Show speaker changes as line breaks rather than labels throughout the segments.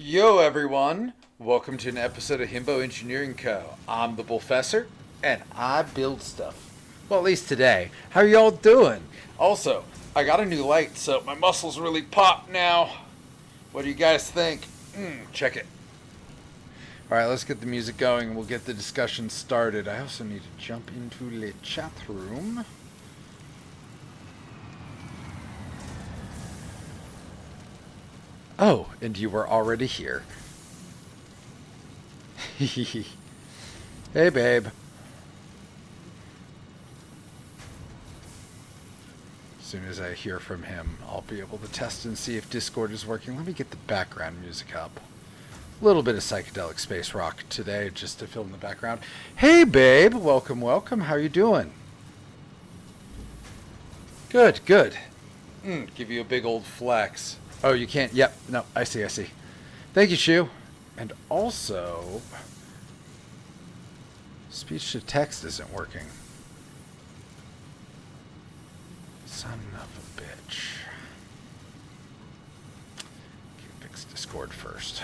Yo everyone! Welcome to an episode of Himbo Engineering Co. I'm the Bullfessor, and I build stuff. Well, at least today. How are y'all doing? Also, I got a new light, so my muscles really pop now. What do you guys think? Check it. Alright, let's get the music going and we'll get the discussion started. I also need to jump into the chat room. Oh, and you were already here. Hey, babe. As soon as I hear from him, I'll be able to test and see if Discord is working. Let me get the background music up. A little bit of psychedelic space rock today, just to fill in the background. Hey, babe. Welcome, welcome. How you doing? Good, good. Give you a big old flex. Oh, you can't. Yep. No, I see, I see. Thank you, Shu. And also, speech to text isn't working. Son of a bitch. Okay, fix Discord first.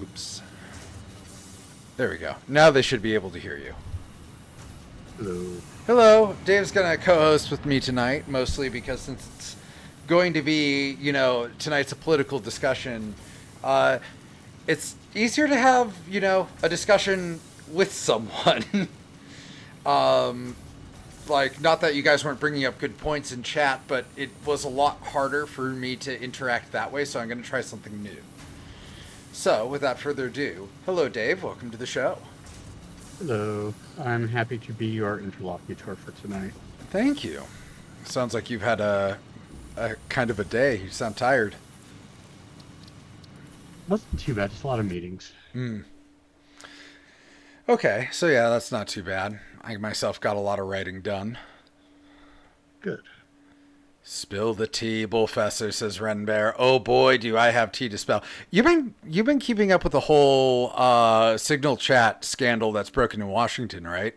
Oops. There we go. Now they should be able to hear you.
Hello.
Hello. Dave's going to co-host with me tonight, mostly because since it's going to be, tonight's a political discussion, it's easier to have, a discussion with someone. Not that you guys weren't bringing up good points in chat, but it was a lot harder for me to interact that way, so I'm going to try something new. So, without further ado, hello, Dave. Welcome to the show.
Hello. I'm happy to be your interlocutor for tonight.
Thank you. Sounds like you've had a kind of a day. You sound tired.
Wasn't too bad. Just a lot of meetings.
Okay, so yeah, that's not too bad. I myself got a lot of writing done.
Good.
Spill the tea, Bullfessor, says Ren Bear. Oh boy, do I have tea to spill. You've been keeping up with the whole Signal chat scandal that's broken in Washington, right?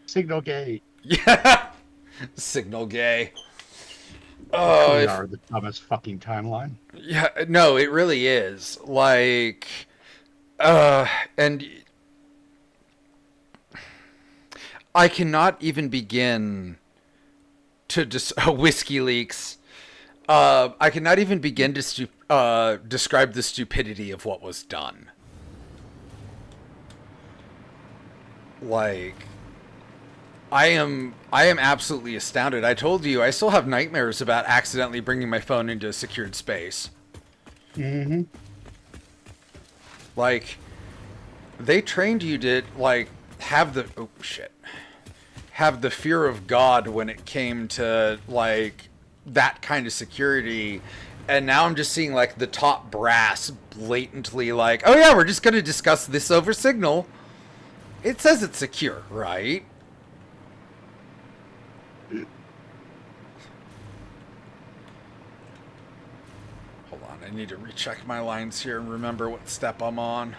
Signal gay.
Yeah. Signal gay.
Oh, we are the dumbest fucking timeline.
Yeah, no, it really is. And I cannot even begin to Whiskey Leaks. I cannot even begin to describe the stupidity of what was done. I am absolutely astounded. I told you I still have nightmares about accidentally bringing my phone into a secured space.
Mm-hmm.
They trained you to have the fear of God when it came to that kind of security, and now I'm just seeing the top brass blatantly oh yeah, we're just going to discuss this over Signal. It says it's secure, right? Hold on, I need to recheck my lines here and remember what step I'm on.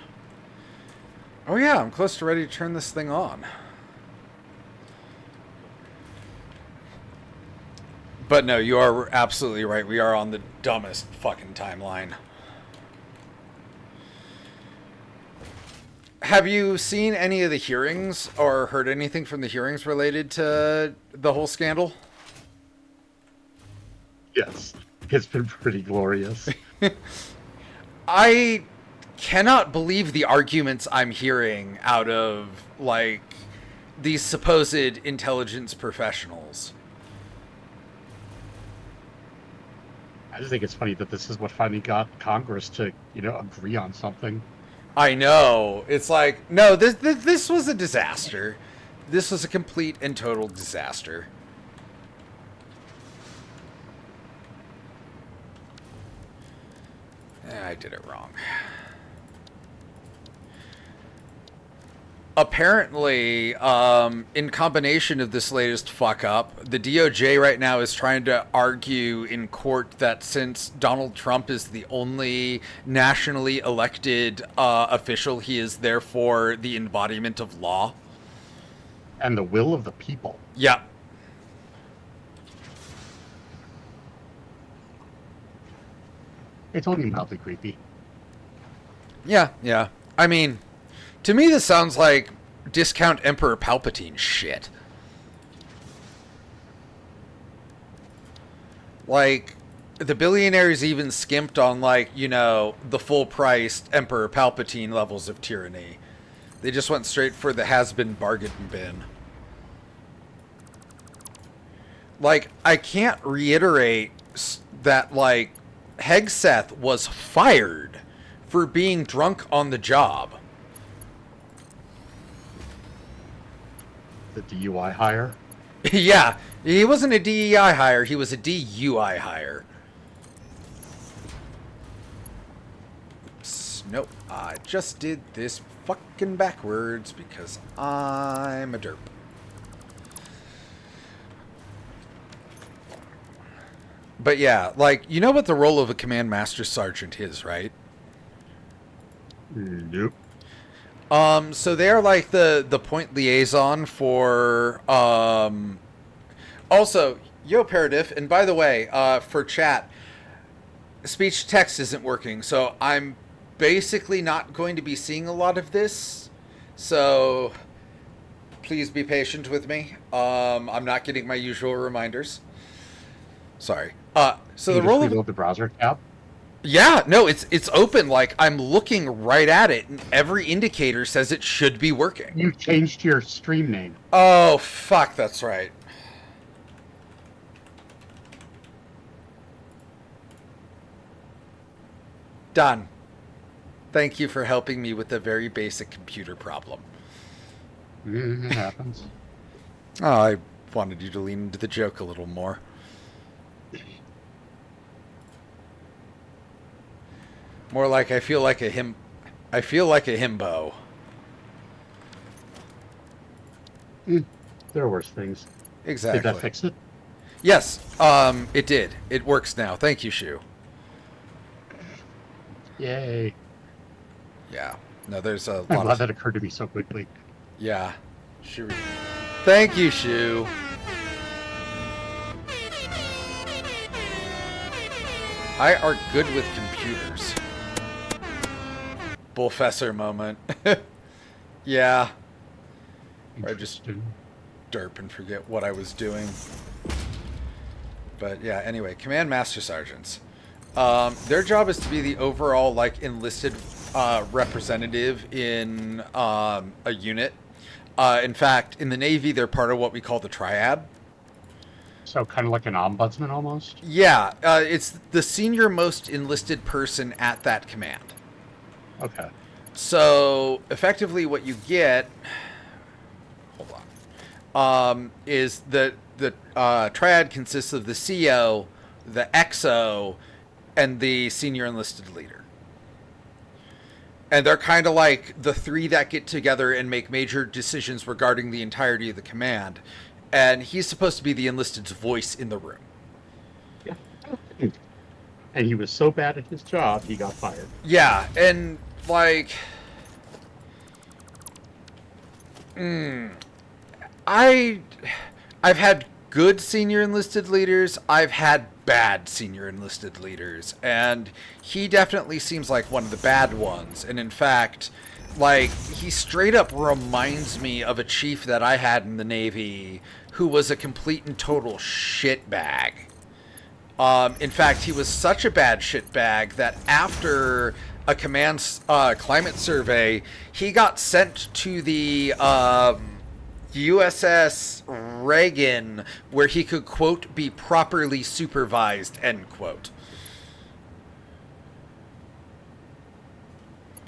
Oh yeah, I'm close to ready to turn this thing on. But no, you are absolutely right. We are on the dumbest fucking timeline. Have you seen any of the hearings or heard anything from the hearings related to the whole scandal?
Yes. It's been pretty glorious.
I cannot believe the arguments I'm hearing out of, these supposed intelligence professionals.
I just think it's funny that this is what finally got Congress to, agree on something.
I know. It's no, this was a disaster. This was a complete and total disaster. I did it wrong. Apparently, in combination of this latest fuck up, the DOJ right now is trying to argue in court that since Donald Trump is the only nationally elected official, he is therefore the embodiment of law.
and the will of the people.
Yeah.
It's only mildly creepy.
Yeah, yeah. I mean, to me this sounds like discount Emperor Palpatine shit. Like, the billionaires even skimped on, like, you know, the full-priced Emperor Palpatine levels of tyranny. They just went straight for the has-been bargain bin. Like, I can't reiterate that, like, Hegseth was fired for being drunk on the job.
The DUI hire.
Yeah, he wasn't a DEI hire, he was a DUI hire. Oops, nope, I just did this fucking backwards because I'm a derp. But yeah, like, you know what the role of a command master sergeant is, right?
Nope.
So they're like the point liaison for also Yo Paradiff, and by the way, for chat, speech to text isn't working, so I'm basically not going to be seeing a lot of this. So please be patient with me. I'm not getting my usual reminders. Sorry. So
Can
the
you
role
just
of
reload the browser tab?
yeah, no, it's open. Like, I'm looking right at it, and every indicator says it should be working.
You changed your stream name.
Oh, fuck, that's right. Done. Thank you for helping me with a very basic computer problem.
It happens.
Oh, I wanted you to lean into the joke a little more. More like I feel like a himbo.
There are worse things.
Exactly.
Did that fix it?
Yes, it did. It works now. Thank you, Shu.
Yay.
Yeah. No, there's a
I'm
lot
glad
of...
that occurred to me so quickly.
Yeah. Shu. Thank you, Shu. I are good with computers. Bullfessor moment. Yeah. I just derp and forget what I was doing. But yeah, anyway, Command Master Sergeants. Their job is to be the overall, like, enlisted representative in a unit. In fact, in the Navy, they're part of what we call the Triad.
So kind of like an ombudsman almost?
Yeah, it's the senior most enlisted person at that command.
Okay.
So, effectively what you get... Hold on. Is that the Triad consists of the CO, the XO, and the senior enlisted leader. And they're kind of like the three that get together and make major decisions regarding the entirety of the command. And he's supposed to be the enlisted's voice in the room.
Yeah. And he was so bad at his job, he got fired.
Yeah, and like... I've had good senior enlisted leaders. I've had bad senior enlisted leaders. And he definitely seems like one of the bad ones. And in fact, like, he straight up reminds me of a chief that I had in the Navy who was a complete and total shitbag. In fact, he was such a bad shitbag that after a command's climate survey, he got sent to the USS Reagan, where he could, quote, be properly supervised, end quote.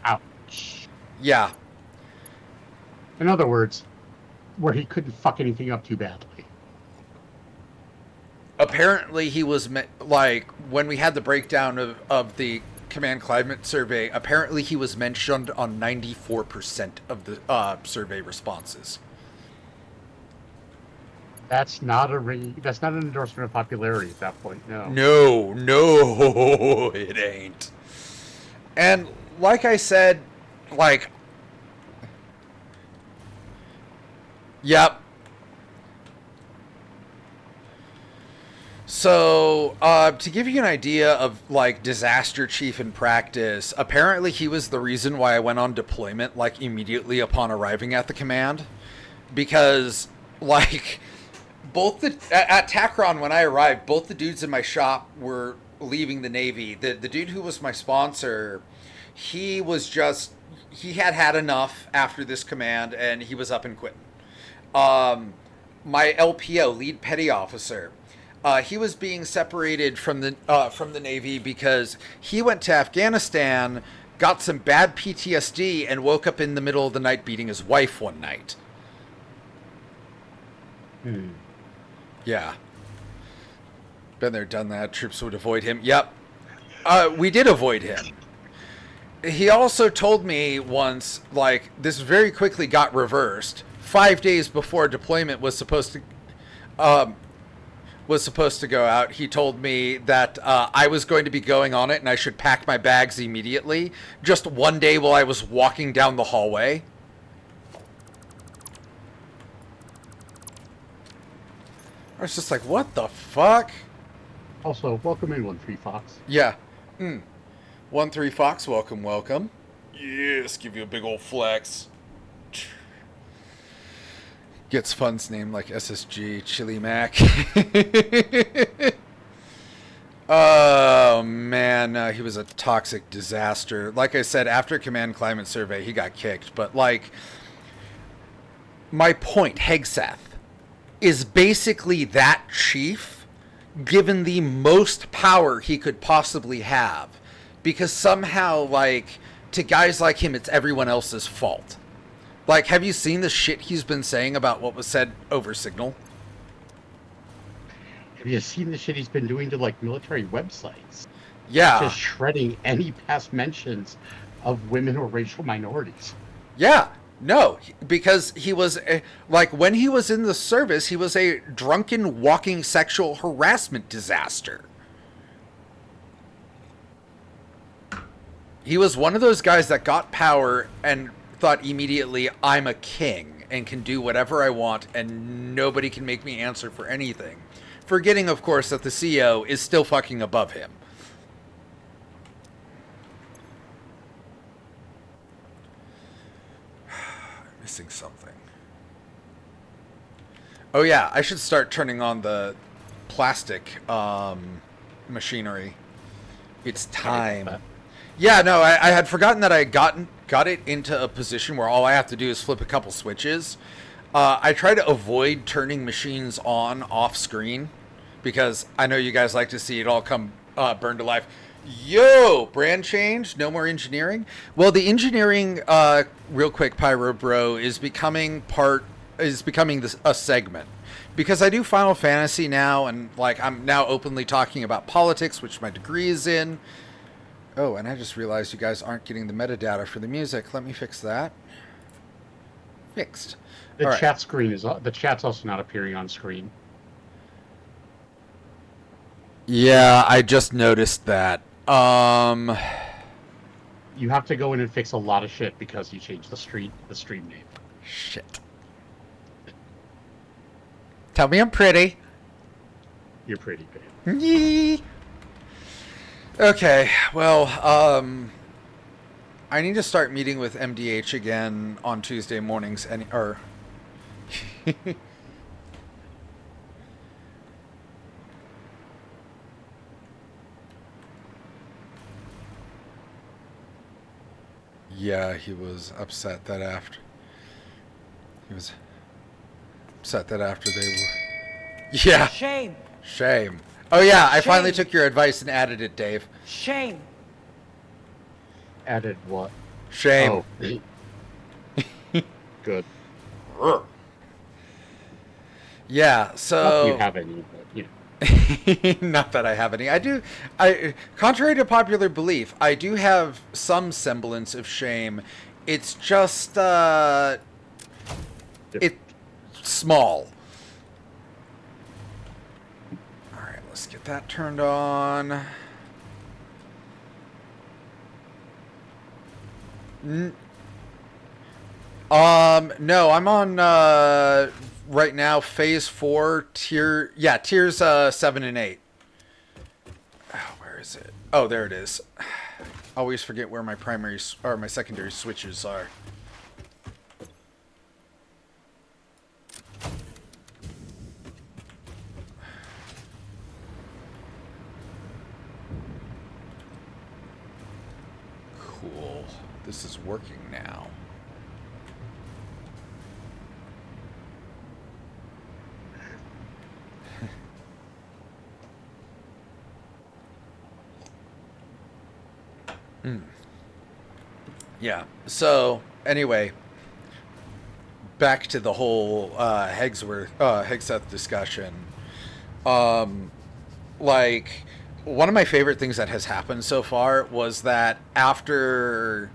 Ouch.
Yeah.
In other words, where he couldn't fuck anything up too badly.
Apparently he was, like, when we had the breakdown of the command climate survey, apparently he was mentioned on 94% of the survey responses.
That's not that's not an endorsement of popularity at that point, no.
No, it ain't. And like I said, like, yep, To give you an idea of like disaster chief in practice, apparently he was the reason why I went on deployment like immediately upon arriving at the command, because like at Tacron when I arrived, both the dudes in my shop were leaving the Navy. The dude who was my sponsor, he was just he had had enough after this command, and he was up and quitting. My LPO, lead petty officer, he was being separated from the Navy because he went to Afghanistan, got some bad PTSD, and woke up in the middle of the night beating his wife one night. Yeah. Been there, done that. Troops would avoid him. Yep. We did avoid him. He also told me once, like, this very quickly got reversed. 5 days before deployment was supposed to go out, he told me that I was going to be going on it and I should pack my bags immediately. Just one day while I was walking down the hallway. I was just like, what the fuck?
Also, welcome in 1-3 Fox.
Yeah. 1-3 Fox, welcome, welcome. Yes, give you a big old flex. Gets fun's name like SSG, Chili Mac. Oh, man, he was a toxic disaster. Like I said, after Command Climate Survey, he got kicked. But, like, my point, Hegseth, is basically that chief given the most power he could possibly have. Because somehow, like, to guys like him, it's everyone else's fault. Like, have you seen the shit he's been saying about what was said over Signal?
Have you seen the shit he's been doing to, like, military websites?
Yeah.
Just shredding any past mentions of women or racial minorities.
Yeah. No, because he was, like, when he was in the service, he was a drunken, walking sexual harassment disaster. He was one of those guys that got power and thought immediately, I'm a king and can do whatever I want and nobody can make me answer for anything. Forgetting, of course, that the CEO is still fucking above him. Missing something. Oh yeah, I should start turning on the plastic machinery. It's time. Yeah, no, I had forgotten that I got it into a position where all I have to do is flip a couple switches. I try to avoid turning machines on off screen because I know you guys like to see it all come burn to life. Yo, brand change, no more engineering. Well, the engineering, real quick, Pyro Bro, is becoming a segment. Because I do Final Fantasy now, and like I'm now openly talking about politics, which my degree is in. Oh, and I just realized you guys aren't getting the metadata for the music. Let me fix that. Fixed.
The chat screen is the chat's also not appearing on screen.
Yeah, I just noticed that.
You have to go in and fix a lot of shit because you changed the stream name.
Shit. Tell me I'm pretty.
You're pretty, babe.
Yee. Okay, well, I need to start meeting with MDH again on Tuesday mornings, Yeah, he was upset that after they were... Yeah.
Shame.
Shame. Oh yeah, I finally took your advice and added it, Dave.
Shame.
Added what?
Shame.
Oh. Good.
Yeah, so...
Not that you have any, but, you know.
Not that I have any. Contrary to popular belief, I do have some semblance of shame. It's just, it's small. Alright, let's get that turned on. No, I'm on, right now, phase 4, tiers 7 and 8. Where is it? Oh, there it is. I always forget where my primary or my secondary switches are. Cool. This is working now. Yeah. So anyway, back to the whole Hegseth discussion. Like, one of my favorite things that has happened so far was that after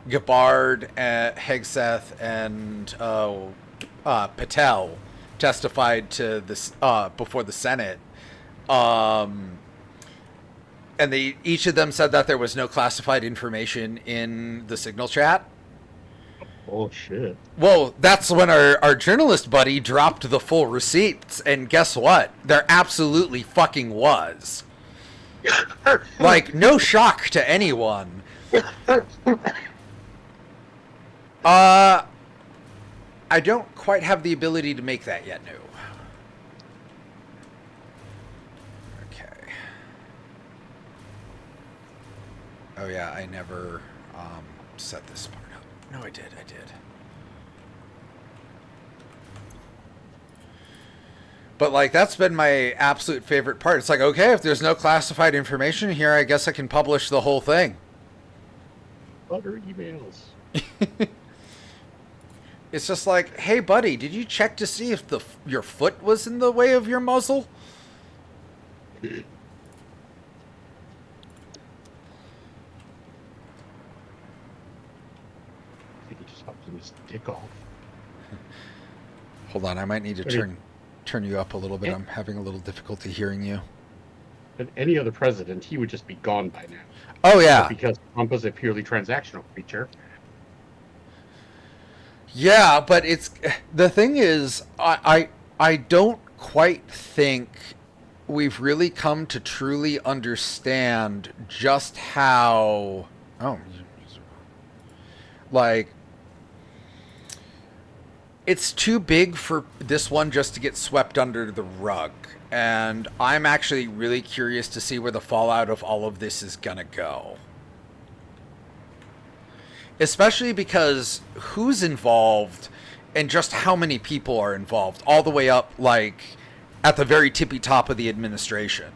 Gabbard, Hegseth, and Patel testified to this before the Senate. And they each of them said that there was no classified information in the signal chat.
Oh, shit.
Well, that's when our journalist buddy dropped the full receipts, and guess what? There absolutely fucking was. Like, no shock to anyone. I don't quite have the ability to make that yet, no. Oh yeah, I never set this part up. No, I did. But, like, that's been my absolute favorite part. It's like, okay, if there's no classified information here, I guess I can publish the whole thing.
Other emails.
It's just like, hey, buddy, did you check to see if your foot was in the way of your muzzle?
His dick off.
Hold on, I might need to turn you up a little bit. I'm having a little difficulty hearing you.
And any other president, he would just be gone by now.
Oh yeah,
but because Trump is a purely transactional creature.
Yeah, but the thing is, I don't quite think we've really come to truly understand just how like, it's too big for this one just to get swept under the rug. And I'm actually really curious to see where the fallout of all of this is going to go. Especially because who's involved and just how many people are involved, all the way up, like, at the very tippy top of the administration.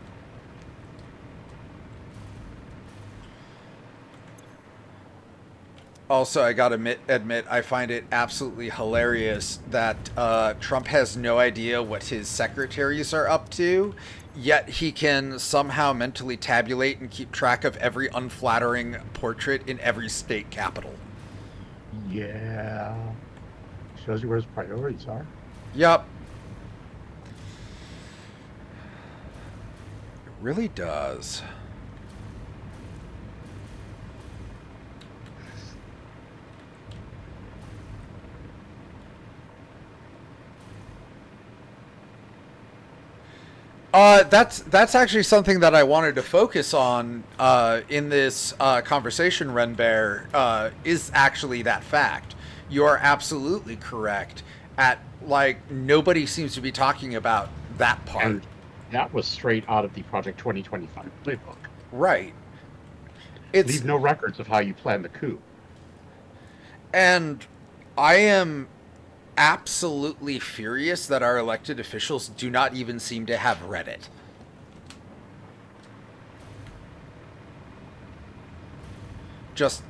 Also, I gotta admit, I find it absolutely hilarious that Trump has no idea what his secretaries are up to, yet he can somehow mentally tabulate and keep track of every unflattering portrait in every state capital.
Yeah. Shows you where his priorities are.
Yep. It really does. That's actually something that I wanted to focus on in this conversation, Ren Bear, is actually that fact. You are absolutely correct. Nobody seems to be talking about that part.
And that was straight out of the Project 2025 playbook.
Right.
Leave no records of how you plan the coup.
And I am absolutely furious that our elected officials do not even seem to have read it. Just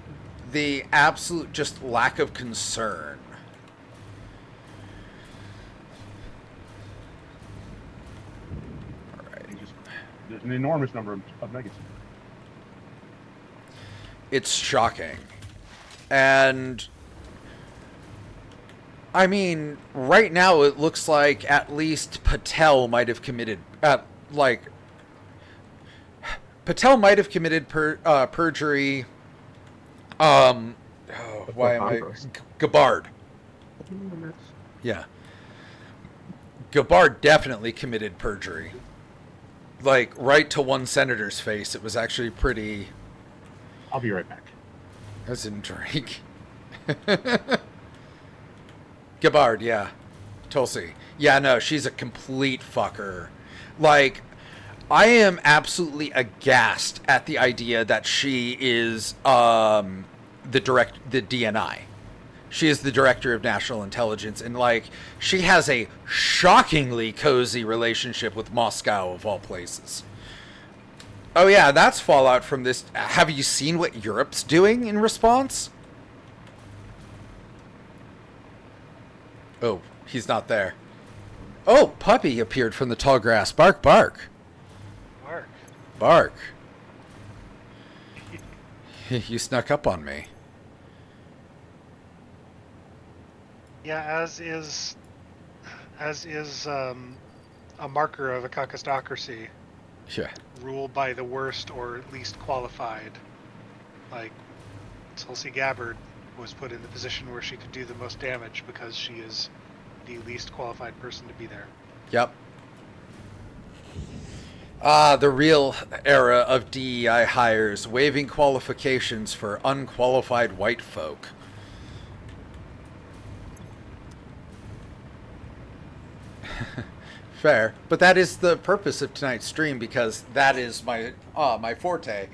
the absolute lack of concern.
All right. There's an enormous number of negatives.
It's shocking. And I mean, right now it looks like at least Patel might have committed, perjury. Why am I? Gabbard. Yeah. Gabbard definitely committed perjury. like right to one senator's face. It was actually pretty.
I'll be right back.
As in Drake. Gabbard, yeah. Tulsi. Yeah, no, she's a complete fucker. Like, I am absolutely aghast at the idea that she is the DNI. She is the director of national intelligence, and like she has a shockingly cozy relationship with Moscow of all places. Oh yeah, that's fallout from this. Have you seen what Europe's doing in response? Oh, he's not there. Oh, puppy appeared from the tall grass. Bark, bark.
Mark.
Bark. You snuck up on me.
Yeah, as is a marker of a caucusocracy
Yeah.
ruled by the worst or least qualified. Like Tulsi Gabbard was put in the position where she could do the most damage because she is the least qualified person to be there.
Yep. The real era of DEI hires, waiving qualifications for unqualified white folk. Fair, but that is the purpose of tonight's stream because that is my forte.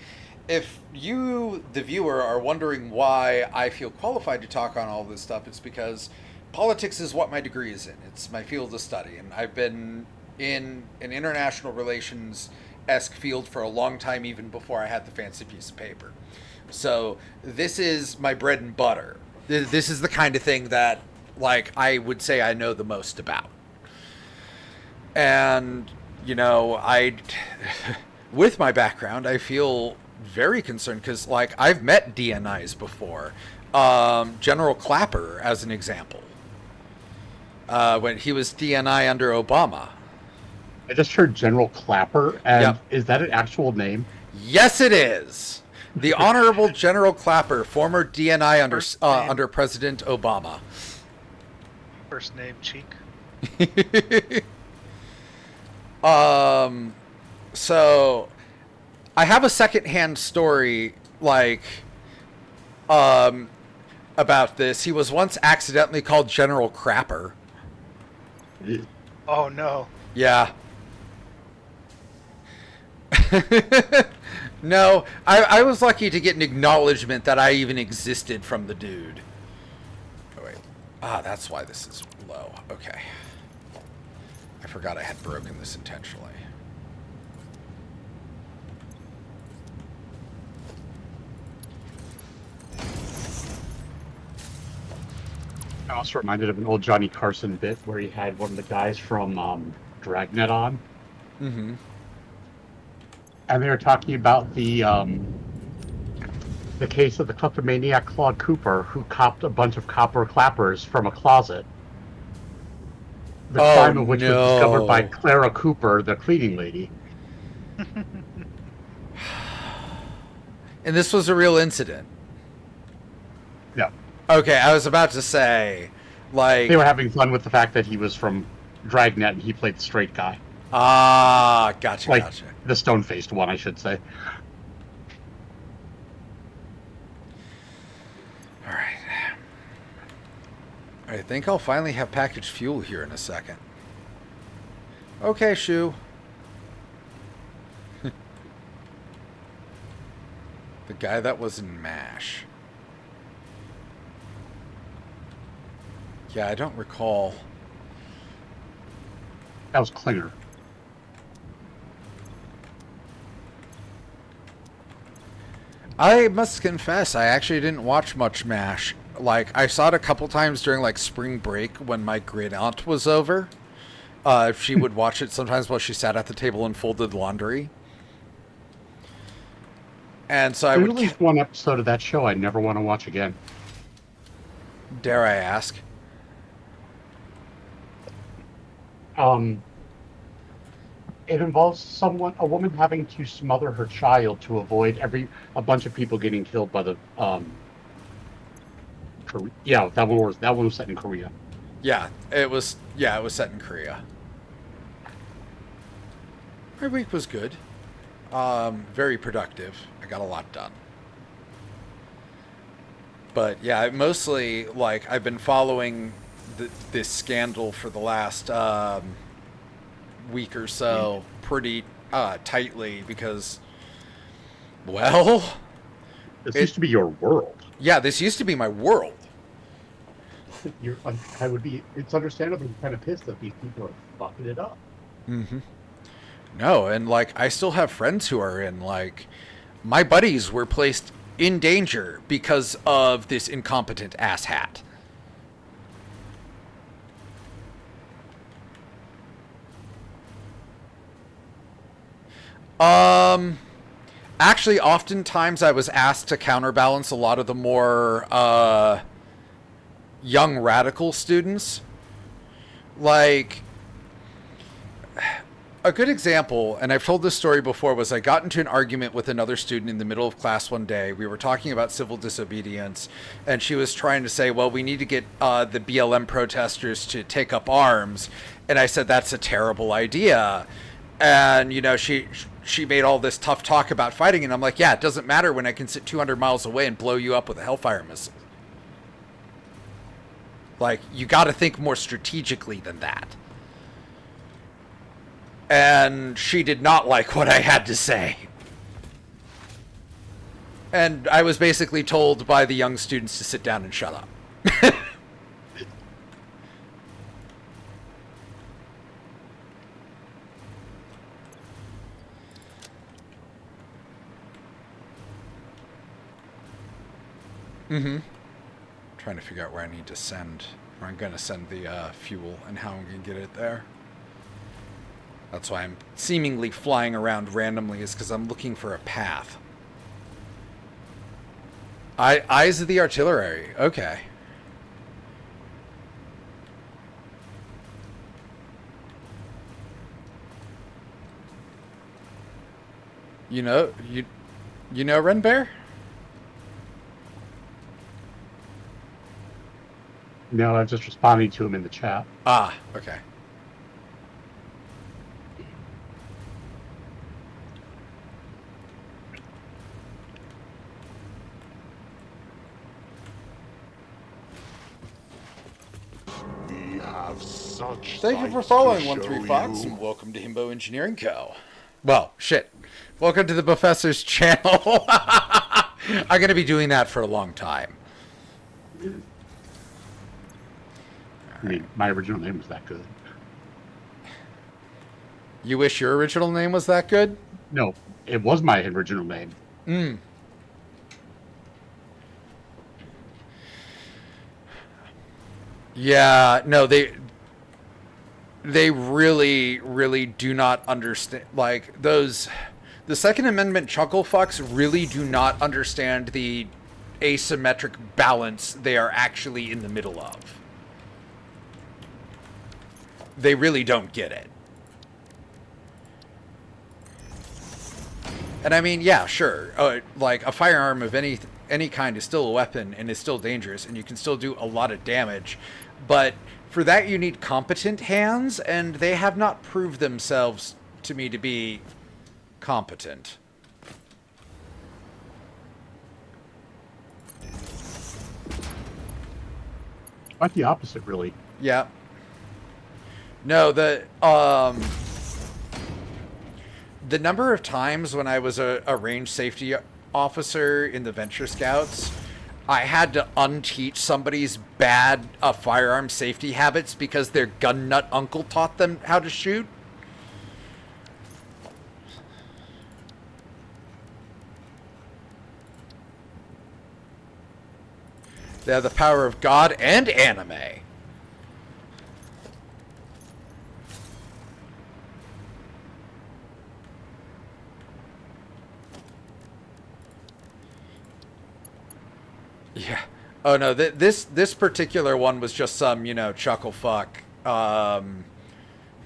If you, the viewer, are wondering why I feel qualified to talk on all this stuff, it's because politics is what my degree is in. It's my field of study, and I've been in an international relations-esque field for a long time, even before I had the fancy piece of paper. So this is my bread and butter. This is the kind of thing that, like, I would say I know the most about. And, you know, with my background, I feel very concerned because, like, I've met DNIs before. General Clapper, as an example. When he was DNI under Obama.
I just heard General Clapper, and
Yep.
Is that an actual name?
Yes, it is. The Honorable General Clapper, former DNI under President Obama.
First name Cheek.
So I have a secondhand story, like, about this. He was once accidentally called General Crapper.
Oh no.
Yeah. No, I was lucky to get an acknowledgement that I even existed from the dude. Oh, wait. That's why this is low. Okay. I forgot I had broken this intentionally.
I also reminded of an old Johnny Carson bit where he had one of the guys from Dragnet on.
Mm-hmm.
And they were talking about the case of the kleptomaniac Claude Cooper, who copped a bunch of copper clappers from a closet. The crime of which was discovered by Clara Cooper, the cleaning lady.
And this was a real incident.
No.
Okay, I was about to say, like...
They were having fun with the fact that he was from Dragnet and he played the straight guy.
Gotcha,
Like,
gotcha.
the stone-faced one, I should say.
Alright. I think I'll finally have packaged fuel here in a second. Okay, Shu. The guy that was in MASH. Yeah, I don't recall.
That was Klinger.
I must confess, I actually didn't watch much MASH. Like, I saw it a couple times during, like, spring break when my great aunt was over. She would watch it sometimes while she sat at the table and folded laundry. And so I
There's
would...
at least one episode of that show I never want to watch again.
Dare I ask?
It involves a woman having to smother her child to avoid a bunch of people getting killed by the yeah, that one was set in Korea.
Yeah, it was set in Korea. My week was good. Very productive. I got a lot done. But yeah, mostly like I've been following this scandal for the last week or so pretty tightly because, well,
This used to be your world.
yeah, this used to be my world.
I would be. It's understandable. You're kind of pissed that these people are fucking it up.
Mm-hmm. No, and like I still have friends who are in like my buddies were placed in danger because of this incompetent asshat. Actually, oftentimes I was asked to counterbalance a lot of the more young radical students. Like, a good example, and I've told this story before, was I got into an argument with another student in the middle of class one day. We were talking about civil disobedience, and she was trying to say, well, we need to get the BLM protesters to take up arms. And I said, that's a terrible idea. And, you know, she made all this tough talk about fighting, and I'm like, yeah, it doesn't matter when I can sit 200 miles away and blow you up with a Hellfire missile. Like, you got to think more strategically than that. And she did not like what I had to say. And I was basically told by the young students to sit down and shut up. Mm-hmm. Trying to figure out where I need to send, where I'm going to send the fuel and how I'm going to get it there. That's why I'm seemingly flying around randomly, is because I'm looking for a path. Eyes of the artillery. Okay. You know Ren Bear?
No, I'm just responding to him in the chat.
Ah, okay.
We have such
Thank you for
sights
following
to
13
show
Fox,
you.
and welcome to Himbo Engineering Co. Well, shit. Welcome to the Professor's channel. I'm going to be doing that for a long time.
I mean, my original name was that good.
You wish your original name was that good?
No, it was my original name.
Mm. Yeah, no, they really, really do not understand, like, the Second Amendment chuckle fucks really do not understand the asymmetric balance they are actually in the middle of. They really don't get it. And I mean, yeah, sure, like a firearm of any kind is still a weapon and is still dangerous, and you can still do a lot of damage, but for that you need competent hands, and they have not proved themselves to me to be competent.
Quite the opposite, really.
Yeah. No, the number of times when I was a range safety officer in the Venture Scouts, I had to unteach somebody's bad firearm safety habits because their gun nut uncle taught them how to shoot. They have the power of God and anime. Yeah. Oh no, this particular one was just some, you know, chuckle fuck from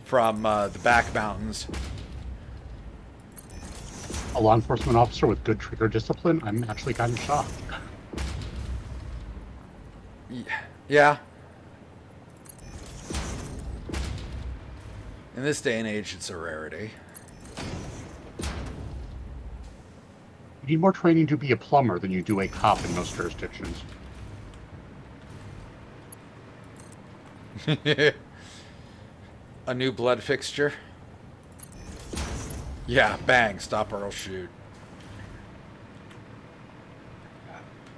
the back mountains.
A law enforcement officer with good trigger discipline. I'm actually kind of shocked.
Yeah. In this day and age, it's a rarity.
You need more training to be a plumber than you do a cop in most jurisdictions.
A new blood fixture. Yeah, bang, stop or I'll shoot.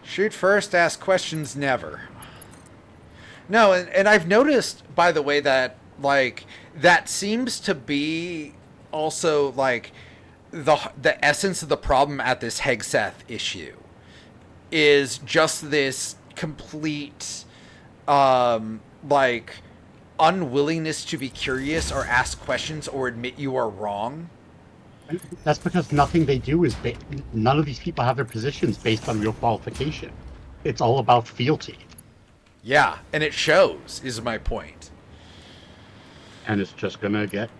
Shoot first, ask questions never. No, and I've noticed, by the way, that, like, that seems to be also, like, the essence of the problem at this Hegseth issue is just this complete, like, unwillingness to be curious or ask questions or admit you are wrong.
That's because nothing they do is none of these people have their positions based on real qualification. It's all about fealty.
Yeah, and it shows, is my point.
And it's just gonna get.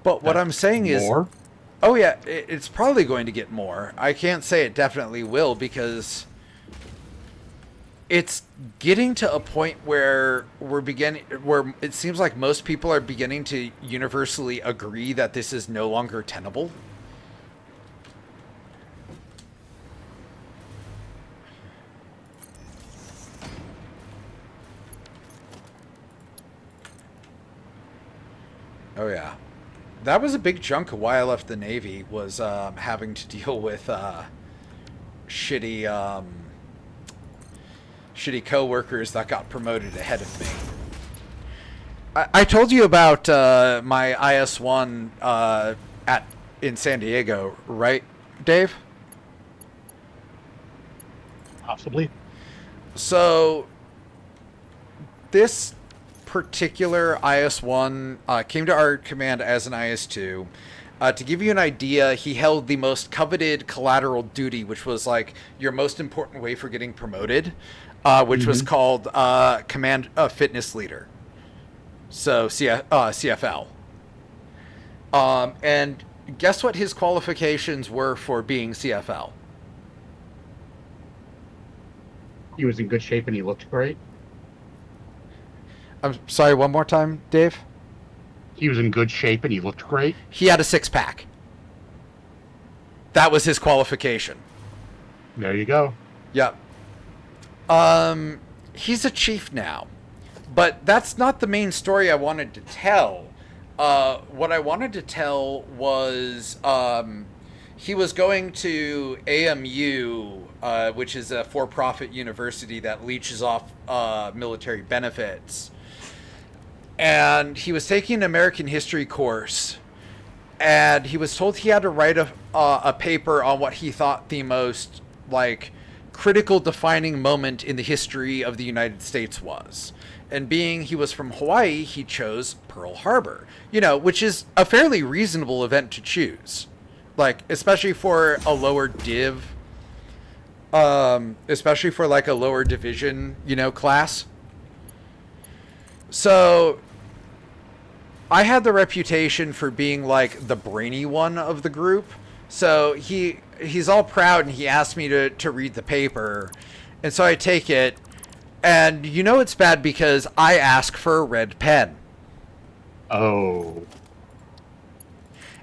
But what I'm saying is,
more?
oh yeah, it's probably going to get more. I can't say it definitely will because it's getting to a point where where it seems like most people are beginning to universally agree that this is no longer tenable. Oh yeah, that was a big chunk of why I left the Navy, was having to deal with shitty coworkers that got promoted ahead of me. I told you about my IS-1 in San Diego, right, Dave?
Possibly.
So this particular IS-1 came to our command as an IS-2. To give you an idea, he held the most coveted collateral duty, which was like your most important way for getting promoted, which was called Command Fitness Leader. So CFL. And guess what his qualifications were for being CFL?
He was in good shape and he looked great.
I'm sorry, one more time, Dave?
He was in good shape and he looked great.
He had a six-pack. That was his qualification.
There you go.
Yep. He's a chief now. But that's not the main story I wanted to tell. What I wanted to tell was he was going to AMU, which is a for-profit university that leeches off military benefits. And he was taking an American history course. And he was told he had to write a paper on what he thought the most, like, critical defining moment in the history of the United States was. And being he was from Hawaii, he chose Pearl Harbor, which is a fairly reasonable event to choose. Like, especially for a lower div, especially for like a lower division, class. So I had the reputation for being like the brainy one of the group. So he's all proud and he asked me to read the paper. And so I take it. And it's bad because I ask for a red pen.
Oh.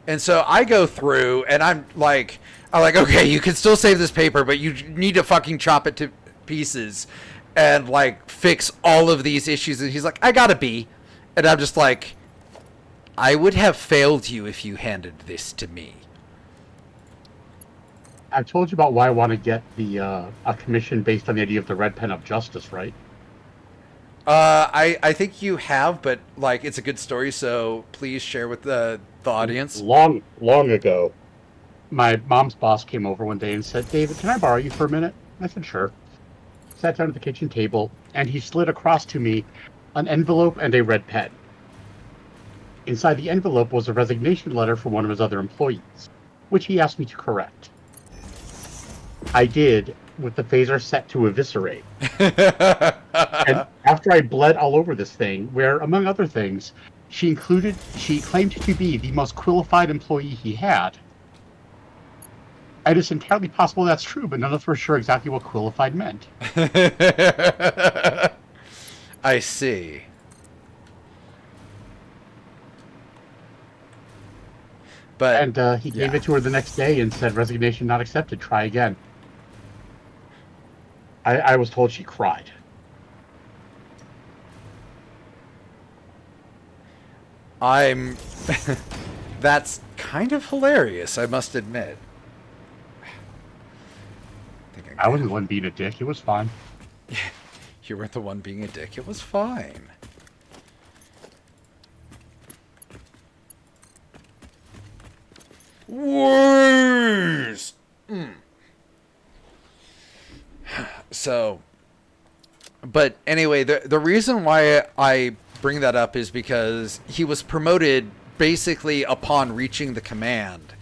And so I go through and I'm like, okay, you can still save this paper, but you need to fucking chop it to pieces and like fix all of these issues. And he's like, I got a B. And I'm just like, I would have failed you if you handed this to me.
I've told you about why I want to get the a commission based on the idea of the red pen of justice, right?
I think you have, but like it's a good story, so please share with the audience.
Long ago, my mom's boss came over one day and said, "David, can I borrow you for a minute?" I said, "Sure." Sat down at the kitchen table, and he slid across to me an envelope and a red pen. Inside the envelope was a resignation letter from one of his other employees, which he asked me to correct. I did, with the phaser set to eviscerate. And after I bled all over this thing, where, among other things, she claimed to be the most qualified employee he had. And it's entirely possible that's true, but none of us were sure exactly what qualified meant.
I see. But
And he gave it to her the next day and said, "Resignation not accepted. Try again." I was told she cried.
I'm. That's kind of hilarious, I must admit.
I wasn't the one being a dick. It was fine.
You weren't the one being a dick. It was fine. Worse. So, but anyway, the reason why I bring that up is because he was promoted basically upon reaching the command.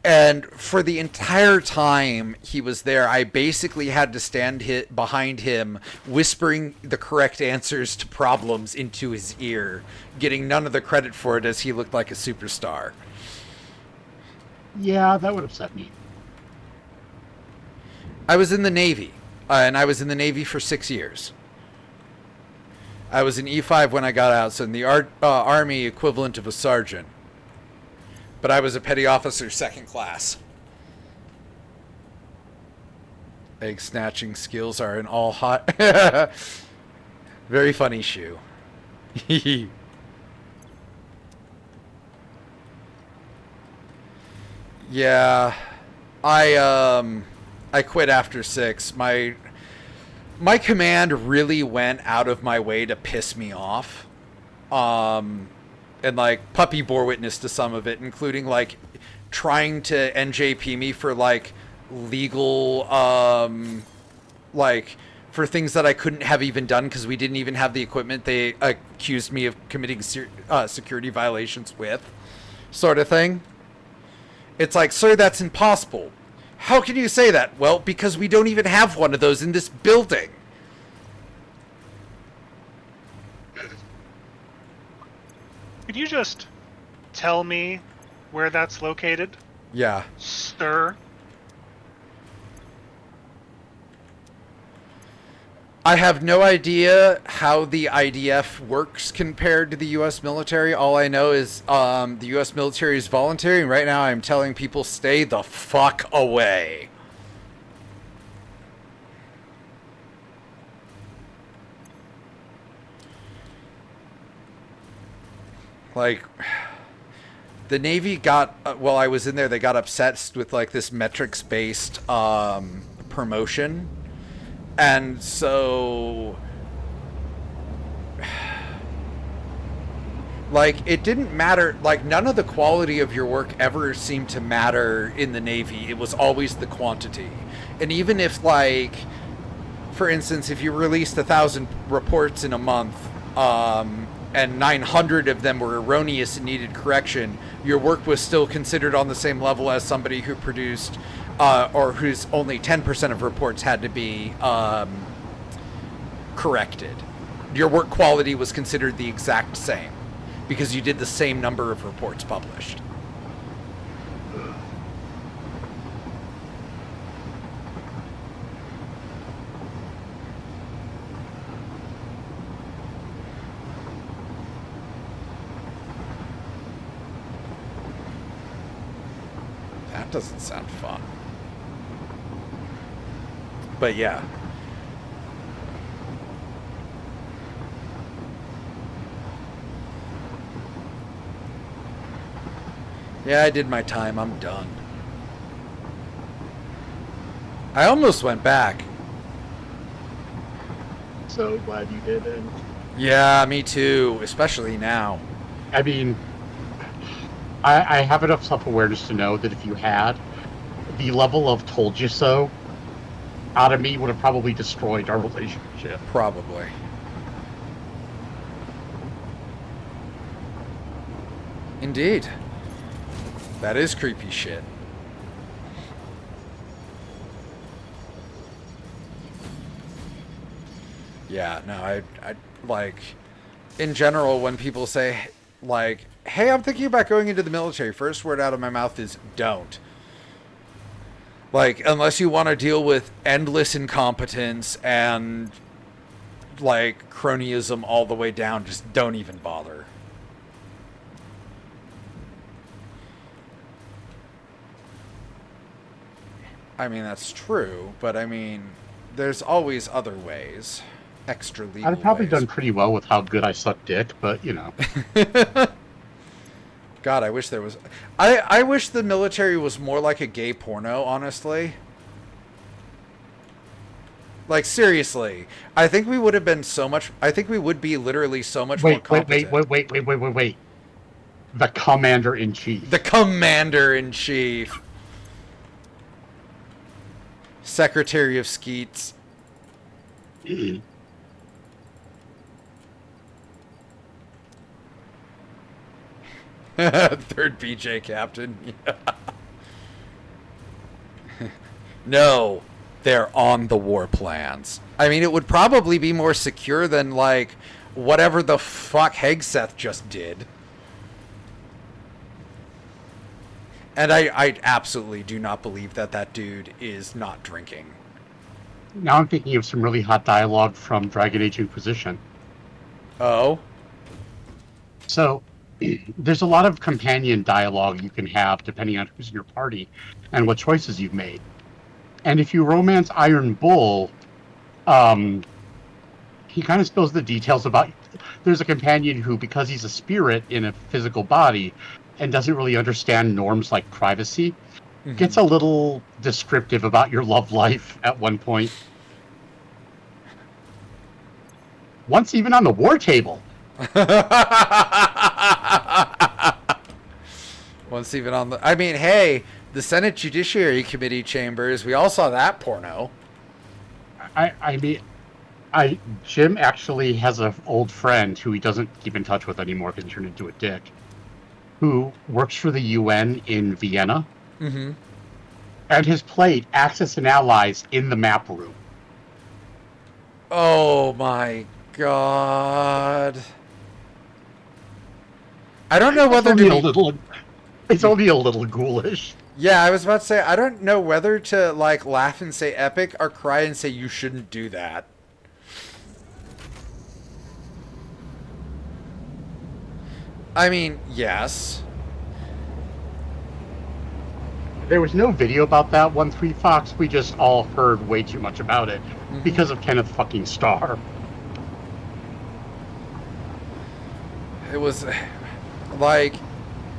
And for the entire time he was there, I basically had to stand behind him, whispering the correct answers to problems into his ear, getting none of the credit for it as he looked like a superstar.
Yeah, that would upset me.
I was in the Navy, and I was in the Navy for 6 years. I was an E5 when I got out, so in the Army equivalent of a sergeant. But I was a petty officer, second class. Egg snatching skills are an all hot. Very funny shoe. Yeah, I quit after 6. My command really went out of my way to piss me off. And like puppy bore witness to some of it, including like trying to NJP me for like legal like for things that I couldn't have even done because we didn't even have the equipment they accused me of committing security violations with, sort of thing. It's like, sir, that's impossible. How can you say that? Well, because we don't even have one of those in this building.
Could you just tell me where that's located,
Yeah.
sir?
I have no idea how the IDF works compared to the U.S. military. All I know is the U.S. military is voluntary, and right now I'm telling people stay the fuck away. Like, the Navy got, while I was in there, they got obsessed with like this metrics-based promotion. And so, like, it didn't matter, like, none of the quality of your work ever seemed to matter in the Navy. It was always the quantity. And even if, like, for instance, if you released 1,000 reports in a month, and 900 of them were erroneous and needed correction, your work was still considered on the same level as somebody who produced or whose only 10% of reports had to be corrected. Your work quality was considered the exact same because you did the same number of reports published. That doesn't sound fun. But yeah. Yeah, I did my time. I'm done. I almost went back.
So glad you didn't.
Yeah, me too. Especially now.
I mean, I have enough self-awareness to know that if you had, the level of told you so out of me would have probably destroyed our relationship.
Probably. Indeed. That is creepy shit. Yeah, no, I like, in general, when people say, like, hey, I'm thinking about going into the military, first word out of my mouth is don't. Like, unless you want to deal with endless incompetence and, like, cronyism all the way down, just don't even bother. I mean, that's true, but I mean, there's always other ways. Extra
I'd
legal
have probably
ways.
done pretty well with how good I suck dick, but you know.
God, I wish there was... I wish the military was more like a gay porno, honestly. Like, seriously. I think we would have been so much... I think we would be literally so much more competent.
Wait. The Commander-in-Chief.
The Commander-in-Chief. Secretary of Skeets. Third BJ captain. No, they're on the war plans. I mean, it would probably be more secure than, like, whatever the fuck Hegseth just did. And I absolutely do not believe that that dude is not drinking.
Now I'm thinking of some really hot dialogue from Dragon Age Inquisition.
Oh?
So, there's a lot of companion dialogue you can have depending on who's in your party and what choices you've made. And if you romance Iron Bull, he kind of spills the details about... There's a companion who, because he's a spirit in a physical body and doesn't really understand norms like privacy, gets a little descriptive about your love life at one point. Once even on the war table.
Once even on the... I mean, hey, the Senate Judiciary Committee chambers, we all saw that porno.
Jim actually has an old friend who he doesn't keep in touch with anymore because he turned into a dick, who works for the UN in Vienna.
Mm-hmm.
And has played Axis and Allies in the map room.
Oh my god. I don't know whether to...
It's only a little ghoulish.
Yeah, I was about to say, I don't know whether to, like, laugh and say epic or cry and say you shouldn't do that. I mean, yes.
There was no video about that 1-3 Fox. We just all heard way too much about it because of Kenneth fucking Starr.
It was, like...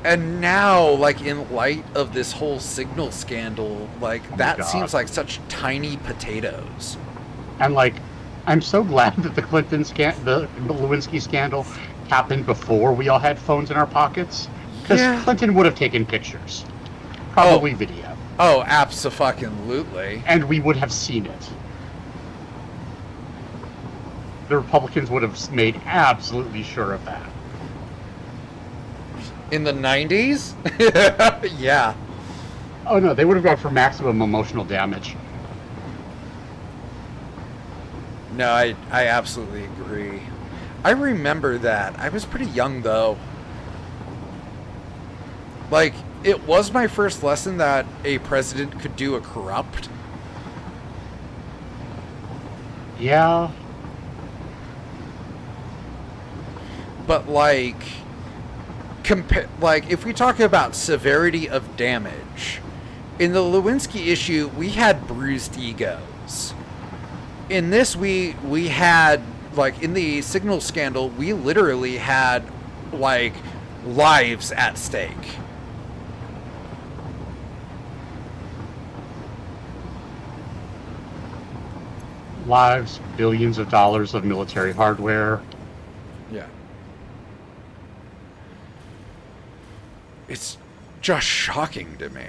And now, like, in light of this whole signal scandal, like, that seems like such tiny potatoes.
And, like, I'm so glad that the the Lewinsky scandal happened before we all had phones in our pockets. Because Clinton would have taken pictures. Probably video.
Oh, abso-fucking-lutely.
And we would have seen it. The Republicans would have made absolutely sure of that.
In the 90s? Yeah.
Oh no, they would have gone for maximum emotional damage.
No, I absolutely agree. I remember that. I was pretty young, though. Like, it was my first lesson that a president could do a corrupt.
Yeah.
But, like... Like, if we talk about severity of damage, in the Lewinsky issue, we had bruised egos. In this, we had, like, in the signal scandal, we literally had, like, lives at stake.
Lives, billions of dollars of military hardware.
Yeah. It's just shocking to me.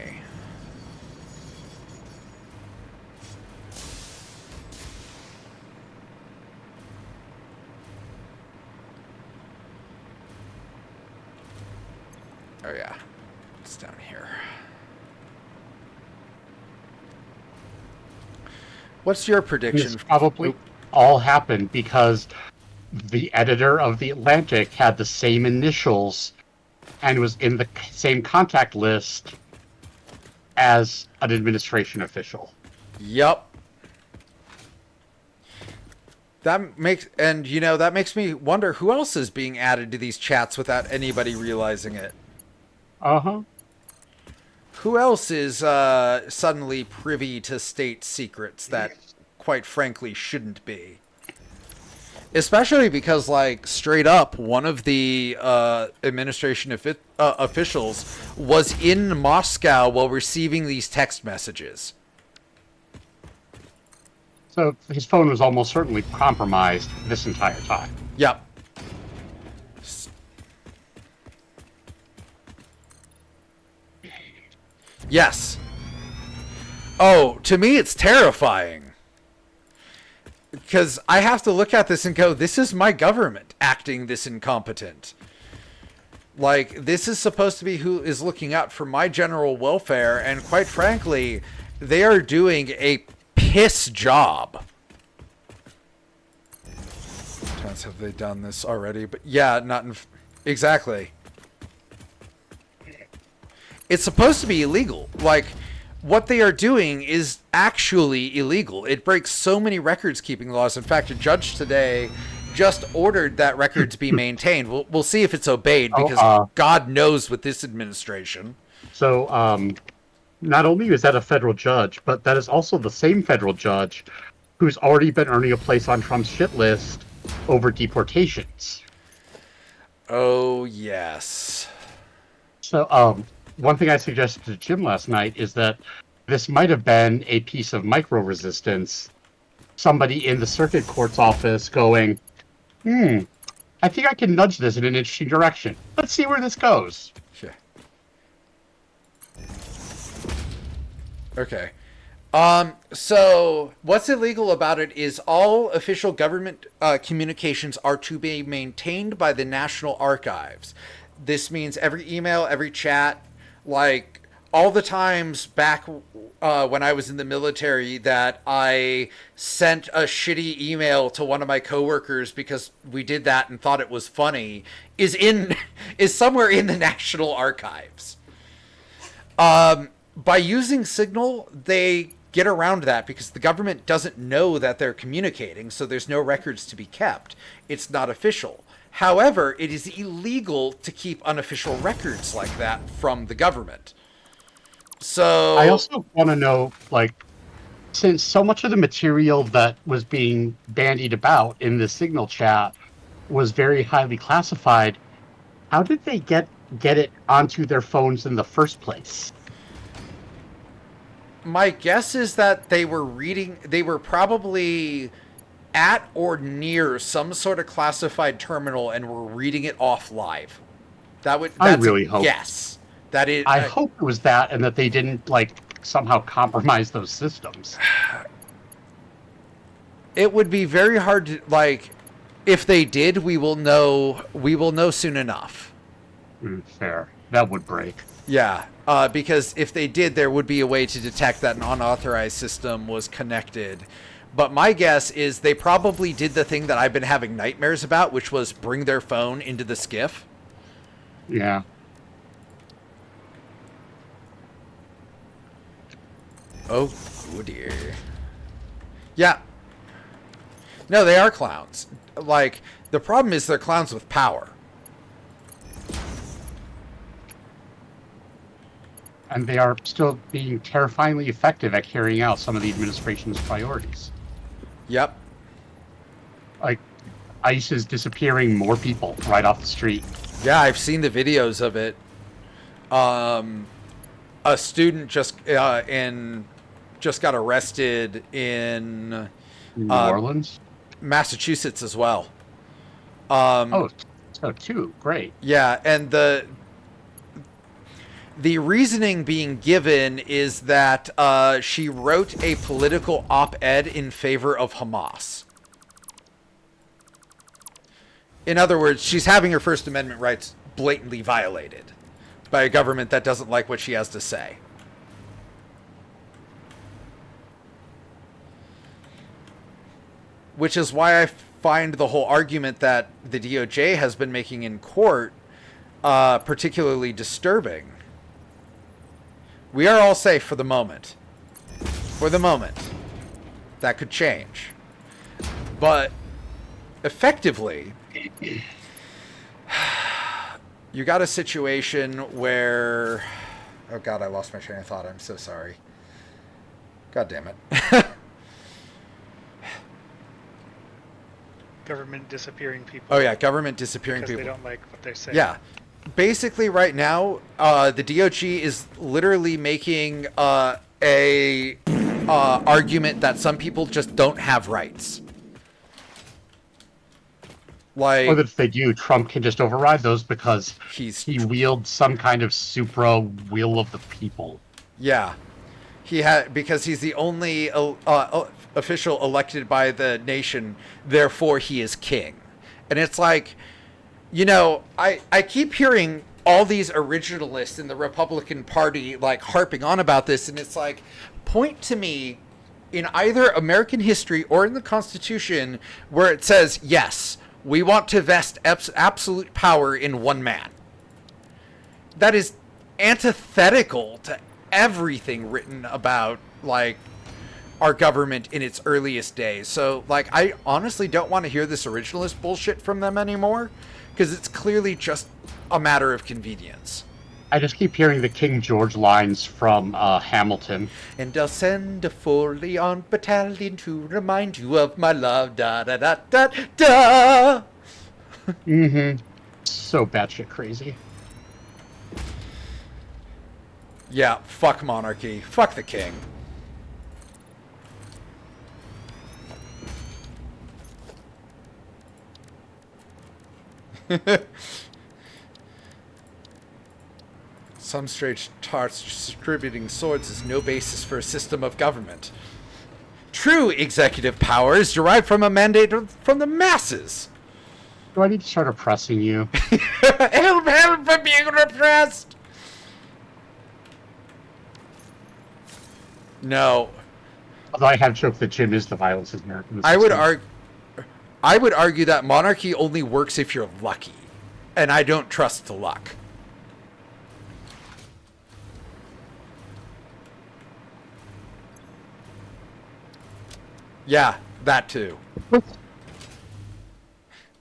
Oh yeah, it's down here. What's your prediction?
This probably all happened because the editor of The Atlantic had the same initials and was in the same contact list as an administration official.
Yep. That makes me wonder who else is being added to these chats without anybody realizing it.
Uh-huh.
who else is suddenly privy to state secrets that, quite frankly, shouldn't be? Especially because, like, straight up, one of the administration officials was in Moscow while receiving these text messages.
So his phone was almost certainly compromised this entire time.
Yep. Yes. Oh, to me, it's terrifying. Because I have to look at this and go, this is my government acting this incompetent. Like, this is supposed to be who is looking out for my general welfare, and quite frankly, they are doing a piss job. Sometimes have they done this already? But yeah, not in... Exactly. It's supposed to be illegal. Like, what they are doing is actually illegal. It breaks so many records-keeping laws. In fact, a judge today just ordered that records be maintained. We'll see if it's obeyed, because God knows with this administration.
So, not only is that a federal judge, but that is also the same federal judge who's already been earning a place on Trump's shit list over deportations.
Oh, yes.
So, one thing I suggested to Jim last night is that this might have been a piece of micro-resistance. Somebody in the circuit court's office going, I think I can nudge this in an interesting direction. Let's see where this goes.
Sure. Okay. So what's illegal about it is all official government communications are to be maintained by the National Archives. This means every email, every chat, like all the times back when I was in the military that I sent a shitty email to one of my coworkers because we did that and thought it was funny is somewhere in the National Archives. By using Signal, they get around that because the government doesn't know that they're communicating, so there's no records to be kept. It's not official. However, it is illegal to keep unofficial records like that from the government. So
I also want to know, like, since so much of the material that was being bandied about in the Signal chat was very highly classified, how did they get it onto their phones in the first place?
My guess is that they were probably at or near some sort of classified terminal and were reading it off live. That's
I really hope.
Yes. That is,
I hope it was that, and that they didn't, like, somehow compromise those systems.
It would be very hard to, like, if they did, we will know soon enough.
Fair. That would break.
Yeah, because if they did, there would be a way to detect that an unauthorized system was connected. But my guess is they probably did the thing that I've been having nightmares about, which was bring their phone into the skiff.
Yeah.
Oh, dear. Yeah. No, they are clowns. Like, the problem is they're clowns with power.
And they are still being terrifyingly effective at carrying out some of the administration's priorities.
Yep.
Like, ICE is disappearing more people right off the street.
Yeah, I've seen the videos of it. A student just got arrested in
New Orleans?
Massachusetts as well.
So two. Great.
Yeah, and the reasoning being given is that she wrote a political op-ed in favor of Hamas. In other words, she's having her First Amendment rights blatantly violated by a government that doesn't like what she has to say. Which is why I find the whole argument that the DOJ has been making in court particularly disturbing. We are all safe for the moment. For the moment. That could change. But effectively, you got a situation where Oh god, I lost my train of thought. I'm so sorry. God damn it.
Government disappearing people.
Oh yeah, government disappearing
because
people.
they don't like what they say.
Yeah. Basically, right now, the DOG is literally making a argument that some people just don't have rights. Like,
Or that if they do, Trump can just override those because
he
wields some kind of supra will of the people.
Yeah, because he's the only official elected by the nation. Therefore, he is king. And it's like, you know, I keep hearing all these originalists in the Republican Party like harping on about this, and it's like, point to me in either American history or in the Constitution where it says, yes, we want to vest absolute power in one man. That is antithetical to everything written about, like, our government in its earliest days. So, like, I honestly don't want to hear this originalist bullshit from them anymore, because it's clearly just a matter of convenience.
I just keep hearing the King George lines from Hamilton.
And I'll send a 4-Leon battalion to remind you of my love, da-da-da-da-da.
Mm-hmm. So batshit crazy.
Yeah, fuck monarchy. Fuck the king. Some strange tarts distributing swords is no basis for a system of government. True executive power is derived from a mandate from the masses.
Do I need to start oppressing you?
Help from being repressed. No.
Although I have joked that Jim is the violence in American.
I would argue that monarchy only works if you're lucky, and I don't trust the luck. Yeah, that too.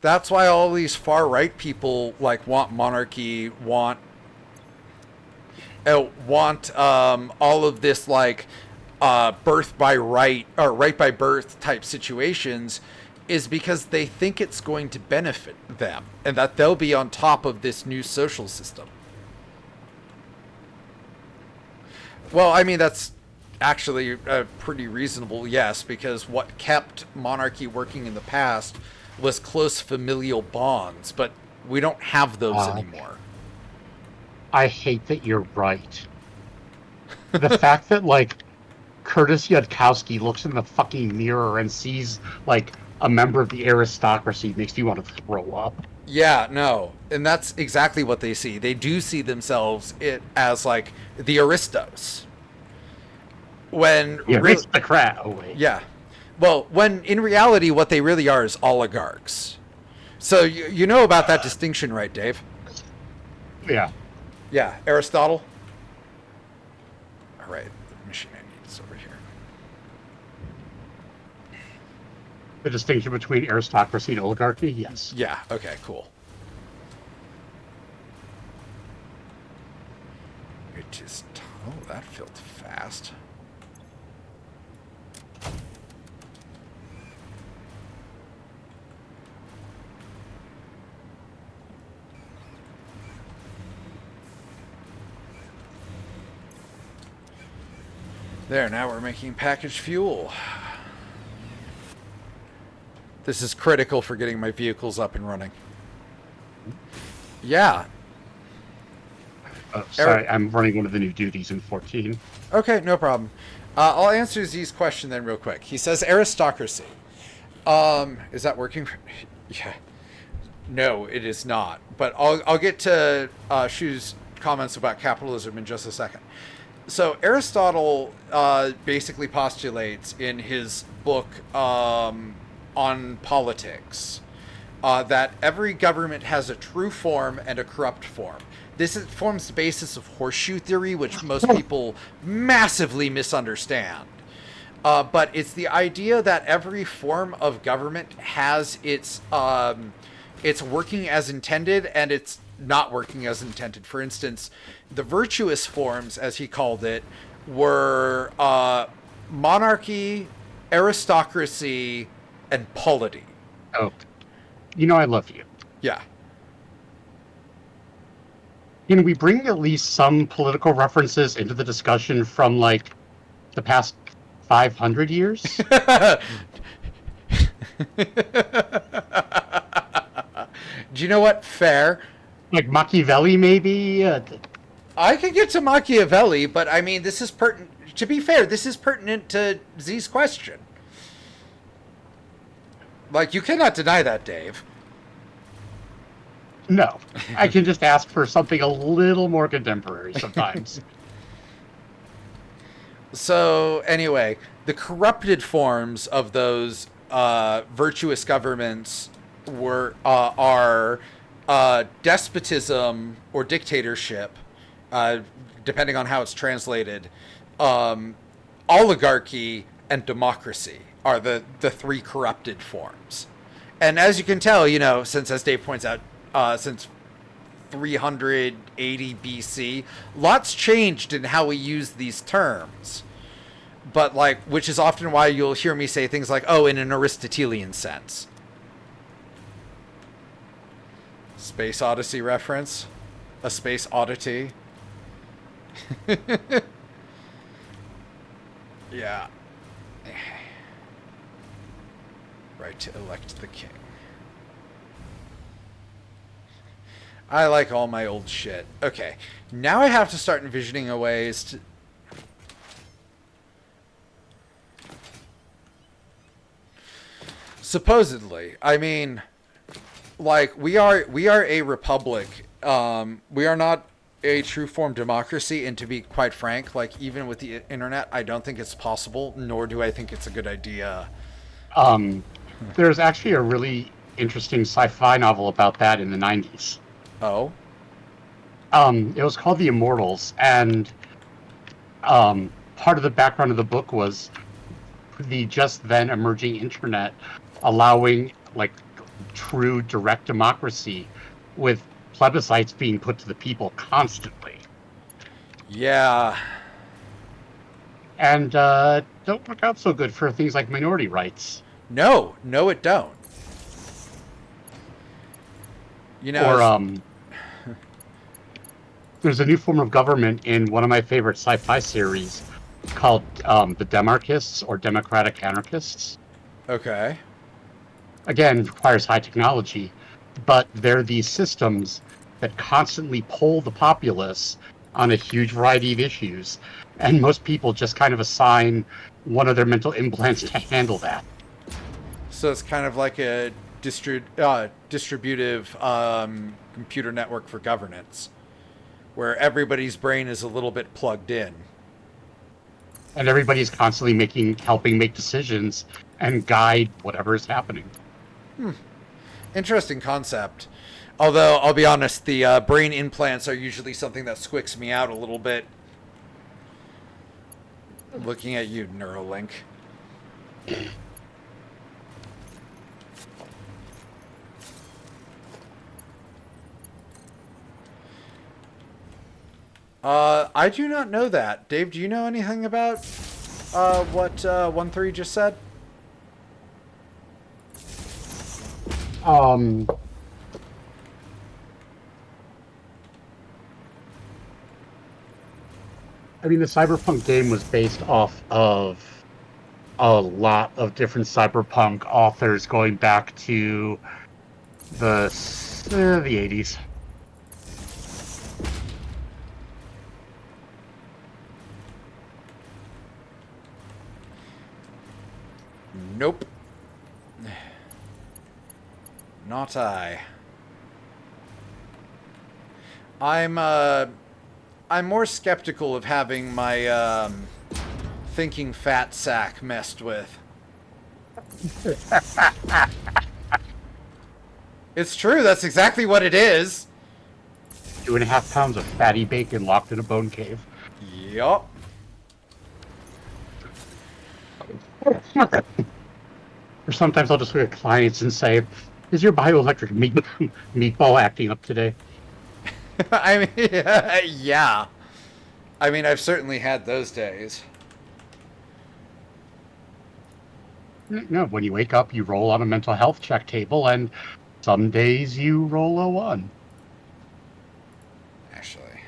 That's why all these far right people like want monarchy, want all of this like birth by right or right by birth type situations, is because they think it's going to benefit them and that they'll be on top of this new social system. Well, I mean, that's actually a pretty reasonable yes, because what kept monarchy working in the past was close familial bonds, but we don't have those anymore.
I hate that you're right. The fact that, like, Curtis Yudkowsky looks in the fucking mirror and sees, like, a member of the aristocracy makes me want to throw up.
Yeah, no. And that's exactly what they see. They do see themselves as, like, the aristos. When
the aristocrat. Oh, wait.
Yeah. Well, when in reality, what they really are is oligarchs. So you know about that distinction, right, Dave?
Yeah.
Yeah, Aristotle. All right, the machine I need is over here.
The distinction between aristocracy and oligarchy? Yes.
Yeah, okay, cool. It is... Oh, that filled fast. There, now we're making packaged fuel. This is critical for getting my vehicles up and running. Yeah.
Sorry, I'm running one of the new duties in 14.
Okay, no problem. I'll answer Z's question then real quick. He says aristocracy. Is that working? Yeah. No, it is not. But I'll get to Shu's comments about capitalism in just a second. So Aristotle basically postulates in his book on politics that every government has a true form and a corrupt form. This forms the basis of horseshoe theory, which most people massively misunderstand. But it's the idea that every form of government has its working as intended, and it's not working as intended. For instance, the virtuous forms, as he called it, were monarchy, aristocracy, and polity.
Oh, you know I love you.
Yeah.
Can we bring at least some political references into the discussion from, like, the past 500 years?
Do you know what? Fair.
Like Machiavelli, maybe?
I could get to Machiavelli, but I mean, this is pertinent. To be fair, this is pertinent to Z's question. Like, you cannot deny that, Dave.
No. I can just ask for something a little more contemporary sometimes.
So, anyway, the corrupted forms of those virtuous governments are despotism or dictatorship, depending on how it's translated, oligarchy, and democracy are the three corrupted forms. And as you can tell, you know, since, as Dave points out, since 380 BC, lots changed in how we use these terms. But, like, which is often why you'll hear me say things like, oh, in an Aristotelian sense. Space Odyssey reference? A space oddity? Yeah. Right to elect the king. I like all my old shit. Okay, now I have to start envisioning a ways to... Supposedly, I mean, like, we are a republic. We are not a true form democracy, and to be quite frank, like, even with the internet, I don't think it's possible, nor do I think it's a good idea.
There's actually a really interesting sci-fi novel about that in the 90s.
Oh?
It was called The Immortals, and part of the background of the book was the just then emerging internet allowing, like, true direct democracy with plebiscites being put to the people constantly.
Yeah.
And don't work out so good for things like minority rights.
No, it don't. You know,
Or there's a new form of government in one of my favorite sci-fi series called the Demarchists, or Democratic Anarchists.
okay.
Again, requires high technology, but they're these systems that constantly poll the populace on a huge variety of issues, and most people just kind of assign one of their mental implants to handle that.
So it's kind of like a distributive computer network for governance, where everybody's brain is a little bit plugged in.
And everybody's constantly helping make decisions and guide whatever is happening.
Interesting concept. Although, I'll be honest, the brain implants are usually something that squicks me out a little bit. Looking at you, Neuralink. I do not know that. Dave, do you know anything about what 1-3 just said?
I mean, the Cyberpunk game was based off of a lot of different cyberpunk authors going back to the 80s.
Nope. Not I. I'm more skeptical of having my thinking fat sack messed with. It's true, that's exactly what it is.
2.5 pounds of fatty bacon locked in a bone cave.
Yup.
Or sometimes I'll just look at clients and say, is your bioelectric meatball acting up today?
I mean, yeah. I mean, I've certainly had those days.
No, when you wake up, you roll on a mental health check table, and some days you roll a 1.
Actually,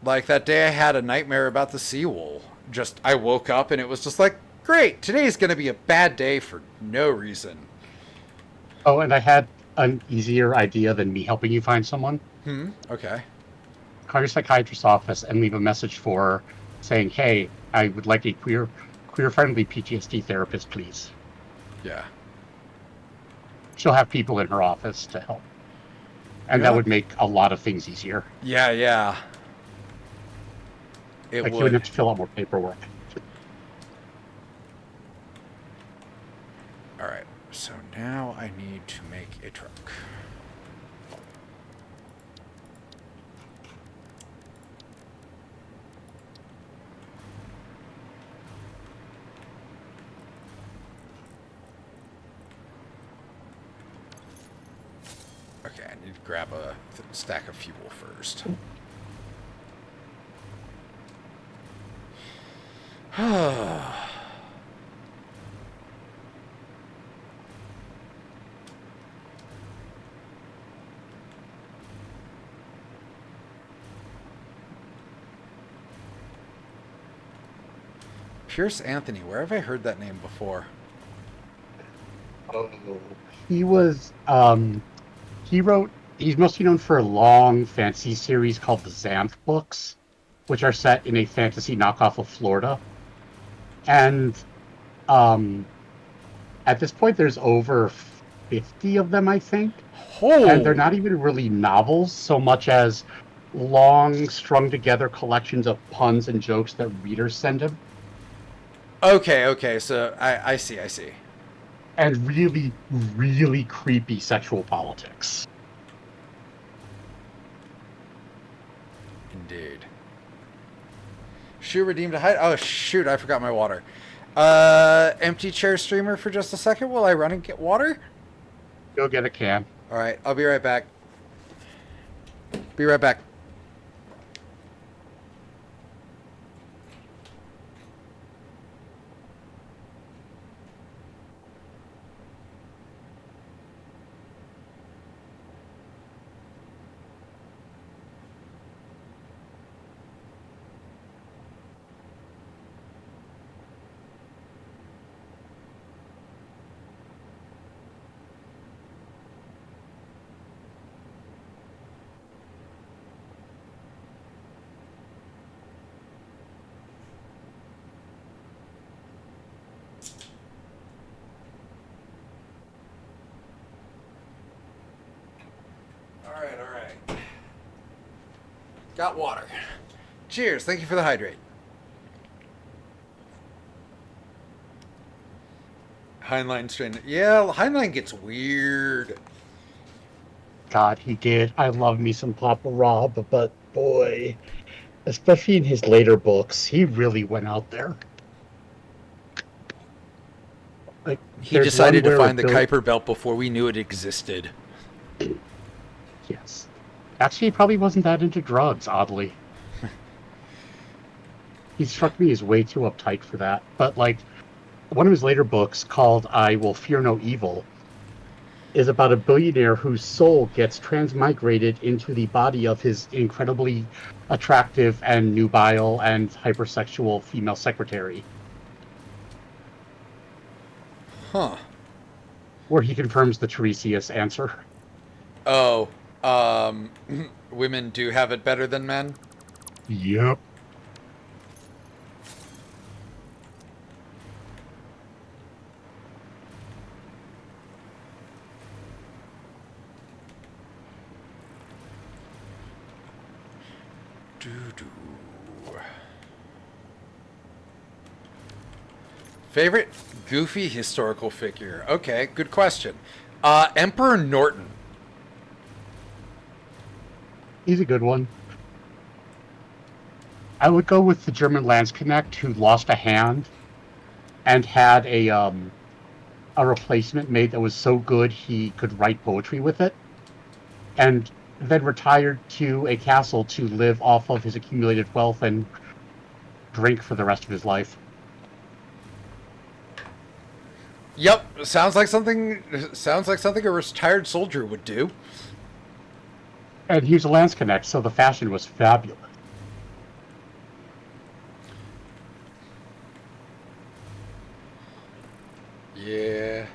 like that day I had a nightmare about the seawolf. Just I woke up and it was just like, great, today's gonna be a bad day for no reason.
Oh, and I had an easier idea than me helping you find someone.
Okay.
Call your psychiatrist's office and leave a message for saying, "Hey, I would like a queer-friendly PTSD therapist, please."
Yeah.
She'll have people in her office to help, and that would make a lot of things easier.
Yeah, yeah. It
Like you
would.
wouldn't have to fill out more paperwork.
All right. So now I need to make a truck. Okay, I need to grab a stack of fuel first. Pierce Anthony, where have I heard that name before?
Oh, he was. He's mostly known for a long fantasy series called the Xanth books, which are set in a fantasy knockoff of Florida. And at this point, there's over 50 of them, I think.
Oh.
And they're not even really novels so much as long, strung together collections of puns and jokes that readers send him.
Okay, so I see.
And really, really creepy sexual politics.
Indeed. Shoe redeemed a hide. Oh, shoot, I forgot my water. Empty chair streamer for just a second while I run and get water?
Go get a can.
All right, I'll be right back. Be right back. All right. Got water. Cheers. Thank you for the hydrate. Heinlein strain. Yeah, Heinlein gets weird.
God, he did. I love me some Papa Rob, but boy, especially in his later books, he really went out there. Like
He decided to find the Kuiper belt before we knew it existed.
Yes. Actually, he probably wasn't that into drugs, oddly. He struck me as way too uptight for that. But, like, one of his later books, called I Will Fear No Evil, is about a billionaire whose soul gets transmigrated into the body of his incredibly attractive and nubile and hypersexual female secretary.
Huh.
Where he confirms the Tiresias answer.
Oh, women do have it better than men?
Yep.
Favorite goofy historical figure? Okay, good question. Emperor Norton.
He's a good one. I would go with the German Landsknecht who lost a hand and had a replacement made that was so good he could write poetry with it. and then retired to a castle to live off of his accumulated wealth and drink for the rest of his life.
Yep, sounds like something a retired soldier would do.
And he was a Lance Connect, so the fashion was fabulous.
Yeah.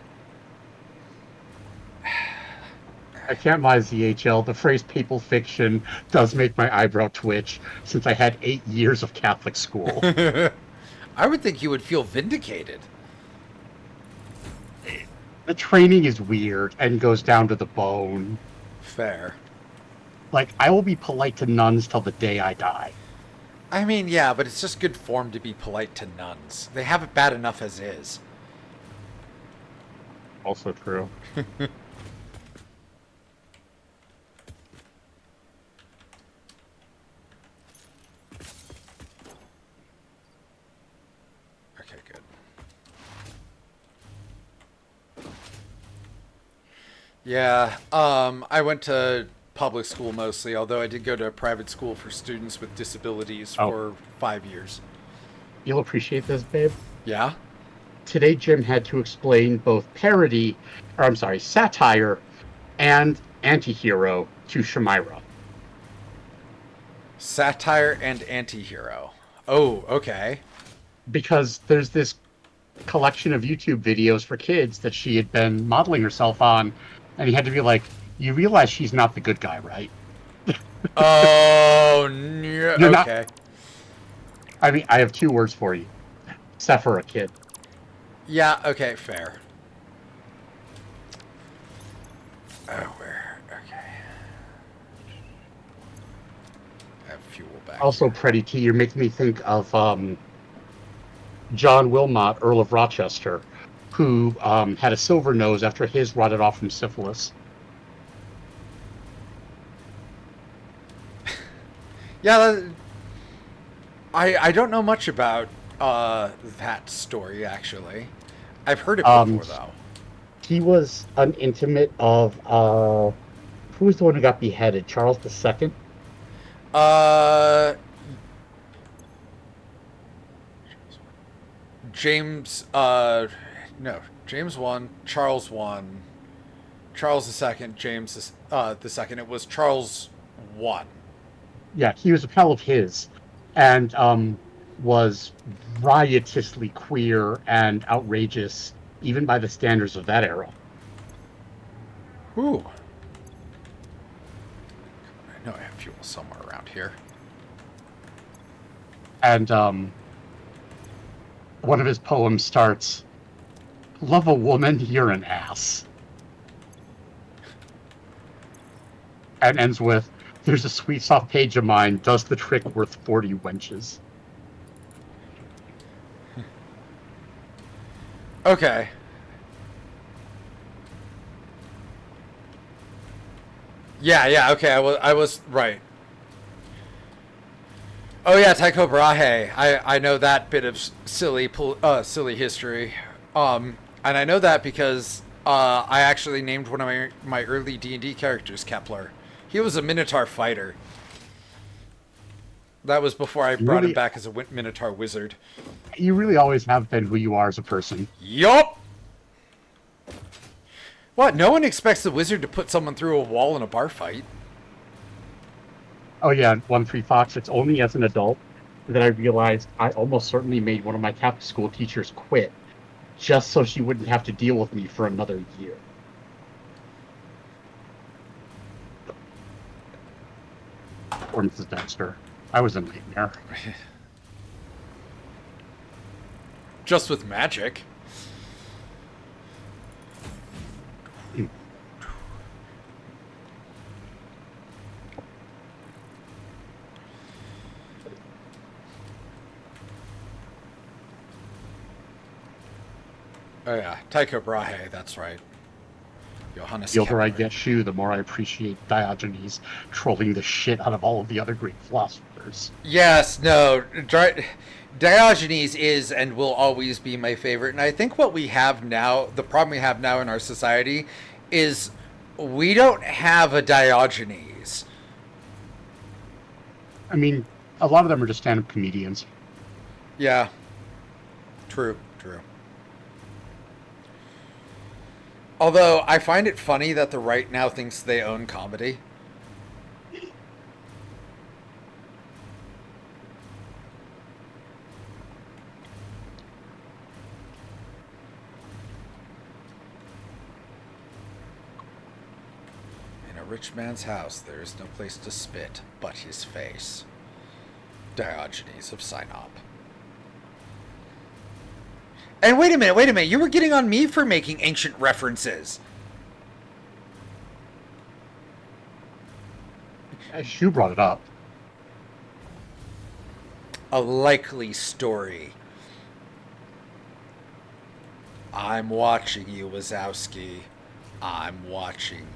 I can't lie, ZHL. The phrase papal fiction does make my eyebrow twitch, since I had 8 years of Catholic school.
I would think you would feel vindicated.
The training is weird and goes down to the bone.
Fair.
Like, I will be polite to nuns till the day I die.
I mean, yeah, but it's just good form to be polite to nuns. They have it bad enough as is.
Also true.
Okay, good. Yeah, I went to public school mostly, although I did go to a private school for students with disabilities for 5 years.
You'll appreciate this, babe.
Yeah?
Today, Jim had to explain both satire and anti-hero to Shamira.
Satire and anti-hero. Oh, okay.
Because there's this collection of YouTube videos for kids that she had been modeling herself on, and he had to be like, you realize she's not the good guy, right?
Oh, okay.
Not, I mean, I have 2 words for you. Sephora kid.
Yeah, okay, fair. Oh, where? Okay. I have fuel back.
Also, Pretty T, you're making me think of John Wilmot, Earl of Rochester, who had a silver nose after his rotted off from syphilis.
Yeah, I don't know much about that story, actually. I've heard it before, though.
He was an intimate of, who was the one who got beheaded? Charles II?
James, no, James 1, Charles 1, Charles II, James the second. It was Charles 1.
Yeah, he was a pal of his, and was riotously queer and outrageous, even by the standards of that era.
Ooh. I know I have fuel somewhere around here.
And one of his poems starts, "Love a woman, you're an ass." And ends with, "There's a sweet soft page of mine, does the trick worth 40 wenches."
Okay. Yeah, okay, I was right. Oh yeah, Tycho Brahe. I know that bit of silly history. And I know that because I actually named one of my early D&D characters Kepler. He was a Minotaur fighter. That was before I brought him back as a Minotaur wizard.
You really always have been who you are as a person.
Yup! What? No one expects the wizard to put someone through a wall in a bar fight.
Oh yeah, 1-3 Fox, it's only as an adult that I realized I almost certainly made one of my Catholic school teachers quit, just so she wouldn't have to deal with me for another year. Or Mrs. Dexter. I was a nightmare.
Just with magic. Oh yeah, Tycho Brahe, that's right. Johannes
The older I
Kepler.
get, Shu, the more I appreciate Diogenes trolling the shit out of all of the other Greek philosophers.
Yes, no, Diogenes is and will always be my favorite. And I think what we have now, the problem we have now in our society, is We don't have a Diogenes.
I mean, a lot of them are just stand-up comedians.
Yeah. True, true. Although, I find it funny that the right now thinks they own comedy. In a rich man's house, there is no place to spit but his face. Diogenes of Sinop. And wait a minute, you were getting on me for making ancient references.
You brought it up.
A likely story. I'm watching you, Wazowski. I'm watching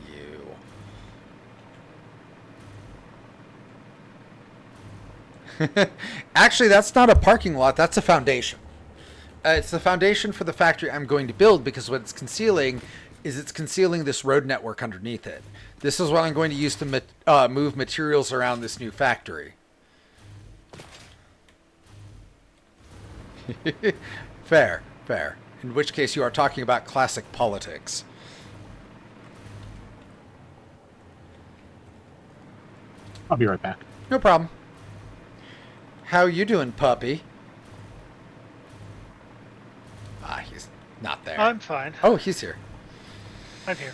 you. Actually, that's not a parking lot, that's a foundation. It's the foundation for the factory I'm going to build, because what it's concealing is it's concealing this road network underneath it. This is what I'm going to use to move materials around this new factory. Fair, fair. In which case you are talking about classic politics.
I'll be right back.
No problem. How you doing, puppy? Ah, he's not there.
I'm fine.
Oh, he's here.
I'm here.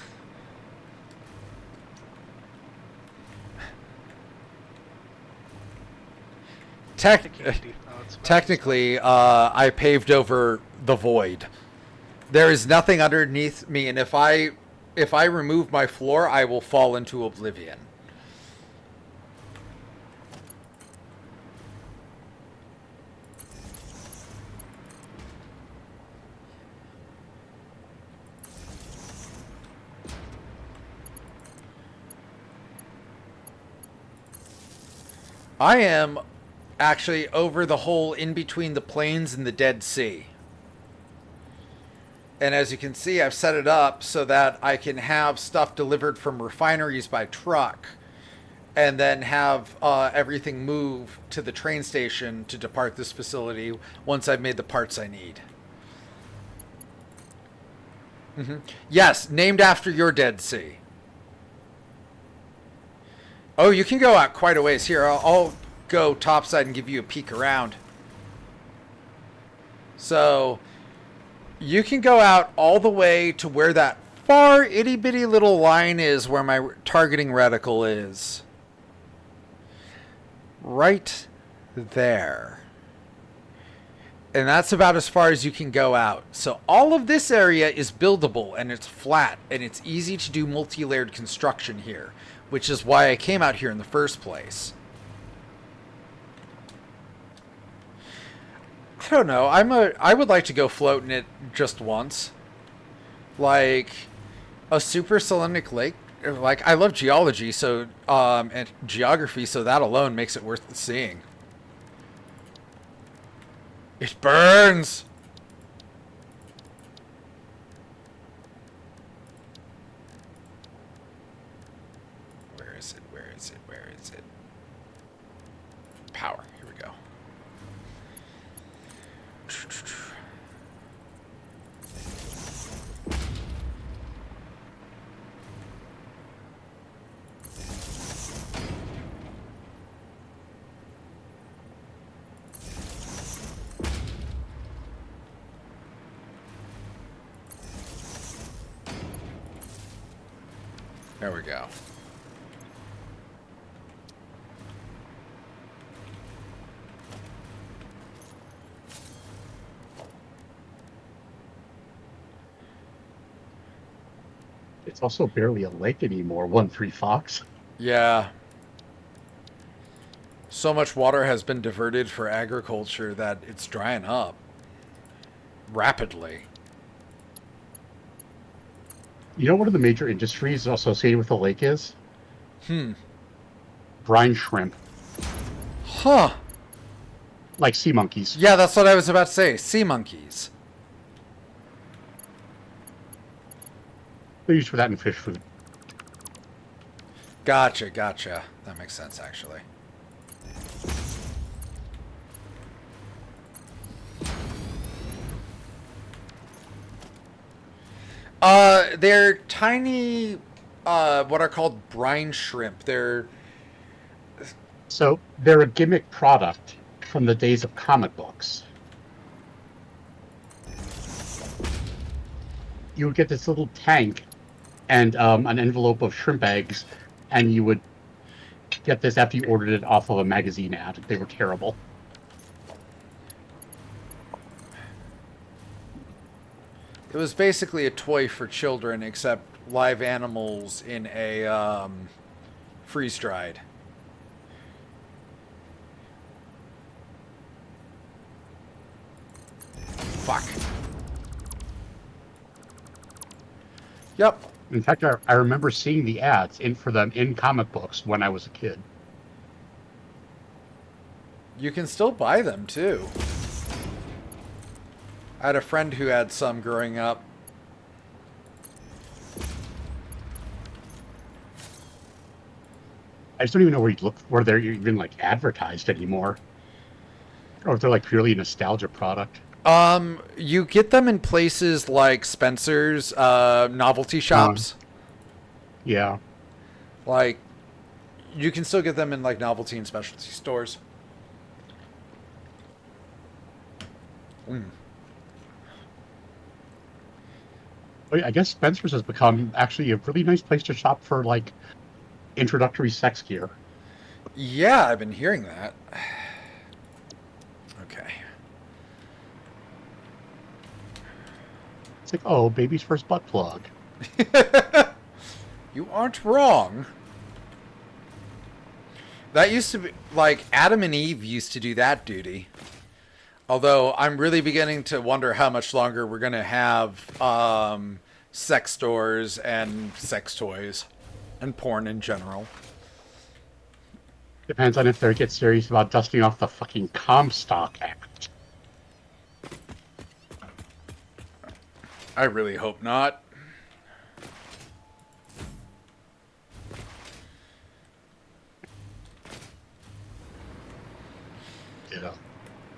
Technically, I paved over the void. There is nothing underneath me, and if I remove my floor, I will fall into oblivion. I am actually over the hole in between the plains and the Dead Sea. And as you can see, I've set it up so that I can have stuff delivered from refineries by truck and then have everything move to the train station to depart this facility once I've made the parts I need. Mm-hmm. Yes, named after your Dead Sea. Oh, you can go out quite a ways. Here, I'll go topside and give you a peek around. So, you can go out all the way to where that far itty-bitty little line is where my targeting reticle is. Right there. And that's about as far as you can go out. So all of this area is buildable, and it's flat, and it's easy to do multi-layered construction here, which is why I came out here in the first place. I don't know. I would like to go floating it just once. Like a super salinic lake. Like, I love geology, so and geography, so that alone makes it worth seeing. It burns. Where is it? Where is it? Where is it? Power. Here we go. There we go.
It's also barely a lake anymore. 1-3 Fox.
Yeah. So much water has been diverted for agriculture that it's drying up rapidly.
You know what one of the major industries associated with the lake is?
Hmm.
Brine shrimp.
Huh.
Like sea monkeys.
Yeah, that's what I was about to say. Sea monkeys.
They're used for that in fish food.
Gotcha. That makes sense, actually. They're tiny, what are called brine shrimp.
So they're a gimmick product from the days of comic books. You would get this little tank and an envelope of shrimp eggs, and you would get this after you ordered it off of a magazine ad. They were terrible.
It was basically a toy for children, except live animals in a freeze-dried. Fuck. Yep.
In fact, I remember seeing the ads for them in comic books when I was a kid.
You can still buy them, too. I had a friend who had some growing up.
I just don't even know where they're even like advertised anymore, or if they're like purely a nostalgia product.
You get them in places like Spencer's, novelty shops.
Yeah.
Like, you can still get them in like novelty and specialty stores.
I guess Spencer's has become actually a really nice place to shop for like introductory sex gear.
Yeah, I've been hearing that. Okay.
It's like, oh, baby's first butt plug.
You aren't wrong. That used to be like Adam and Eve used to do that duty. Although I'm really beginning to wonder how much longer we're going to have sex stores and sex toys and porn in general.
Depends on if they get serious about dusting off the fucking Comstock Act.
I really hope not.
Yeah.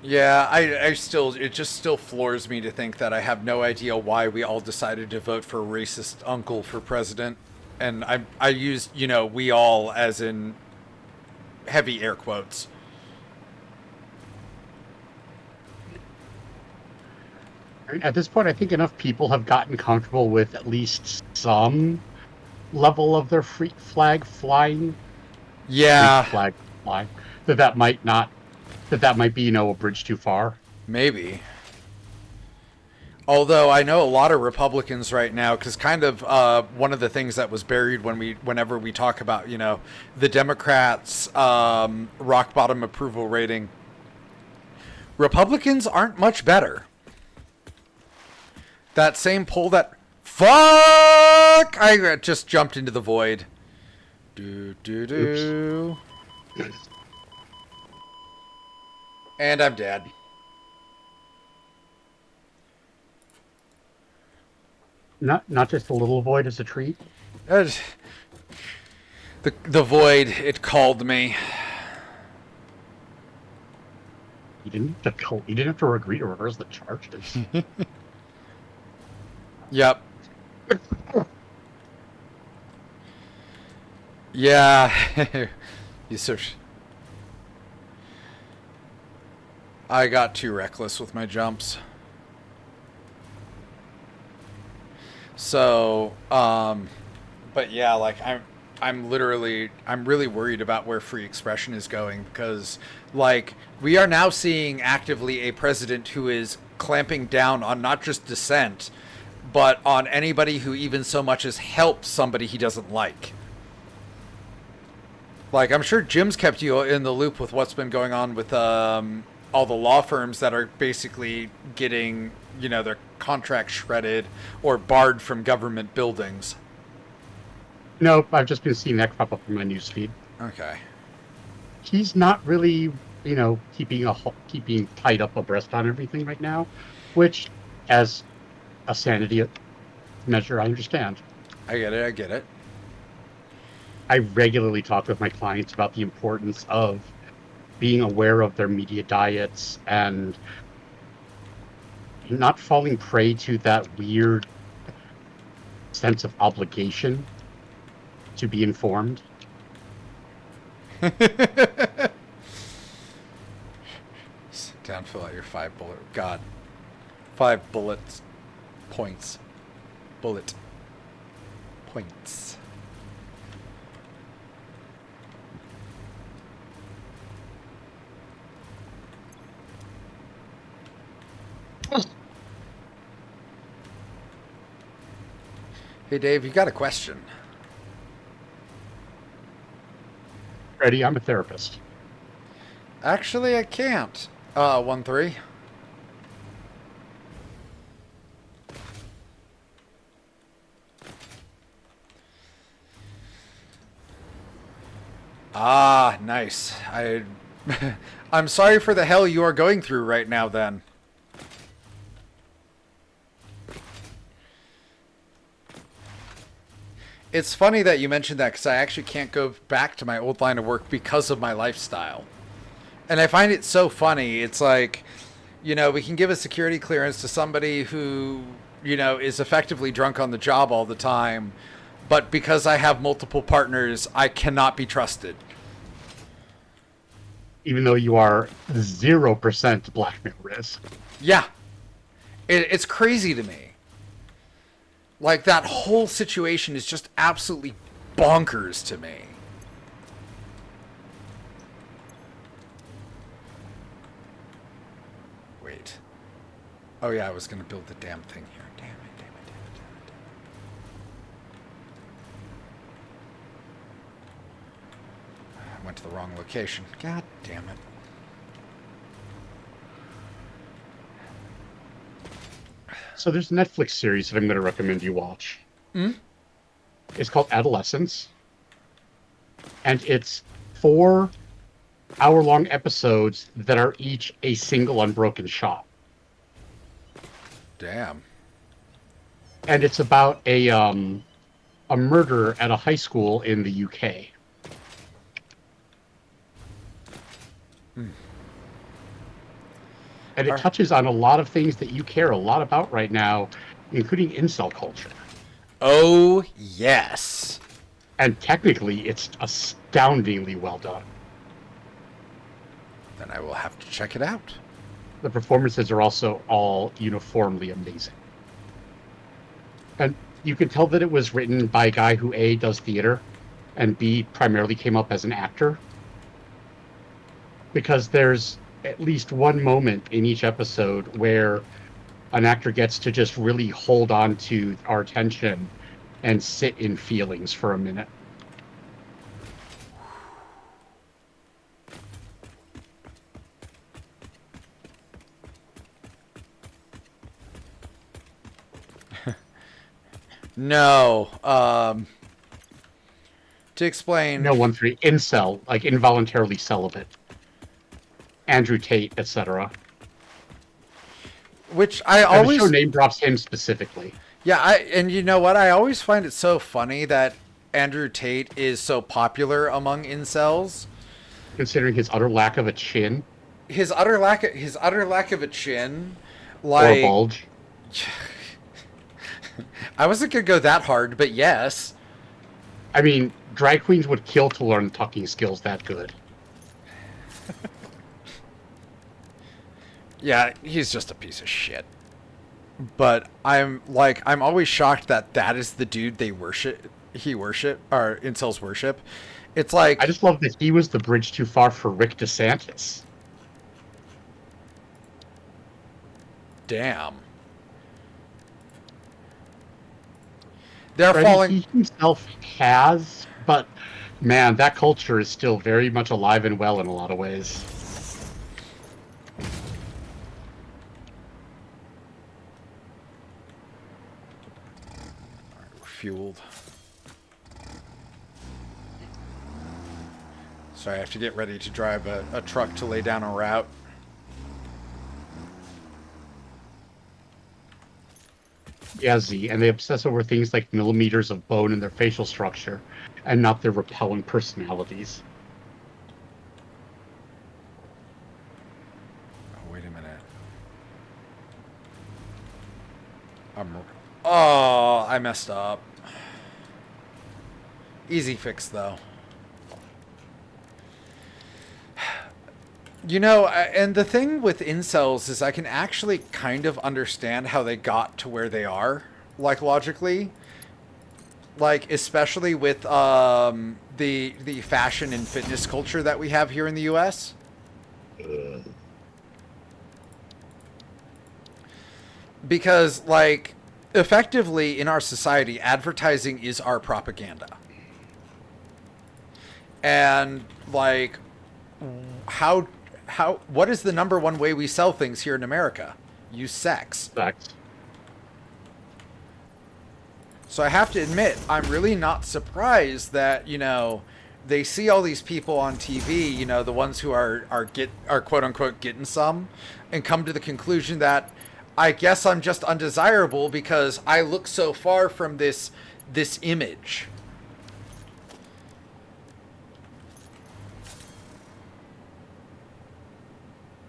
Yeah, I still, it just still floors me to think that I have no idea why we all decided to vote for a racist uncle for president. And I used, we all as in heavy air quotes.
At this point, I think enough people have gotten comfortable with at least some level of their freak flag flying.
Yeah.
Freak flag flying. That might be, a bridge too far.
Maybe. Although I know a lot of Republicans right now, because kind of one of the things that was buried whenever we talk about, the Democrats' rock bottom approval rating, Republicans aren't much better. That same poll that... Fuck! I just jumped into the void. Do. And I'm dead.
Not just a little void as a treat.
The void, it called me.
You didn't have to agree to reverse the charges.
Yep. Yeah. You search. I got too reckless with my jumps. So, but yeah, like I'm really worried about where free expression is going, because like we are now seeing actively a president who is clamping down on not just dissent, but on anybody who even so much as helps somebody he doesn't like. Like, I'm sure Jim's kept you in the loop with what's been going on with all the law firms that are basically getting, their contracts shredded or barred from government buildings.
Nope, I've just been seeing that crop up in my newsfeed.
Okay.
He's not really, keeping tight up abreast on everything right now, which, as a sanity measure, I understand.
I get it.
I regularly talk with my clients about the importance of being aware of their media diets and not falling prey to that weird sense of obligation to be informed.
Sit down, fill out your 5 bullets points. Bullet points. Hey Dave, you got a question?
Freddie, I'm a therapist.
Actually, I can't. 1-3. Ah, nice. I'm sorry for the hell you are going through right now then. It's funny that you mentioned that because I actually can't go back to my old line of work because of my lifestyle. And I find it so funny. It's like, we can give a security clearance to somebody who, is effectively drunk on the job all the time. But because I have multiple partners, I cannot be trusted.
Even though you are 0% blackmail risk.
Yeah. It's crazy to me. Like, that whole situation is just absolutely bonkers to me. Wait. Oh, yeah, I was going to build the damn thing here. Damn it. I went to the wrong location. God damn it.
So there's a Netflix series that I'm going to recommend you watch. It's called Adolescence. And it's 4 hour-long episodes that are each a single unbroken shot.
Damn.
And it's about a murder at a high school in the UK. And it touches on a lot of things that you care a lot about right now, including incel culture.
Oh, yes.
And technically, it's astoundingly well done.
Then I will have to check it out.
The performances are also all uniformly amazing. And you can tell that it was written by a guy who A, does theater, and B, primarily came up as an actor. Because there's at least one moment in each episode where an actor gets to just really hold on to our attention and sit in feelings for a minute.
No. To explain.
No, 1-3. Incel, like involuntarily celibate. Andrew Tate, etc.
Which I
And
always.
the show name drops him specifically.
Yeah, and you know what? I always find it so funny that Andrew Tate is so popular among incels.
Considering his utter lack of a chin.
His utter lack of a chin.
Or a bulge.
I wasn't gonna go that hard, but yes.
I mean, drag queens would kill to learn tucking skills that good.
Yeah, he's just a piece of shit. But I'm always shocked that is the dude they worship. Or incels worship. It's like,
I just love that he was the bridge too far for Rick DeSantis.
Damn. They're
Freddie,
falling.
he himself has, but man, that culture is still very much alive and well in a lot of ways.
We're fueled. Sorry, I have to get ready to drive a truck to lay down a route.
Yeah, Z, and they obsess over things like millimeters of bone in their facial structure. and not their repelling personalities.
Oh, wait a minute. Oh, I messed up. Easy fix, though. You know, and the thing with incels is I can actually kind of understand how they got to where they are, like, logically. Like, especially with the fashion and fitness culture that we have here in the U.S. Because, like, effectively in our society, advertising is our propaganda. And, like, what is the number one way we sell things here in America? Use sex.
Sex.
So I have to admit, I'm really not surprised that, you know, they see all these people on TV, you know, the ones who are quote unquote getting some, and come to the conclusion that I guess I'm just undesirable because I look so far from this image.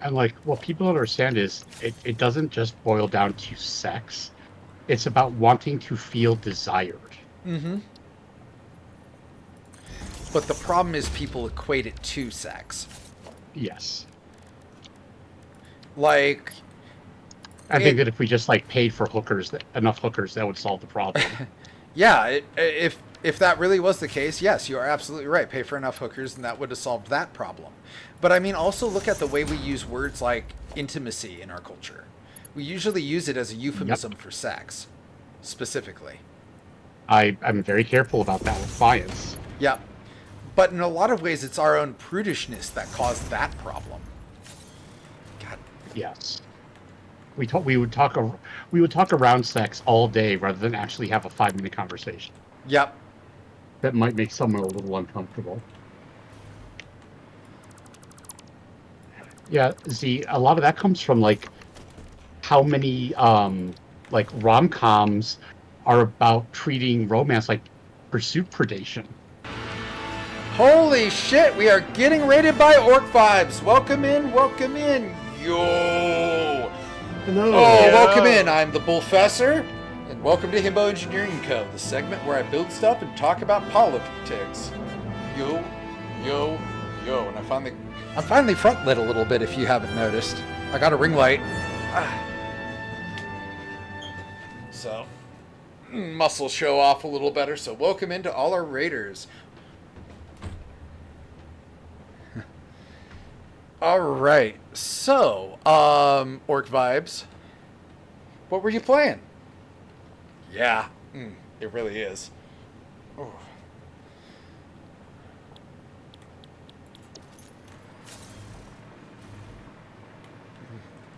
And like what people don't understand is it doesn't just boil down to sex. It's about wanting to feel desired.
Mm-hmm. But the problem is people equate it to sex.
Yes.
Like,
I think that if we just like paid for hookers, enough hookers, that would solve the problem.
yeah, if that really was the case, yes, you are absolutely right. Pay for enough hookers and that would have solved that problem. But I mean, also look at the way we use words like intimacy in our culture. We usually use it as a euphemism for sex, specifically.
I'm very careful about that with clients.
Yeah. But in a lot of ways, it's our own prudishness that caused that problem. God.
Yes. We would talk around sex all day rather than actually have a 5-minute conversation.
Yep.
That might make someone a little uncomfortable. Yeah, Z, a lot of that comes from like how many like rom-coms are about treating romance like pursuit predation.
Holy shit, we are getting rated by Orc Vibes. Welcome in, welcome in. Yo.
Hello.
Oh, welcome in. I'm the Bullfessor, and welcome to Himbo Engineering Co., the segment where I build stuff and talk about politics. Yo, yo, yo. And I'm finally front lit a little bit if you haven't noticed. I got a ring light. So, muscles show off a little better. So welcome into all our raiders. All right. So, Orc Vibes. What were you playing? Yeah, it really is. Ooh.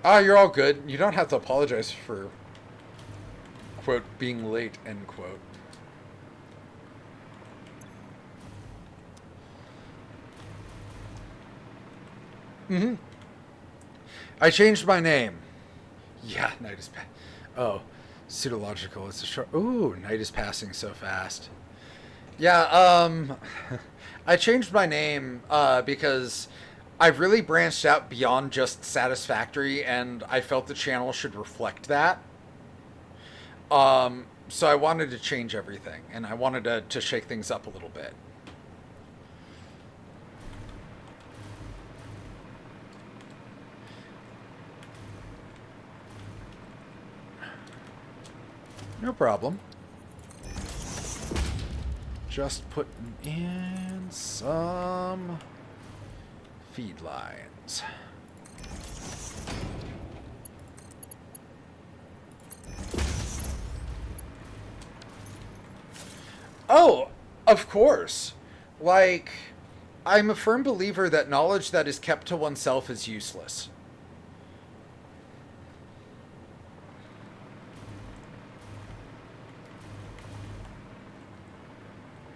Ah, you're all good. You don't have to apologize for, quote, being late, end quote. Mm-hmm. I changed my name. Yeah, night is pseudological. It's a short. Ooh, night is passing so fast. Yeah, I changed my name because I've really branched out beyond just Satisfactory, and I felt the channel should reflect that. So I wanted to change everything, and I wanted to shake things up a little bit. No problem. Just putting in some feed lines. Oh, of course. Like, I'm a firm believer that knowledge that is kept to oneself is useless.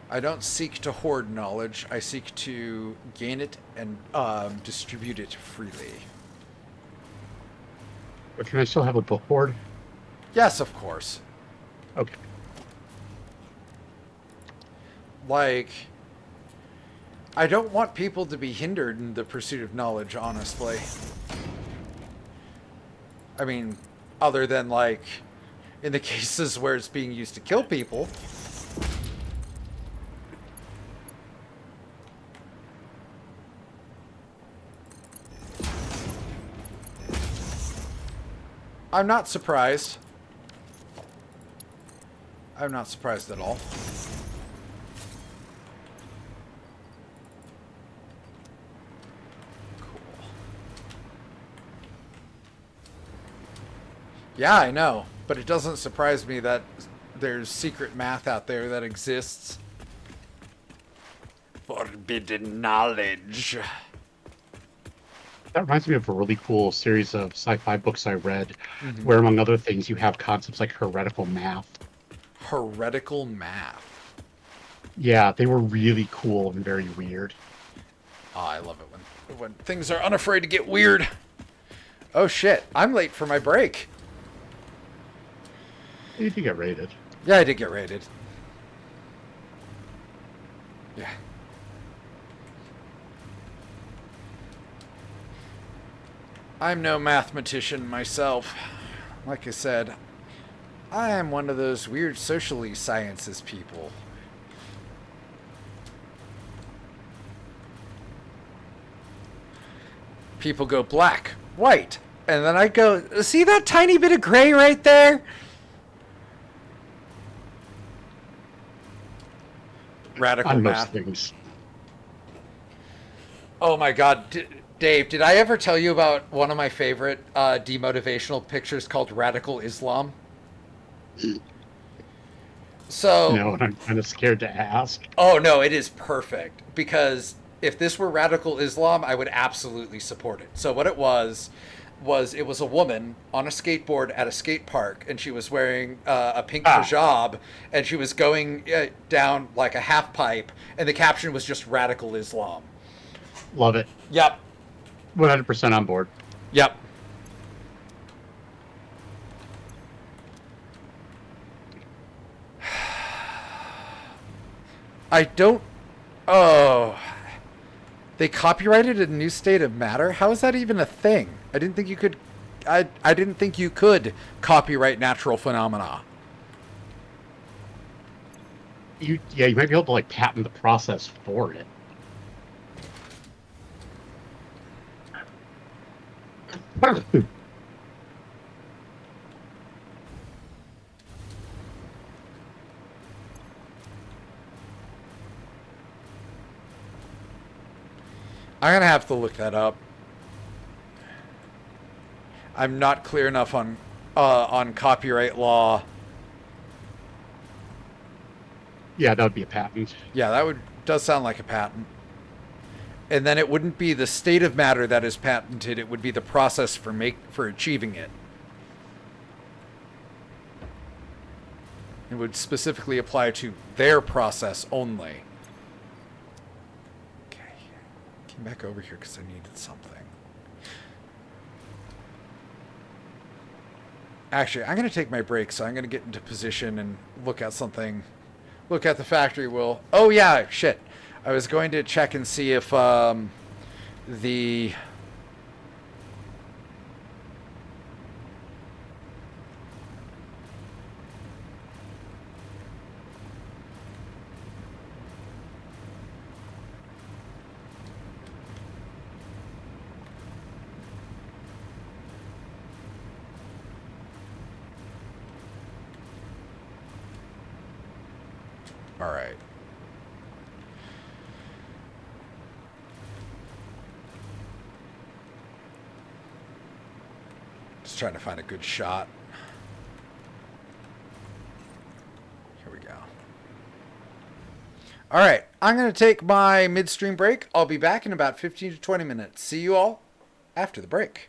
I don't seek to hoard knowledge. I seek to gain it and distribute it freely.
But can I still have a book board?
Yes, of course.
Okay.
Like, I don't want people to be hindered in the pursuit of knowledge, honestly. I mean, other than, like, in the cases where it's being used to kill people. I'm not surprised. I'm not surprised at all. Cool. Yeah, I know. But it doesn't surprise me that there's secret math out there that exists. Forbidden knowledge.
That reminds me of a really cool series of sci-fi books I read, where, among other things, you have concepts like heretical math.
Heretical math.
Yeah, they were really cool and very weird.
Oh, I love it when things are unafraid to get weird. Oh shit, I'm late for my break.
You did get rated.
Yeah, I did get rated. Yeah. I'm no mathematician myself. Like I said, I am one of those weird socially sciences people. People go black, white, and then I go, see that tiny bit of gray right there? Radical
On
math.
most things.
Oh my god, Dave, did I ever tell you about one of my favorite demotivational pictures called Radical Islam? So,
No, and I'm kind of scared to ask.
oh no, it is perfect because if this were Radical Islam, I would absolutely support it. So what it was it was a woman on a skateboard at a skate park, and she was wearing a pink hijab, and she was going down like a half pipe, and the caption was just Radical Islam.
Love it.
Yep.
100% on board.
Yep. I don't. Oh. They copyrighted a new state of matter? How is that even a thing? I didn't think you could. I didn't think you could copyright natural phenomena.
You might be able to like patent the process for it.
I'm gonna have to look that up. I'm not clear enough on copyright law.
Yeah, that would be a patent.
Yeah, does sound like a patent. And then it wouldn't be the state of matter that is patented; it would be the process for achieving it. It would specifically apply to their process only. Okay, came back over here because I needed something. Actually, I'm going to take my break, so I'm going to get into position and look at something. Look at the factory wheel. Oh, yeah, shit. I was going to check and see if the... All right. Just trying to find a good shot. Here we go. All right. I'm going to take my midstream break. I'll be back in about 15 to 20 minutes. See you all after the break.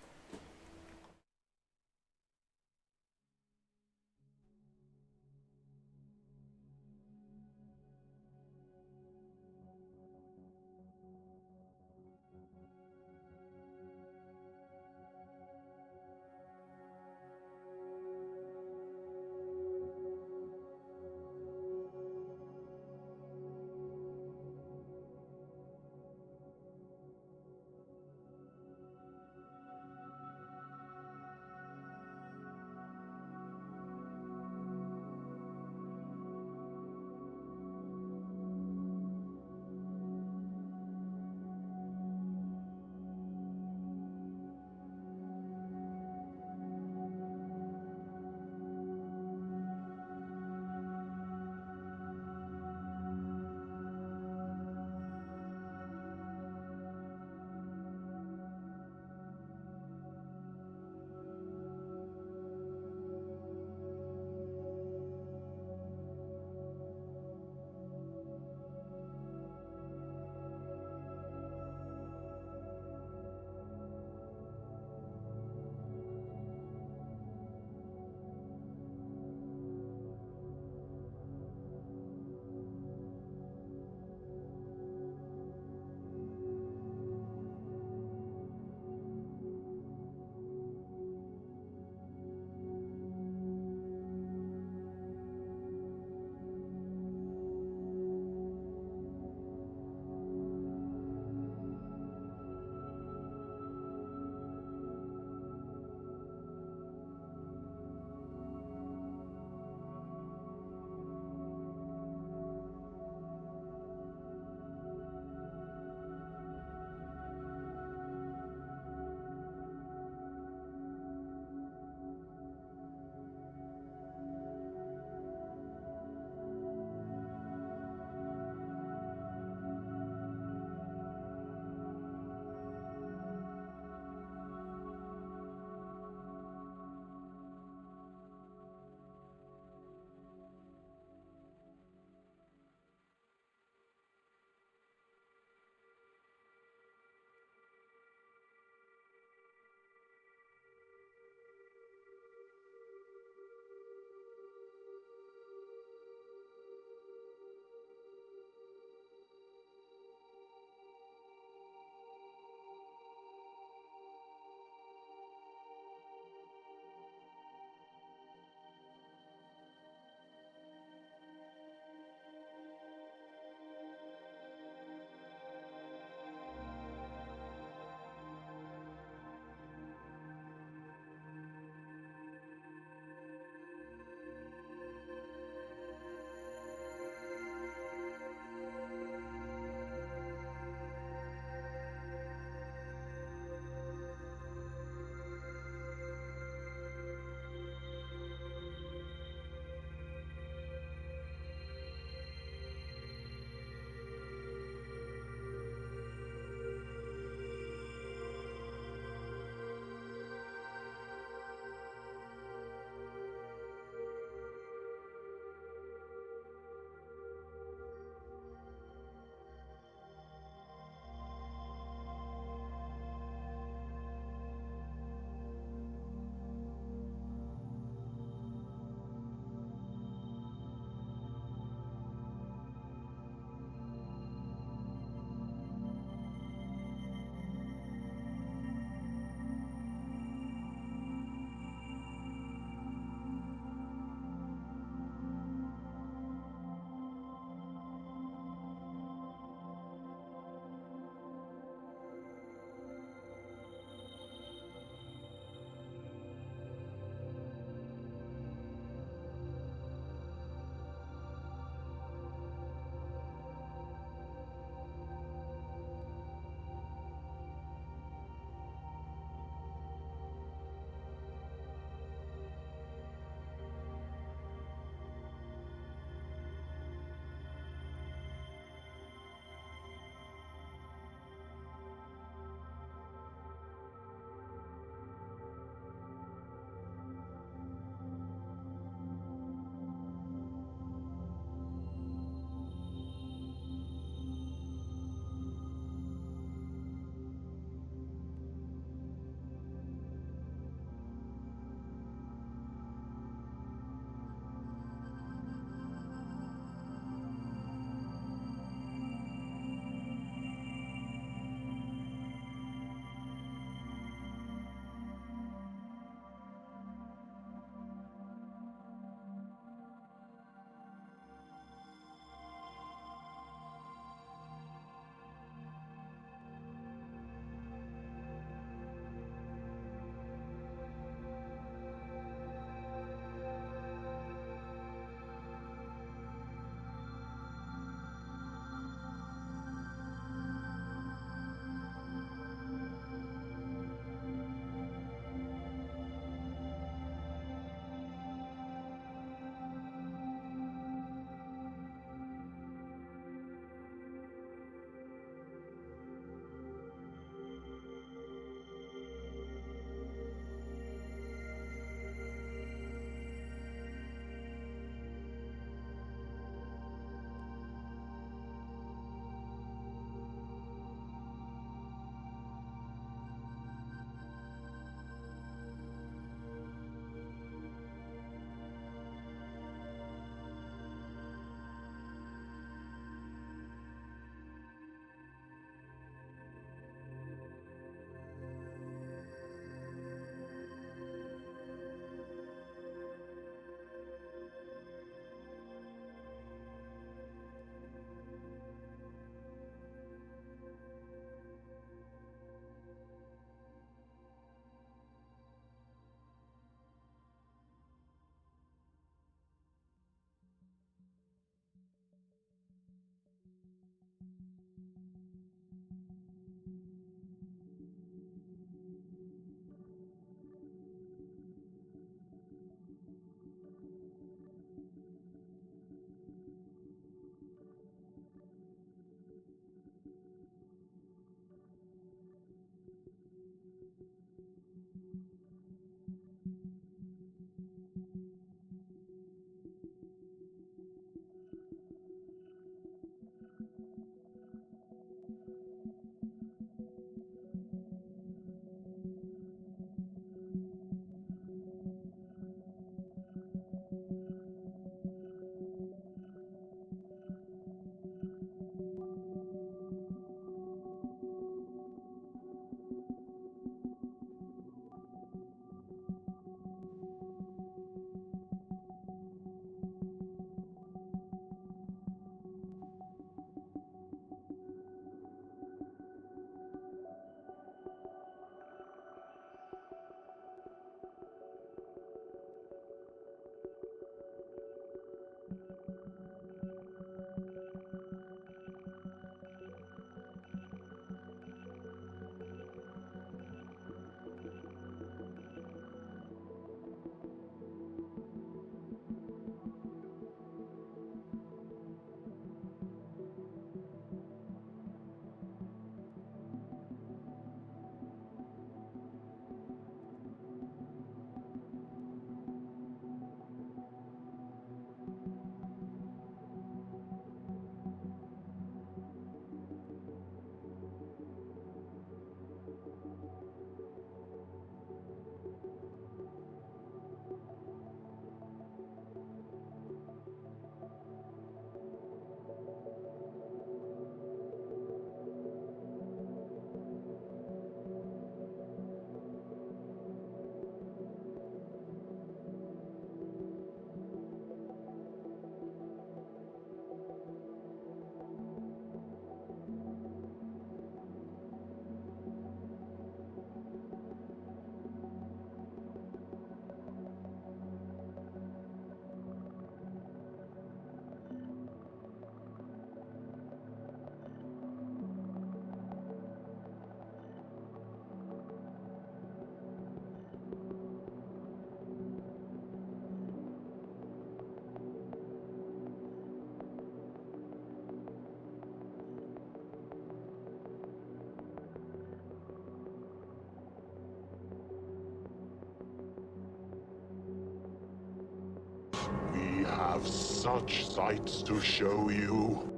have such sights to show you.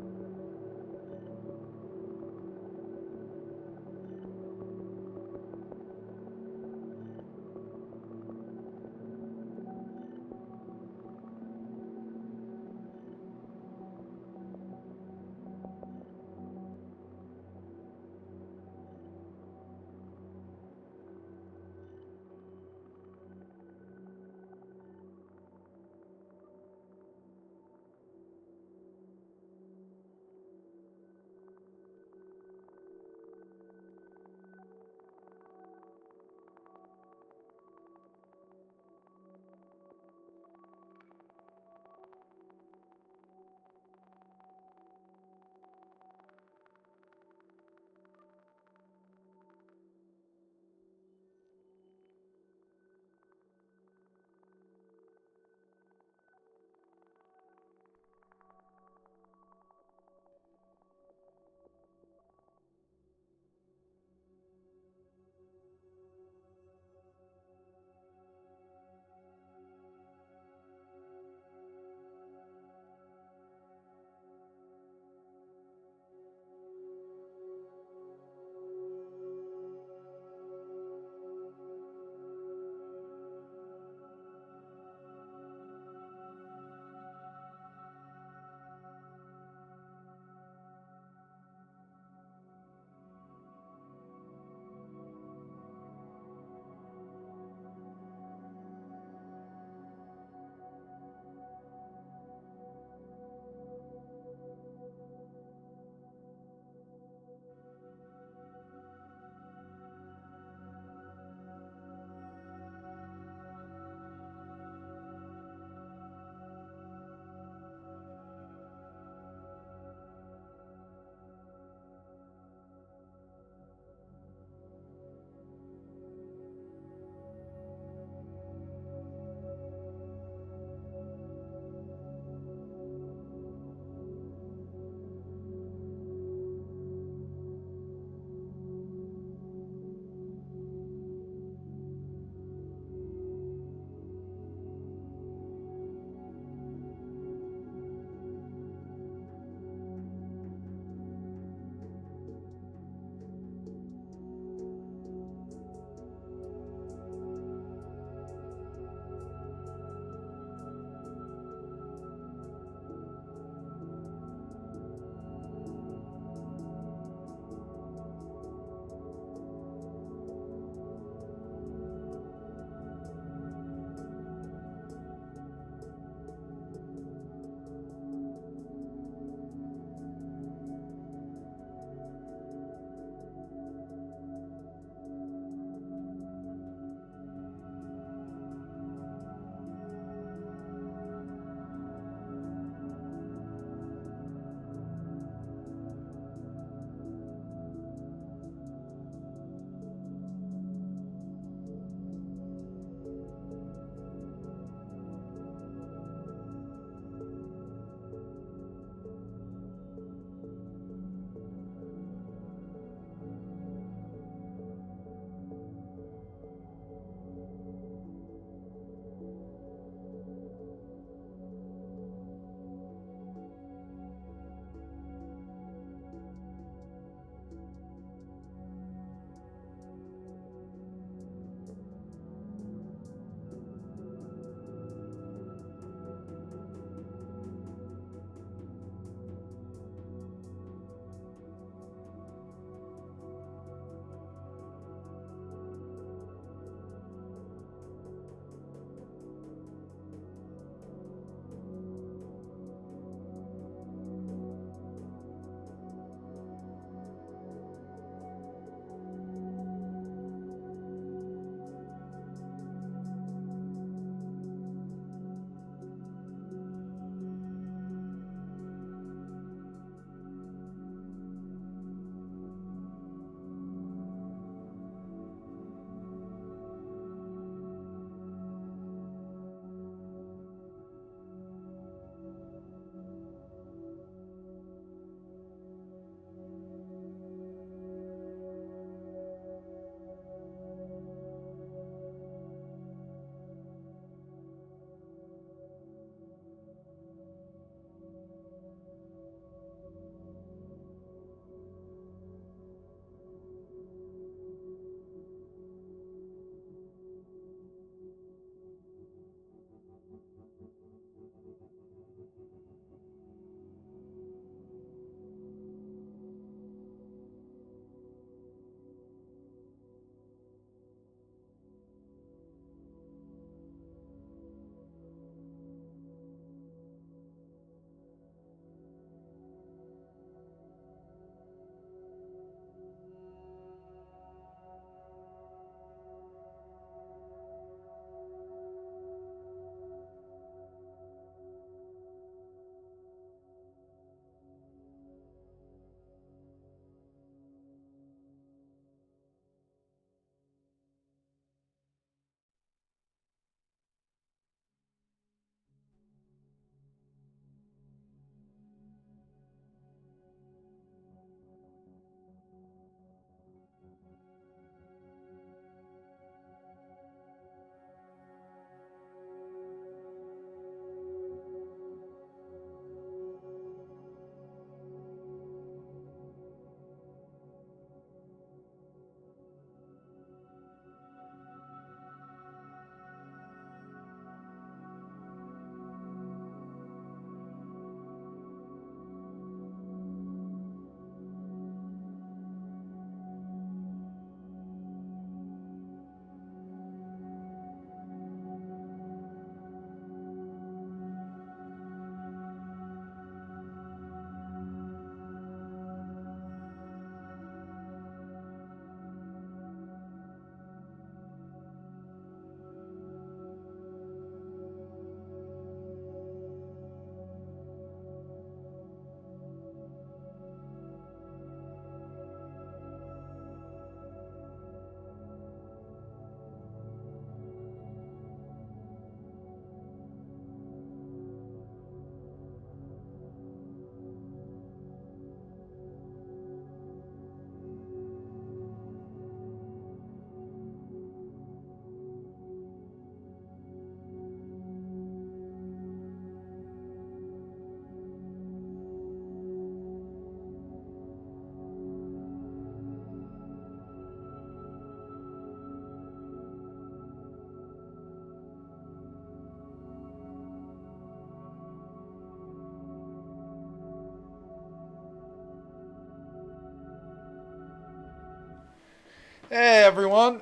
Hey everyone,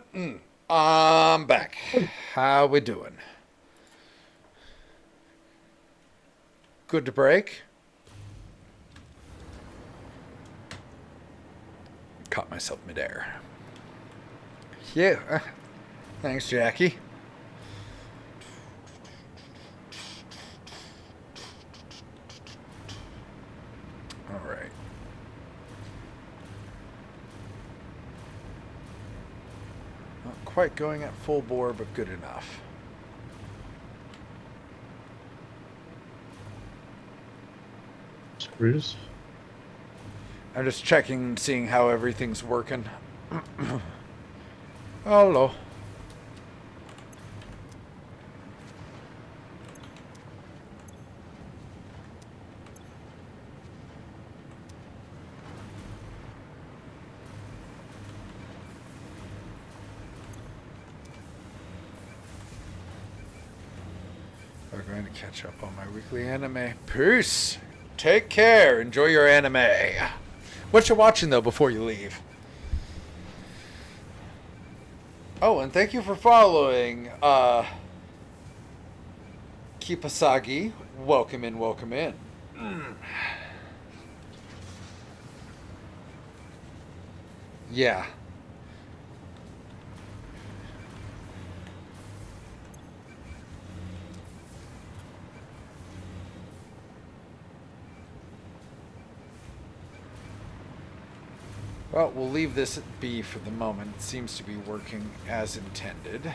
I'm back. How we doing? Good to break? Caught myself midair. Yeah, thanks, Jackie. All right. Not quite going at full bore, but good enough.
Screws.
I'm just checking, seeing how everything's working. Hello. We're going to catch up on my weekly anime. Peace. Take care. Enjoy your anime. What you watching though before you leave? Oh, and thank you for following Kipasagi. Welcome in, welcome in. Yeah. Well, we'll leave this be for the moment. It seems to be working as intended.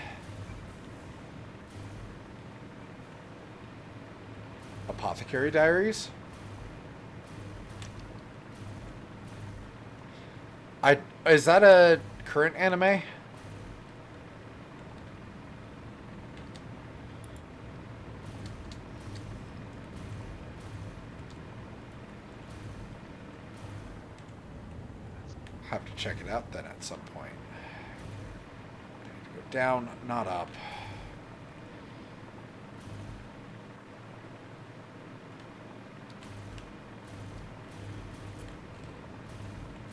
Apothecary Diaries? Is that a current anime? Have to check it out then at some point. I need to go down, not up.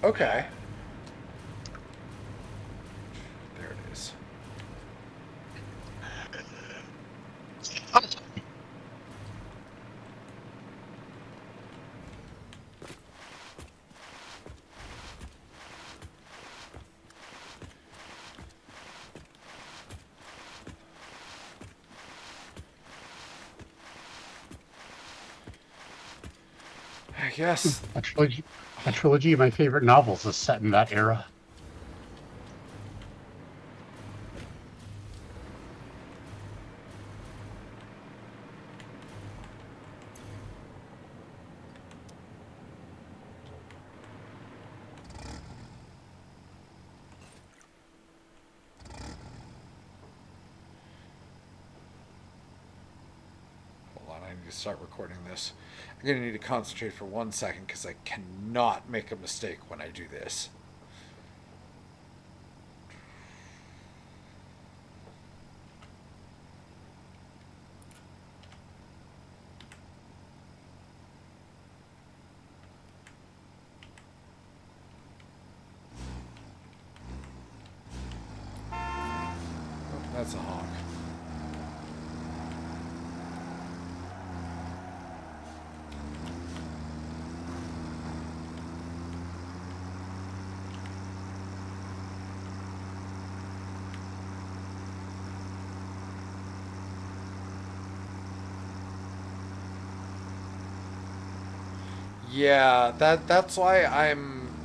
Okay. There it is. I guess.
A trilogy of my favorite novels is set in that era.
Hold on, I need to start recording this. I'm going to need to concentrate for 1 second because I cannot make a mistake when I do this. Oh, that's a honk. Yeah, that's why I'm...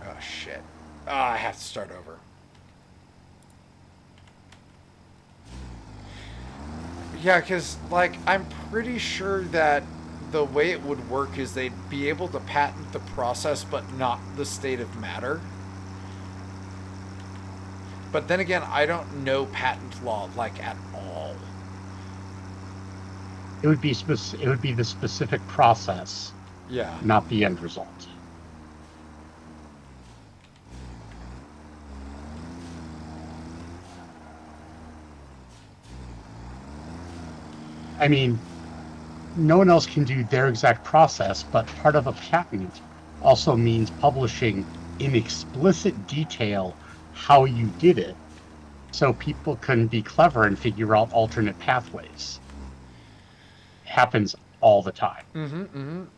Oh, shit. I have to start over. Yeah, because, like, I'm pretty sure that the way it would work is they'd be able to patent the process, but not the state of matter. But then again, I don't know patent law, like, at all.
It would be the specific process,
Yeah.
not the end result. I mean, no one else can do their exact process, but part of a patent also means publishing in explicit detail how you did it, so people can be clever and figure out alternate pathways. Happens all the time.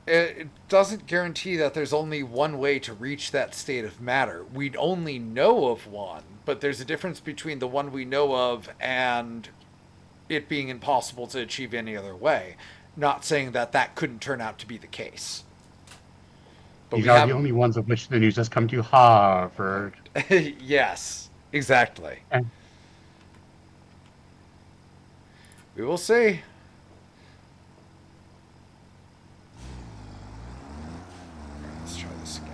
It doesn't guarantee that there's only one way to reach that state of matter. We'd only know of one, but there's a difference between the one we know of and it being impossible to achieve any other way. Not saying that that couldn't turn out to be the case. But
These
we
are
have
the only ones of which the news has come to Harvard.
yes, exactly.
And
We will see. Let's try this again.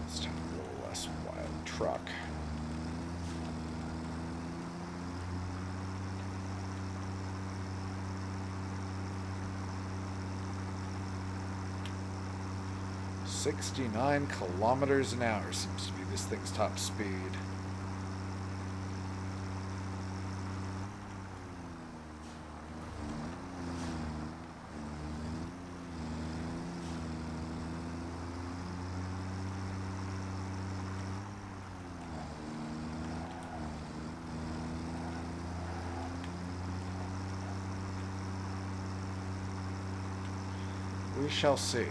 This time a little less wild truck. "69 kilometers an hour" seems to be this thing's top speed. We shall see.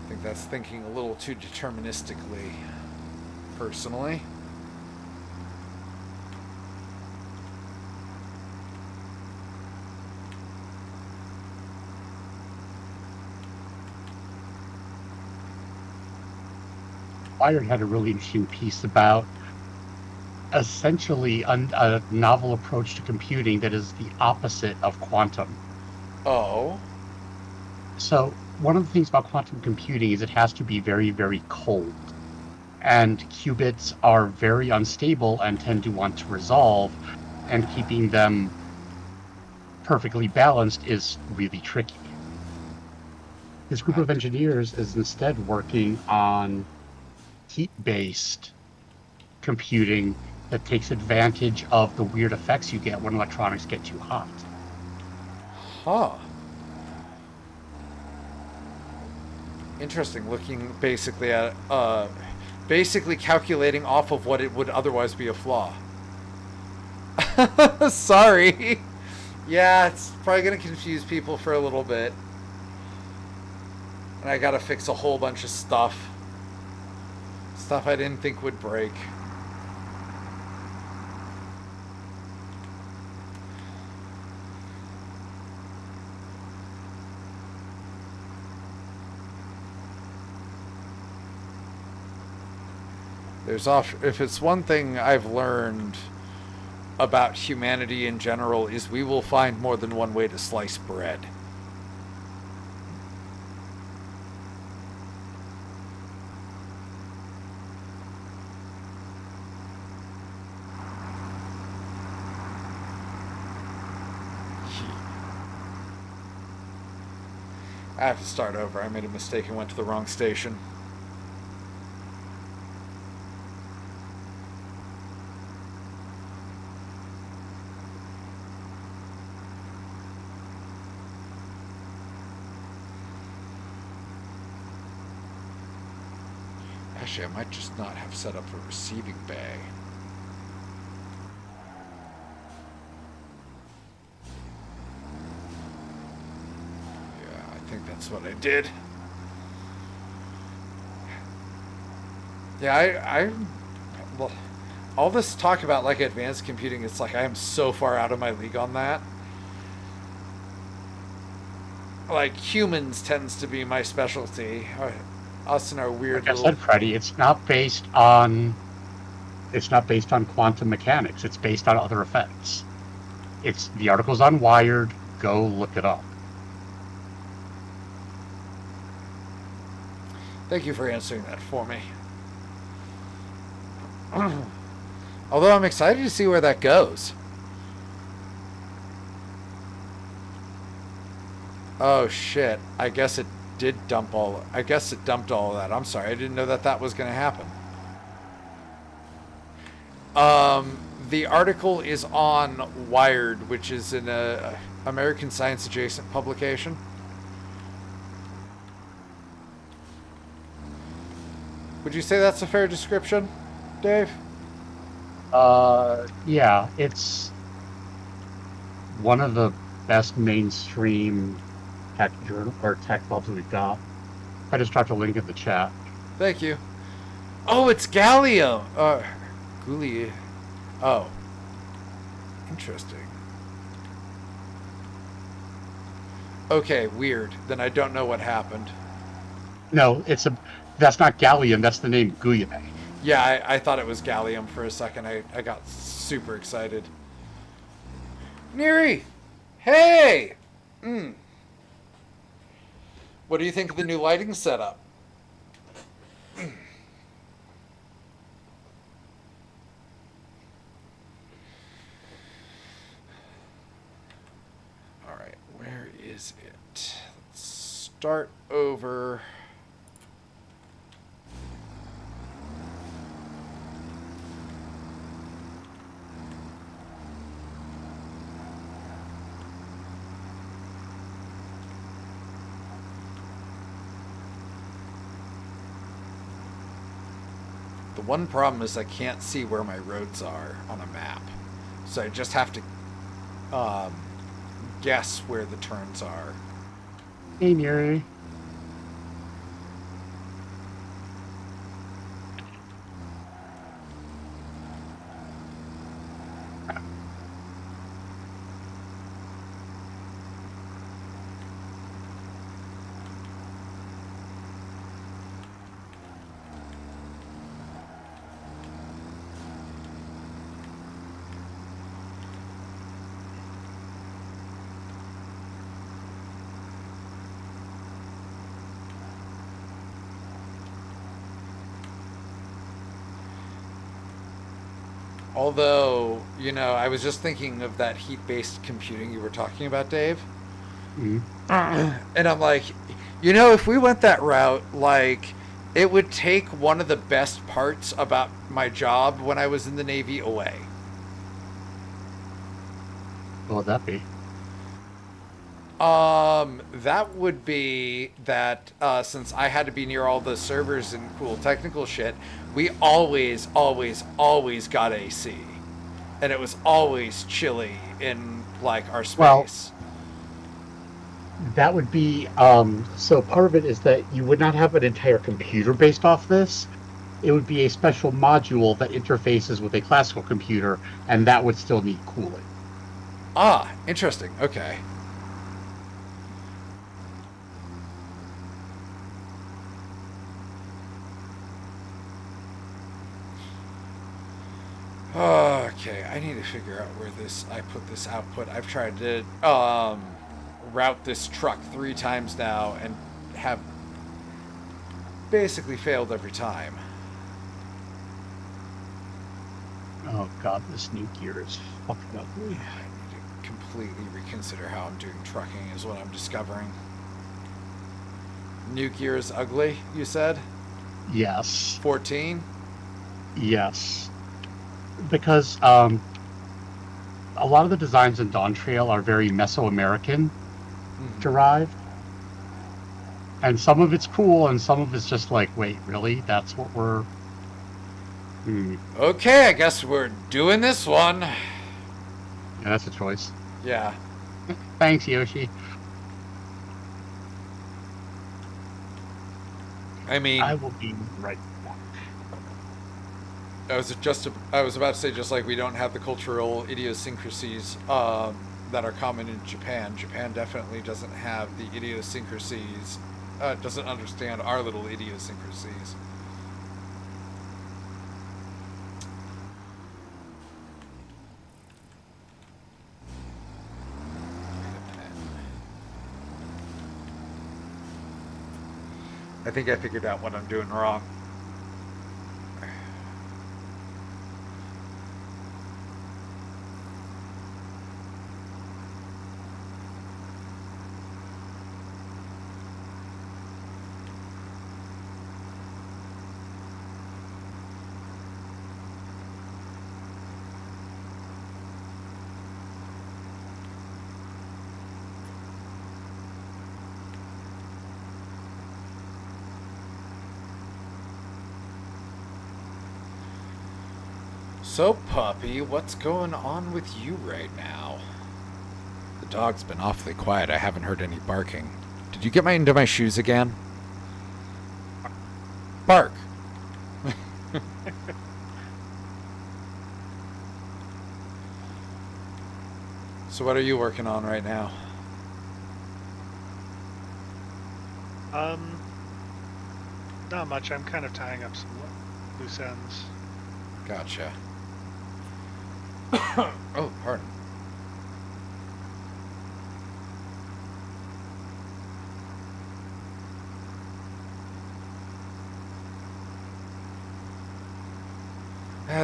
I think that's thinking a little too deterministically, personally.
Wired had a really interesting piece about essentially a novel approach to computing that is the opposite of quantum.
Oh.
So one of the things about quantum computing is it has to be very, very cold. And qubits are very unstable and tend to want to resolve, and keeping them perfectly balanced is really tricky. This group of engineers is instead working on heat-based computing that takes advantage of the weird effects you get when electronics get too hot.
Huh. Interesting. Looking basically at basically calculating off of what it would otherwise be a flaw. Sorry. Yeah, it's probably gonna confuse people for a little bit. And I gotta fix a whole bunch of stuff. Stuff I didn't think would break. If it's one thing I've learned about humanity in general is we will find more than one way to slice bread. I have to start over. I made a mistake and went to the wrong station. Actually, I might just not have set up a receiving bay. Yeah, I think that's what I did. Yeah, well, all this talk about like advanced computing, it's like I am so far out of my league on that. Like humans tends to be my specialty. Us and our weird
Like I said, Freddie, it's not based on quantum mechanics. It's based on other effects. The article's on Wired. Go look it up.
Thank you for answering that for me. Although I'm excited to see where that goes. Oh shit. I guess it dumped all of that. I'm sorry. I didn't know that was going to happen. The article is on Wired, which is an American Science adjacent publication. Would you say that's a fair description, Dave?
Yeah, it's one of the best mainstream tech journal or tech clubs we've got. I just dropped a link in the chat.
Thank you. Oh, it's Gallium. Gulli. Oh, interesting. Okay, weird. Then I don't know what happened.
No, that's not gallium. That's the name Guillemet.
Yeah, I thought it was Gallium for a second. I got super excited. Neri! Hey! What do you think of the new lighting setup? Alright, where is it? Let's start over. The one problem is I can't see where my roads are on a map. So I just have to guess where the turns are.
Hey, Mary.
Although, I was just thinking of that heat-based computing you were talking about, Dave.
Mm-hmm.
And I'm like, if we went that route, like, it would take one of the best parts about my job when I was in the Navy away.
What would that be?
That would be that since I had to be near all the servers and cool technical shit, we always got AC. And it was always chilly in, like, our space.
Well, that would be, so part of it is that you would not have an entire computer based off this. It would be a special module that interfaces with a classical computer, and that would still need cooling.
Ah, interesting. Okay. Okay, I need to figure out where I put this output. I've tried to route this truck 3 times now and have basically failed every time.
Oh god, this new gear is fucking ugly.
I need to completely reconsider how I'm doing trucking is what I'm discovering. New gear is ugly, you said?
Yes.
14?
Yes. Because a lot of the designs in Dawn Trail are very Mesoamerican derived. And some of it's cool, and some of it's just like, wait, really? That's what we're...
Okay, I guess we're doing this one.
Yeah, that's a choice.
Yeah.
Thanks, Yoshi.
I mean...
I will be right back.
I was about to say, just like we don't have the cultural idiosyncrasies that are common in Japan. Japan definitely doesn't have the idiosyncrasies, doesn't understand our little idiosyncrasies. Wait a minute. I think I figured out what I'm doing wrong. So, puppy, what's going on with you right now? The dog's been awfully quiet. I haven't heard any barking. Did you get into my shoes again? Bark! So what are you working on right now?
Not much. I'm kind of tying up some loose ends.
Gotcha. Oh, pardon.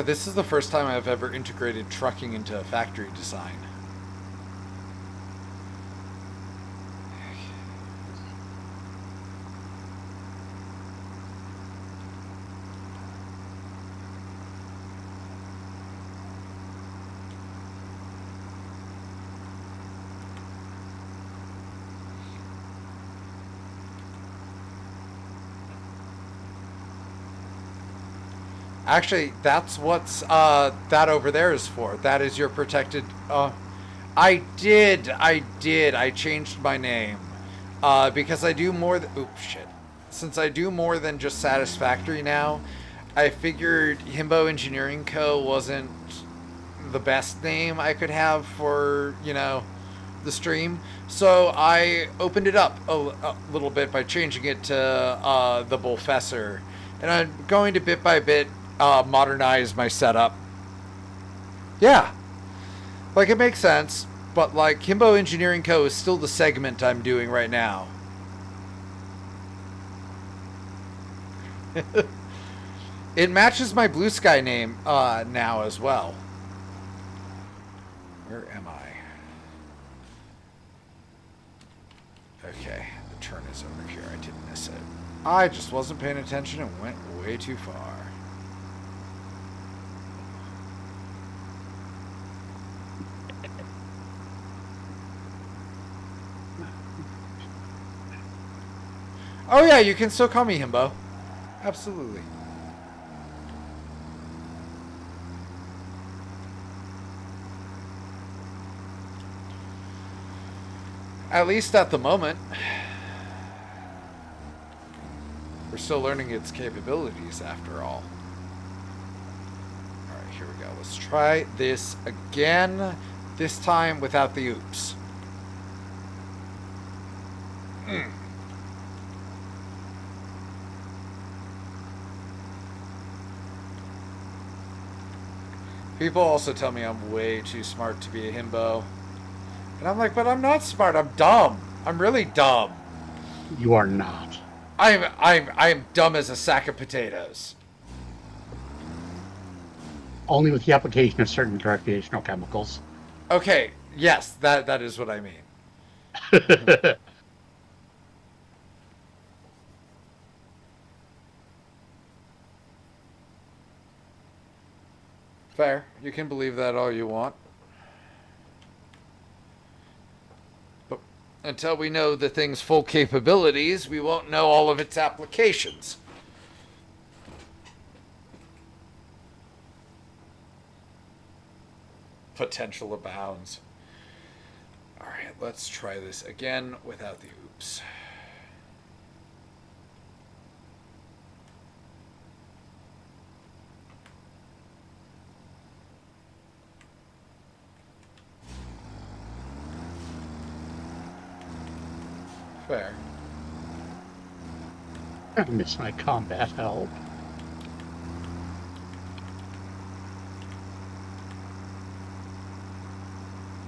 This is the first time I've ever integrated trucking into a factory design. Actually, that's what's that over there is for. That is your protected. I did. I changed my name because I do more. Oops, shit. Since I do more than just Satisfactory now, I figured Himbo Engineering Co. wasn't the best name I could have for the stream. So I opened it up a little bit by changing it to the Bullfessor, and I'm going to bit by bit modernize my setup. Yeah, like it makes sense, but like Himbo Engineering Co. is still the segment I'm doing right now. It matches my Blue Sky name now as well. Where am I? Okay, the turn is over here. I didn't miss it. I just wasn't paying attention and went way too far. Oh yeah, you can still call me Himbo. Absolutely. At least at the moment. We're still learning its capabilities after all. Alright, here we go. Let's try this again. This time without the oops. People also tell me I'm way too smart to be a himbo. And I'm like, but I'm not smart, I'm dumb. I'm really dumb.
You are not.
I'm dumb as a sack of potatoes.
Only with the application of certain recreational chemicals.
Okay, yes, that is what I mean. Fair. You can believe that all you want. But until we know the thing's full capabilities, we won't know all of its applications. Potential abounds. Alright, let's try this again without the oops. Fair.
I miss my combat help.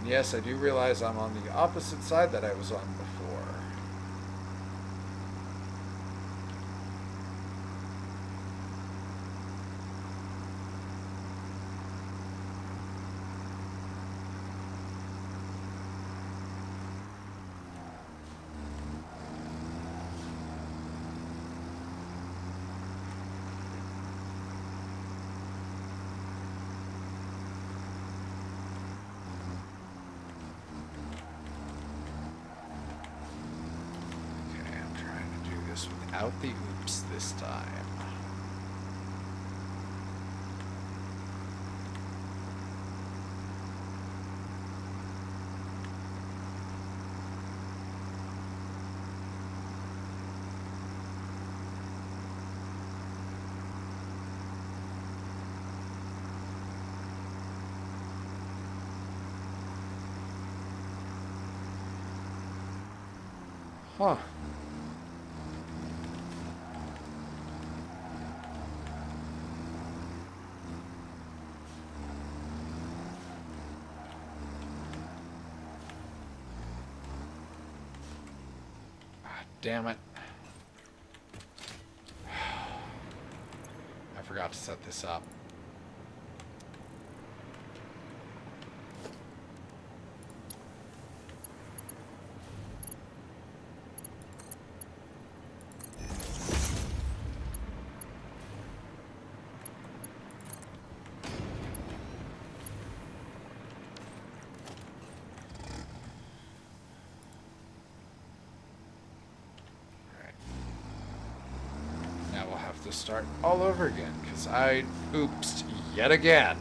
Yes, I do realize I'm on the opposite side that I was on before. Without the oops this time. Huh. Damn it. I forgot to set this up. To start all over again because I oopsed yet again.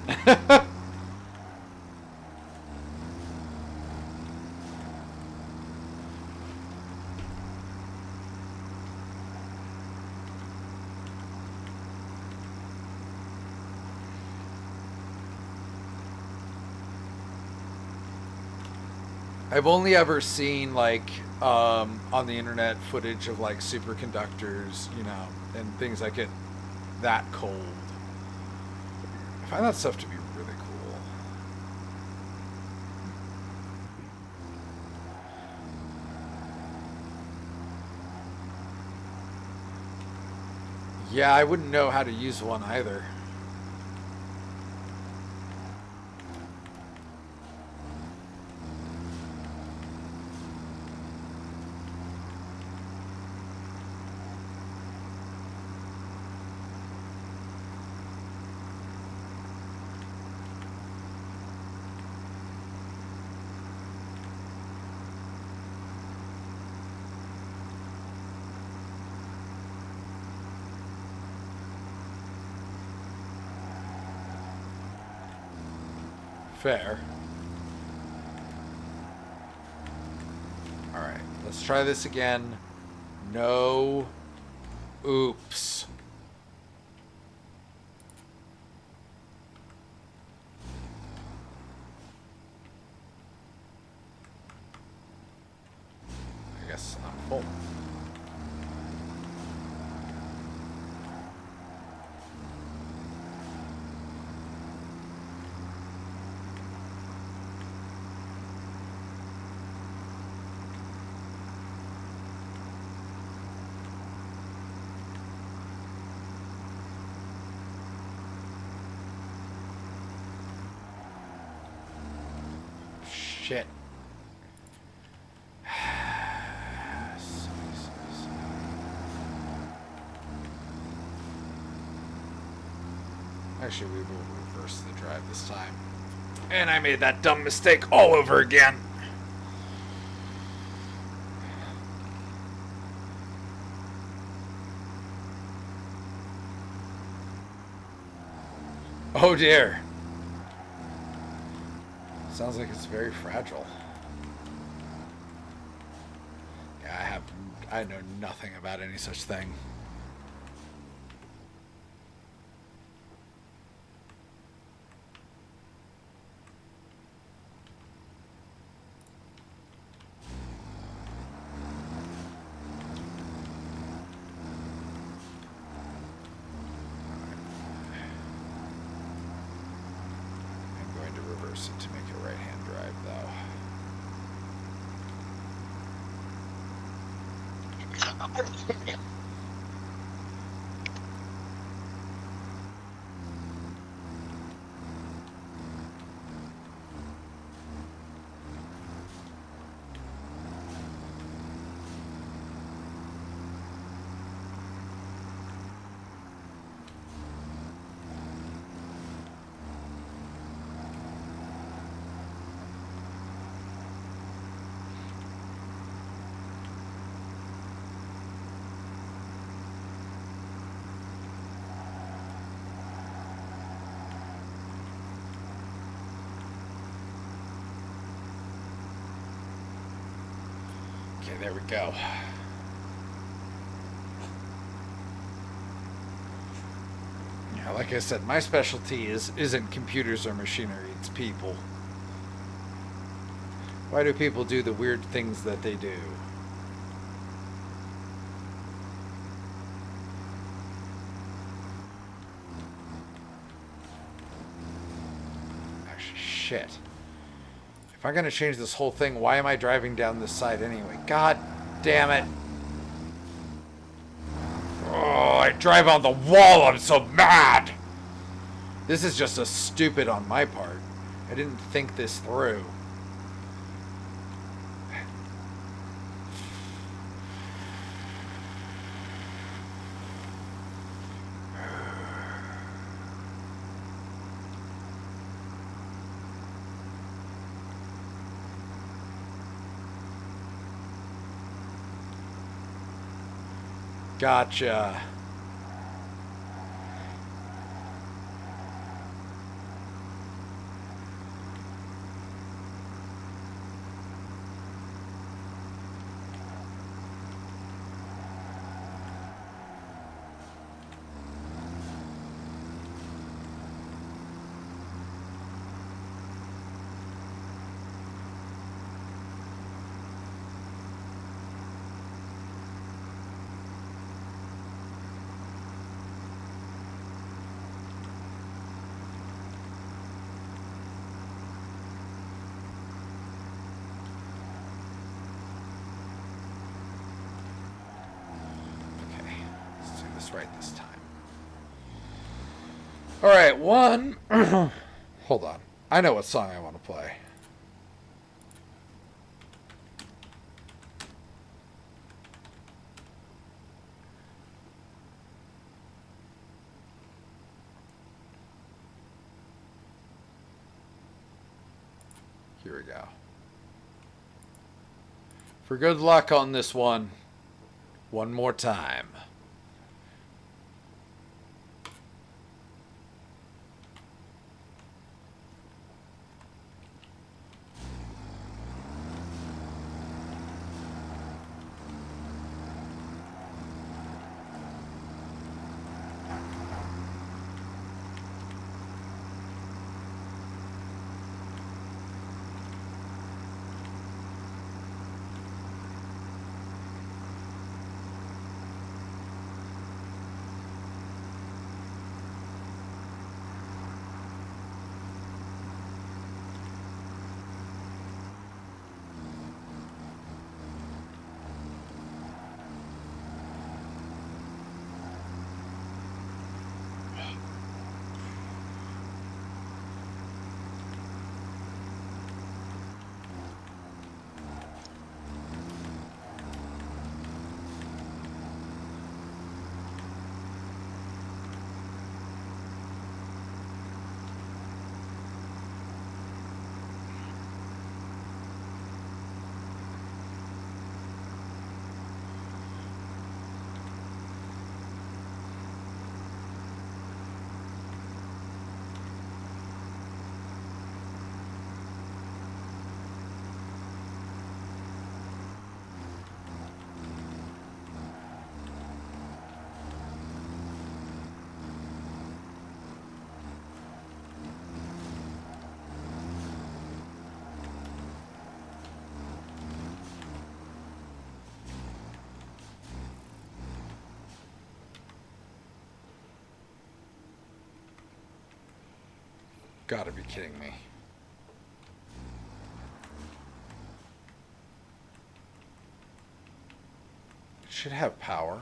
I've only ever seen like on the internet footage of like superconductors, you know, and things that get that cold. I find that stuff to be really cool. Yeah, I wouldn't know how to use one either. Fair. Alright, let's try this again. No oops. I guess I'm full. Shit. Actually, we will reverse the drive this time. And I made that dumb mistake all over again. Oh dear. Sounds like it's very fragile. Yeah, I know nothing about any such thing. To make a right-hand drive, though. Okay, there we go. Yeah, like I said, my specialty isn't computers or machinery, it's people. Why do people do the weird things that they do? shit. If I'm gonna change this whole thing, why am I driving down this side anyway? God damn it. Oh, I drive on the wall. I'm so mad. This is just a stupid on my part. I didn't think this through. Gotcha. Right this time. All right, one. Hold on. I know what song I want to play. Here we go. For good luck on this one more time. Gotta be kidding me. It should have power.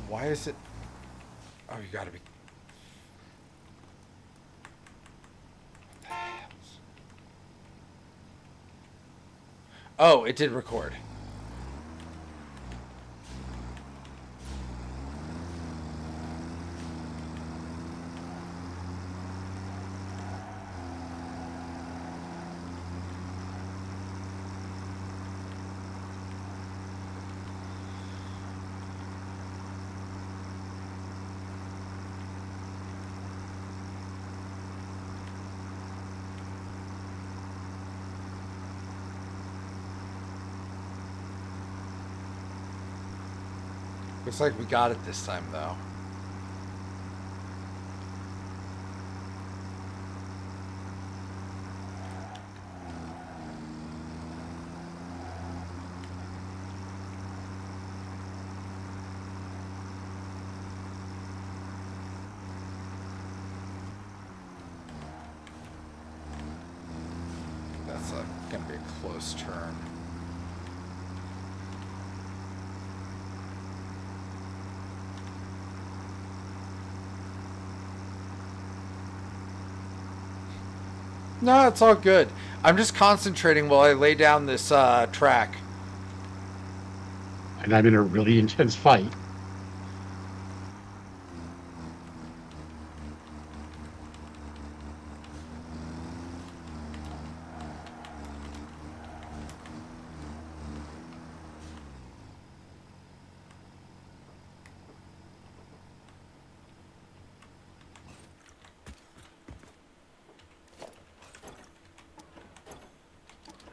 Why is it... Oh, you gotta be... What the hell? Oh, it did record. Looks like we got it this time, though. going to be a close turn. No, it's all good. I'm just concentrating while I lay down this track.
And I'm in a really intense fight.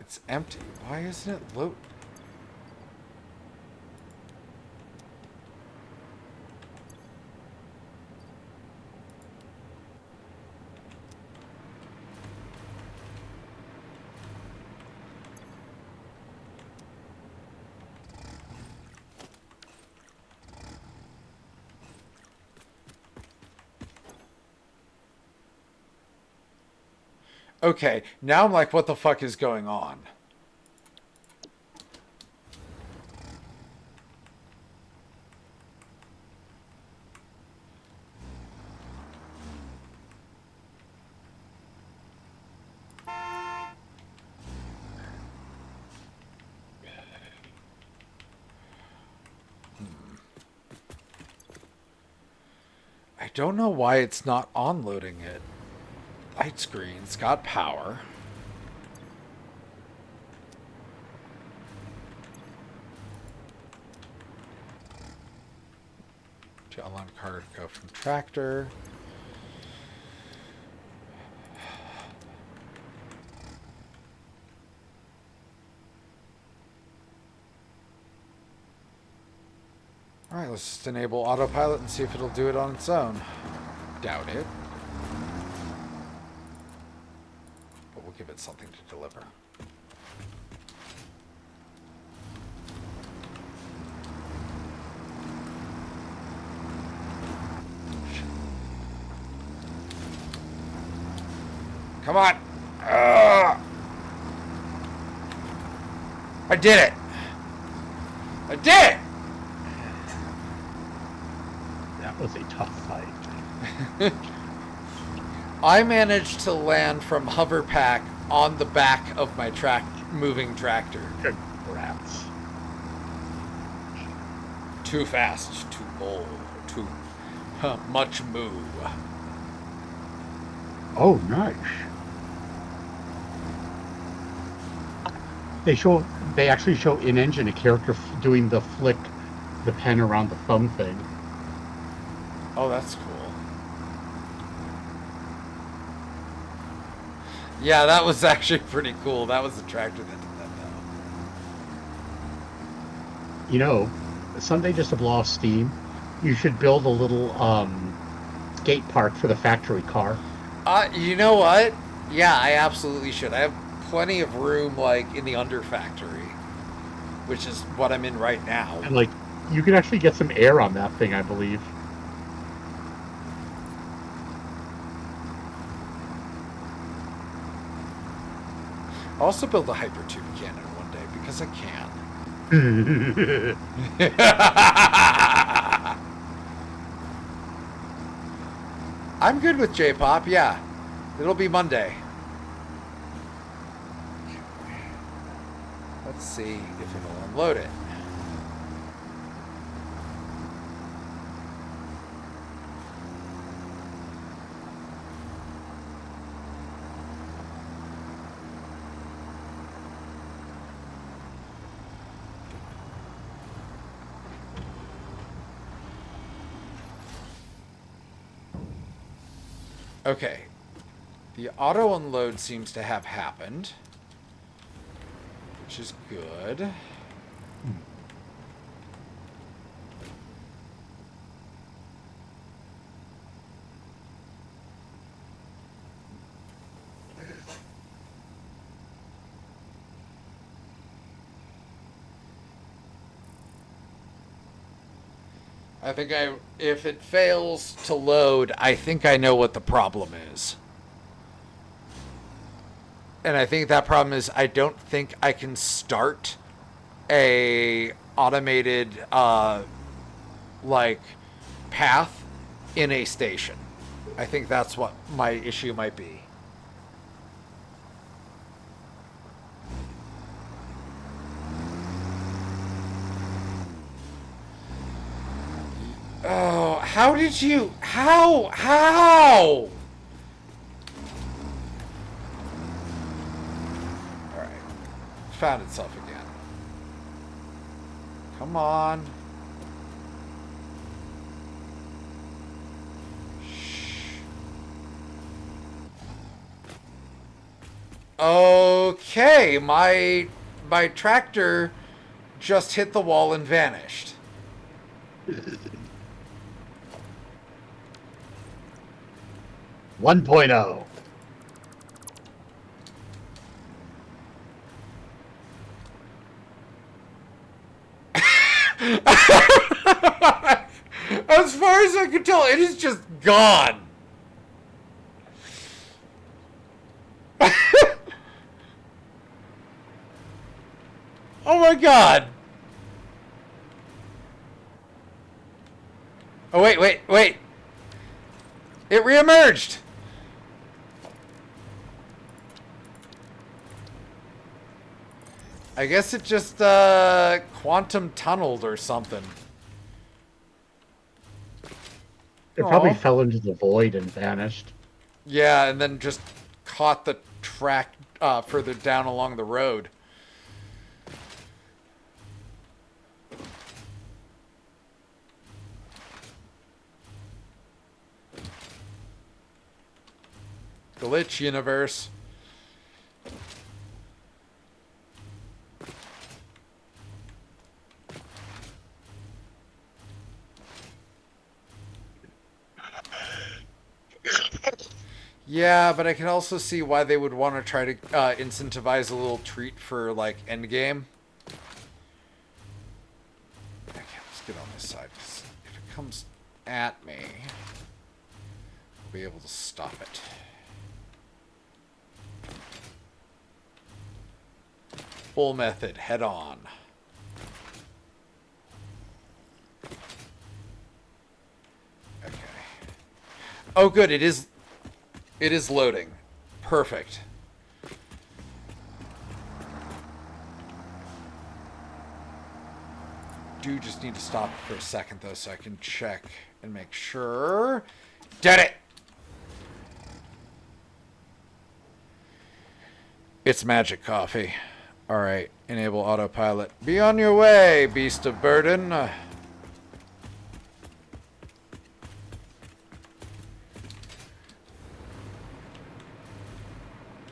It's empty. Why isn't it load? Okay, now I'm like, what the fuck is going on? I don't know why it's not on-loading it. Light screen's got power. To unlock card, go from tractor. Alright, let's just enable autopilot and see if it'll do it on its own. Doubt it. But we'll give it something to deliver. Come on! I did it! I did it!
That was a tough fight.
I managed to land from hover pack on the back of my moving tractor.
Congrats.
Too fast, too bold, too much moo.
Oh, nice. They actually show in engine a character doing the flick the pen around the thumb thing.
Oh, that's cool. Yeah, that was actually pretty cool. That was the tractor that did that, though.
You know, someday, just to blow off steam, you should build a little skate park for the factory car.
You know what? Yeah, I absolutely should. I have plenty of room, like, in the under factory, which is what I'm in right now.
And, like, you can actually get some air on that thing, I believe.
I'll also build a hypertube cannon one day, because I can. I'm good with J-pop, yeah. It'll be Monday. Let's see if it'll unload it. Okay, the auto unload seems to have happened, which is good. I think if it fails to load, I think I know what the problem is. And I think that problem is I don't think I can start a automated like path in a station. I think that's what my issue might be. Oh, how did you? How? All right, found itself again. Come on. Okay, my tractor just hit the wall and vanished.
1.0.
As far as I can tell, it is just gone. Oh my god. Oh, wait. It reemerged. I guess it just quantum tunneled or something.
It probably
Aw.
fell into the void and vanished.
Yeah, and then just caught the track further down along the road. Glitch universe. Yeah, but I can also see why they would want to try to incentivize a little treat for, like, endgame. Okay, let's get on this side, 'cause if it comes at me, I'll be able to stop it. Bull method, head on. Okay. Oh, good, it is loading. Perfect. Do just need to stop for a second, though, so I can check and make sure. Did it! It's magic coffee. Alright, enable autopilot. Be on your way, beast of burden.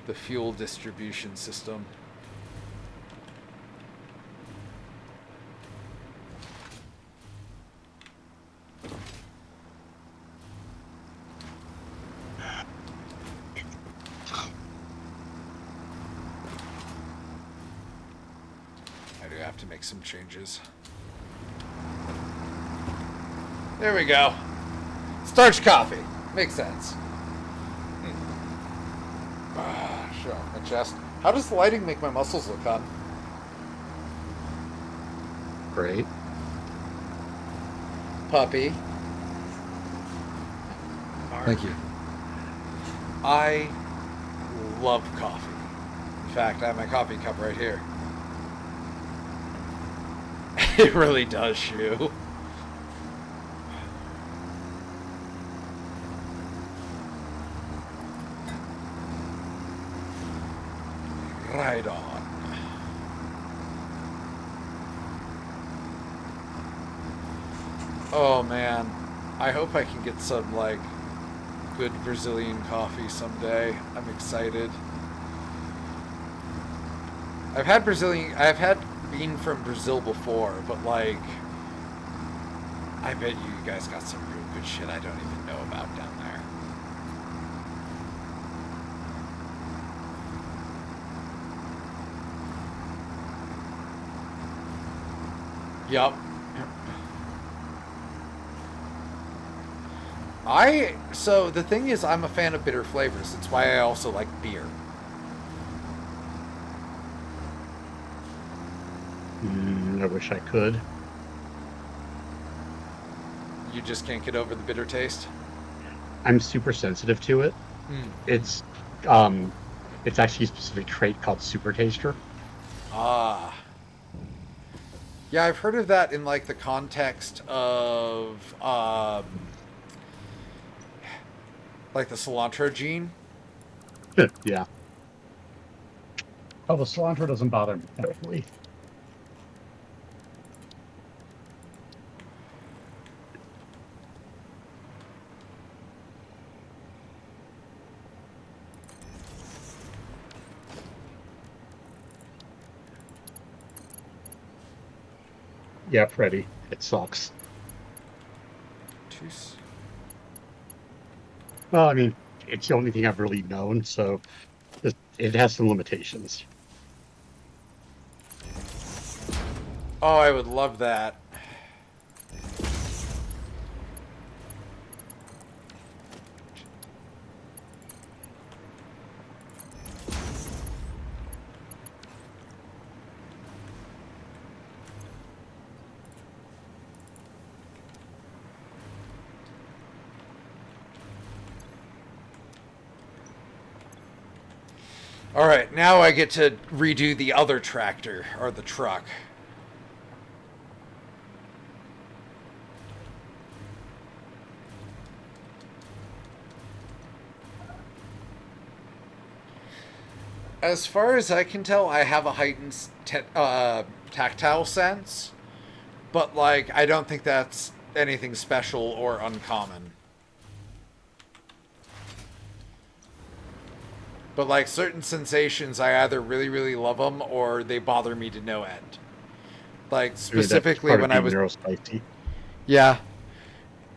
The fuel distribution system. I do have to make some changes. There we go. Starch coffee. Makes sense. Show off my chest. How does the lighting make my muscles look on?
Great.
Puppy. Thank you. I love coffee. In fact, I have my coffee cup right here. It really does, Shu. Right on. Oh man, I hope I can get some like good Brazilian coffee someday. I'm excited. I've had bean from Brazil before, but like I bet you guys got some real good shit I don't even know about down there. Yup. So the thing is, I'm a fan of bitter flavors. That's why I also like beer.
wish I could.
You just can't get over the bitter taste?
I'm super sensitive to it.
Mm.
It's um it's actually a specific trait called super taster.
Ah. Yeah, I've heard of that in like the context of like the cilantro gene.
Yeah. Oh, the cilantro doesn't bother me, thankfully. Yeah, Freddy. It sucks.
Juice.
Well, I mean, it's the only thing I've really known, so it has some limitations.
Oh, I would love that. All right, now I get to redo the other tractor, or the truck. As far as I can tell, I have a heightened tactile sense, but like I don't think that's anything special or uncommon. But like certain sensations, I either really, really love them or they bother me to no end. Like
I mean, that's
specifically
part of
when I
being
was,
neurospicy.
yeah,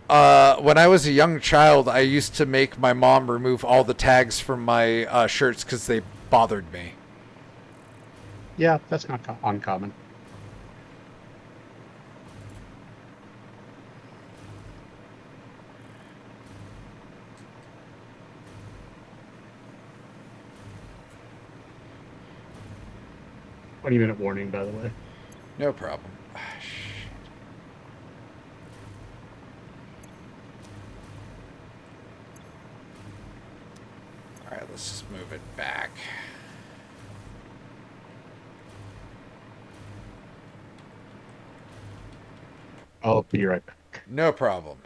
when I was a young child, I used to make my mom remove all the tags from my shirts because they bothered me.
Yeah, that's not uncommon. Twenty-minute warning, by the way.
No problem. Ah, shit. All right, let's just move it back.
I'll be right back.
No problem.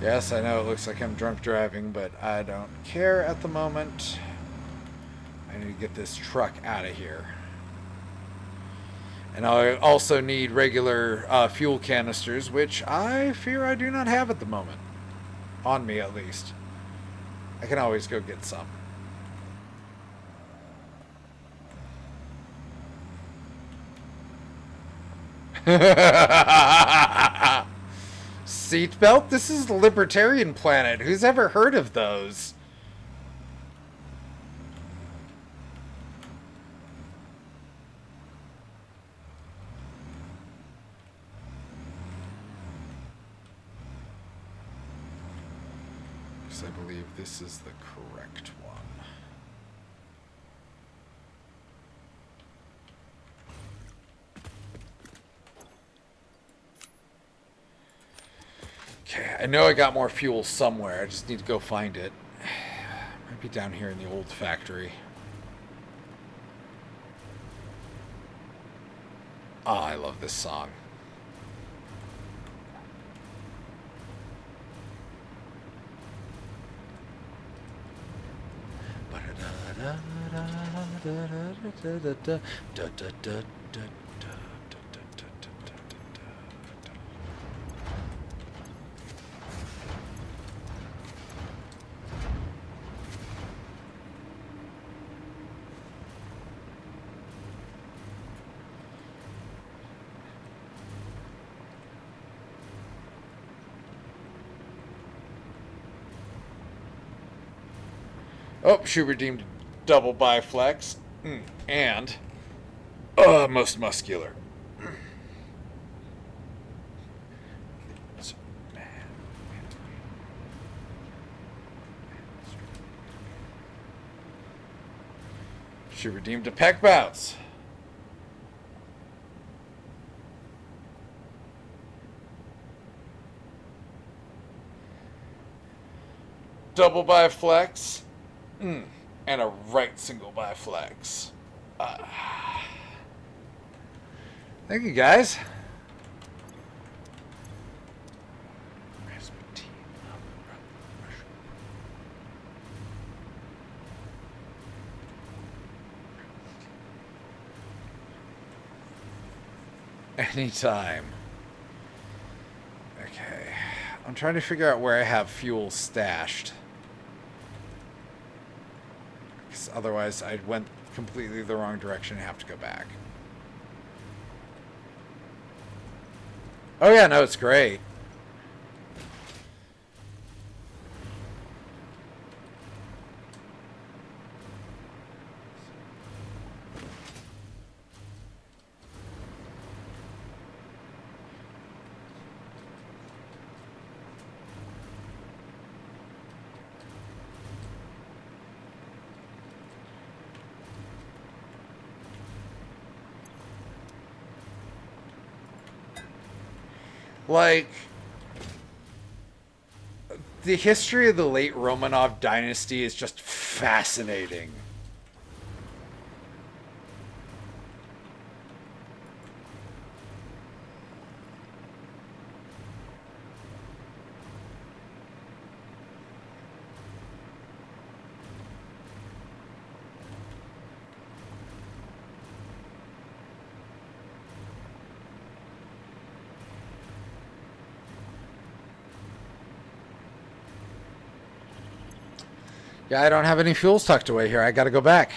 Yes, I know it looks like I'm drunk driving, but I don't care at the moment. I need to get this truck out of here. And I also need regular fuel canisters, which I fear I do not have at the moment. On me, at least. I can always go get some. Seatbelt? This is the Libertarian Planet. Who's ever heard of those? Because I believe this is the correct one. Okay, I know I got more fuel somewhere. I just need to go find it. Might be down here in the old factory. Ah, I love this song. Oh, she redeemed double biflex. And most muscular. She redeemed a pec bounce. Double biflex. And a right single biflex. Thank you, guys. Anytime. Okay. I'm trying to figure out where I have fuel stashed. Because otherwise I went completely the wrong direction and have to go back. Oh yeah, no, it's great. Like, the history of the late Romanov dynasty is just fascinating. Yeah, I don't have any fuels tucked away here. I gotta go back.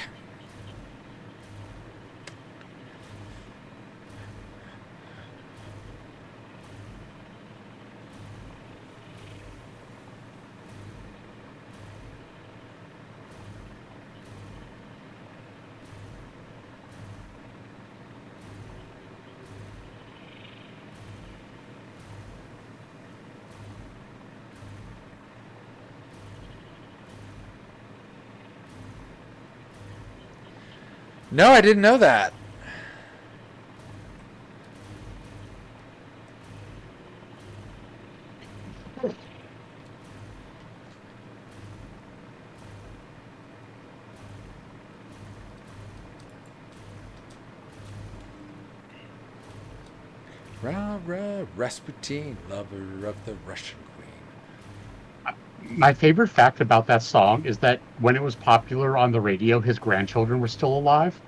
No, I didn't know that. Rah, rah, Rasputin, lover of the Russian queen.
My favorite fact about that song is that when it was popular on the radio, his grandchildren were still alive.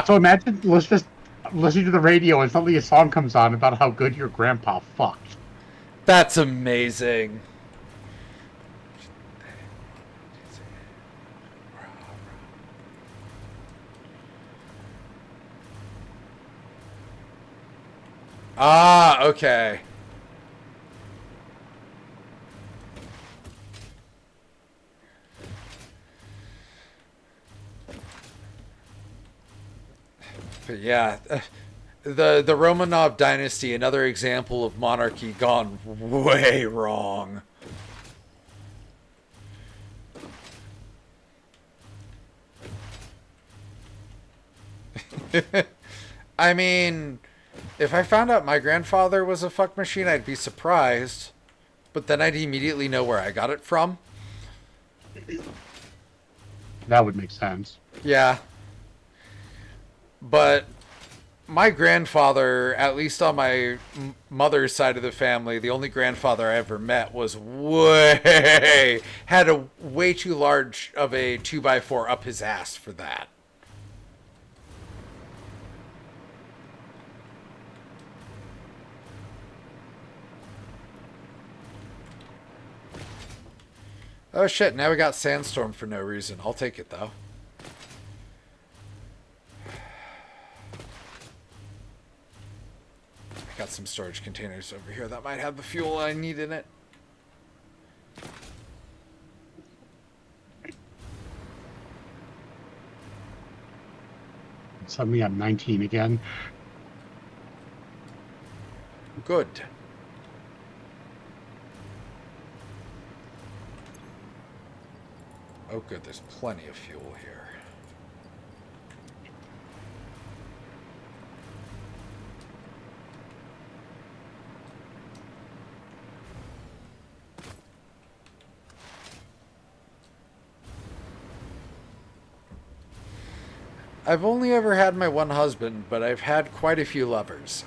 So imagine just listening to the radio and suddenly a song comes on about how good your grandpa fucked.
That's amazing. Ah, okay. But yeah, the Romanov dynasty, another example of monarchy gone way wrong. I mean, if I found out my grandfather was a fuck machine, I'd be surprised. But then I'd immediately know where I got it from.
That would make sense.
Yeah. But my grandfather, at least on my mother's side of the family, the only grandfather I ever met was had a way too large of a 2x4 up his ass for that. Oh shit, now we got sandstorm for no reason. I'll take it though. I got some storage containers over here that might have the fuel I need in it.
Suddenly I'm 19 again.
Good. Oh, good. There's plenty of fuel here. I've only ever had my one husband, but I've had quite a few lovers.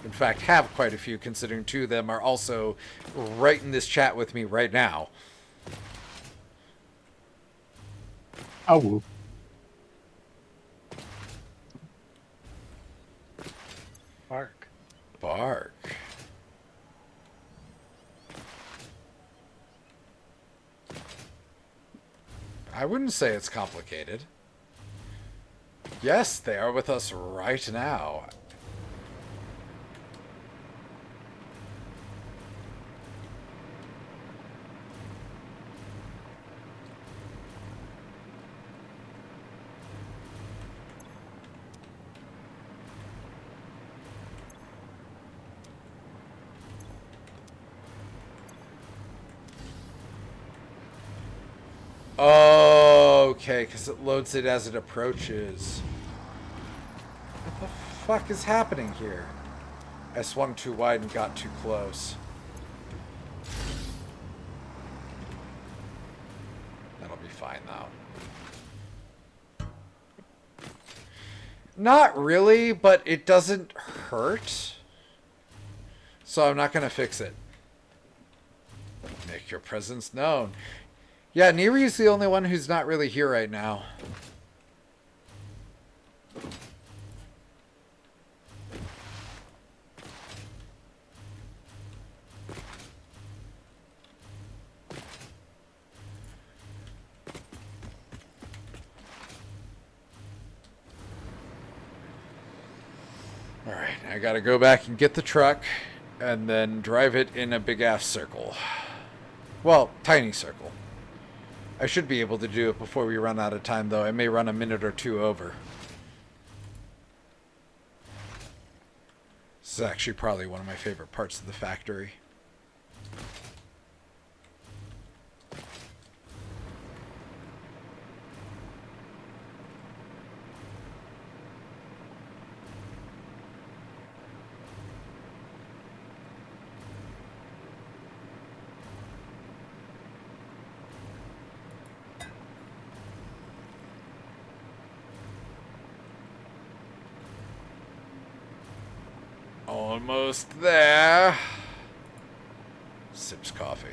In fact, have quite a few, considering two of them are also right in this chat with me right now.
Oh, woo.
Bark.
Bark. I wouldn't say it's complicated. Yes, they are with us right now. Okay, because it loads it as it approaches. What the fuck is happening here? I swung too wide and got too close. That'll be fine, though. Not really, but it doesn't hurt. So I'm not going to fix it. Make your presence known. Yeah, Neri's the only one who's not really here right now. Alright, I gotta go back and get the truck and then drive it in a big ass circle. Well, tiny circle. I should be able to do it before we run out of time, though. I may run a minute or two over. This is actually probably one of my favorite parts of the factory. Almost there. Sips coffee.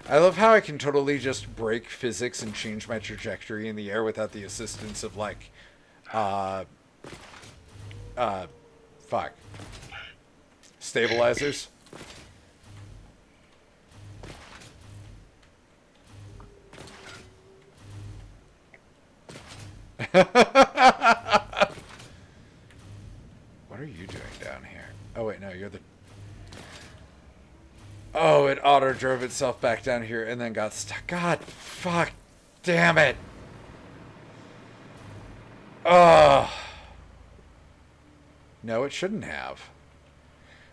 I love how I can totally just break physics and change my trajectory in the air without the assistance of, like, fuck. Stabilizers. What are you doing down here? Oh wait, no, you're the... Oh, it auto drove itself back down here and then got stuck. God, fuck, damn it. Oh. No, it shouldn't have.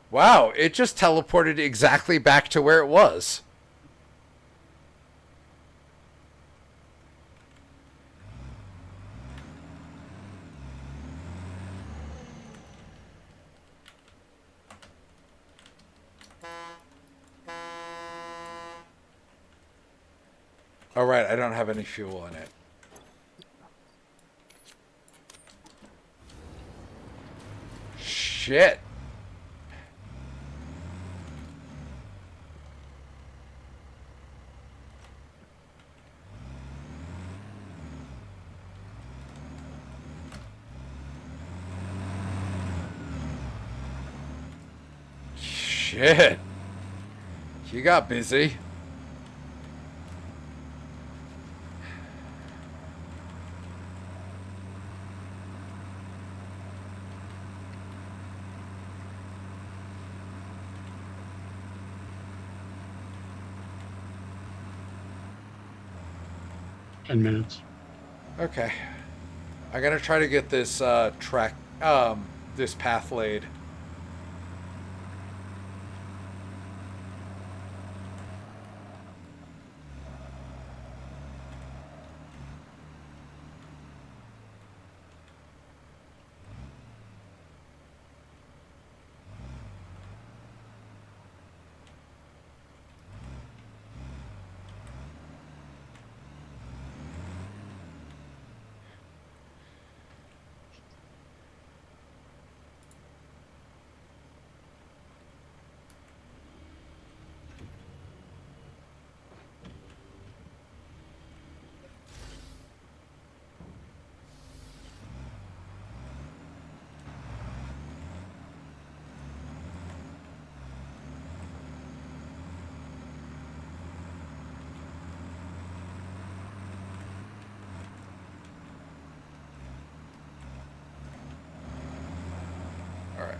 Wow, it just teleported exactly back to where it was. Oh, right, I don't have any fuel in it. Shit. Shit. You got busy.
10 minutes.
Okay. I gotta try to get this this path laid. All right.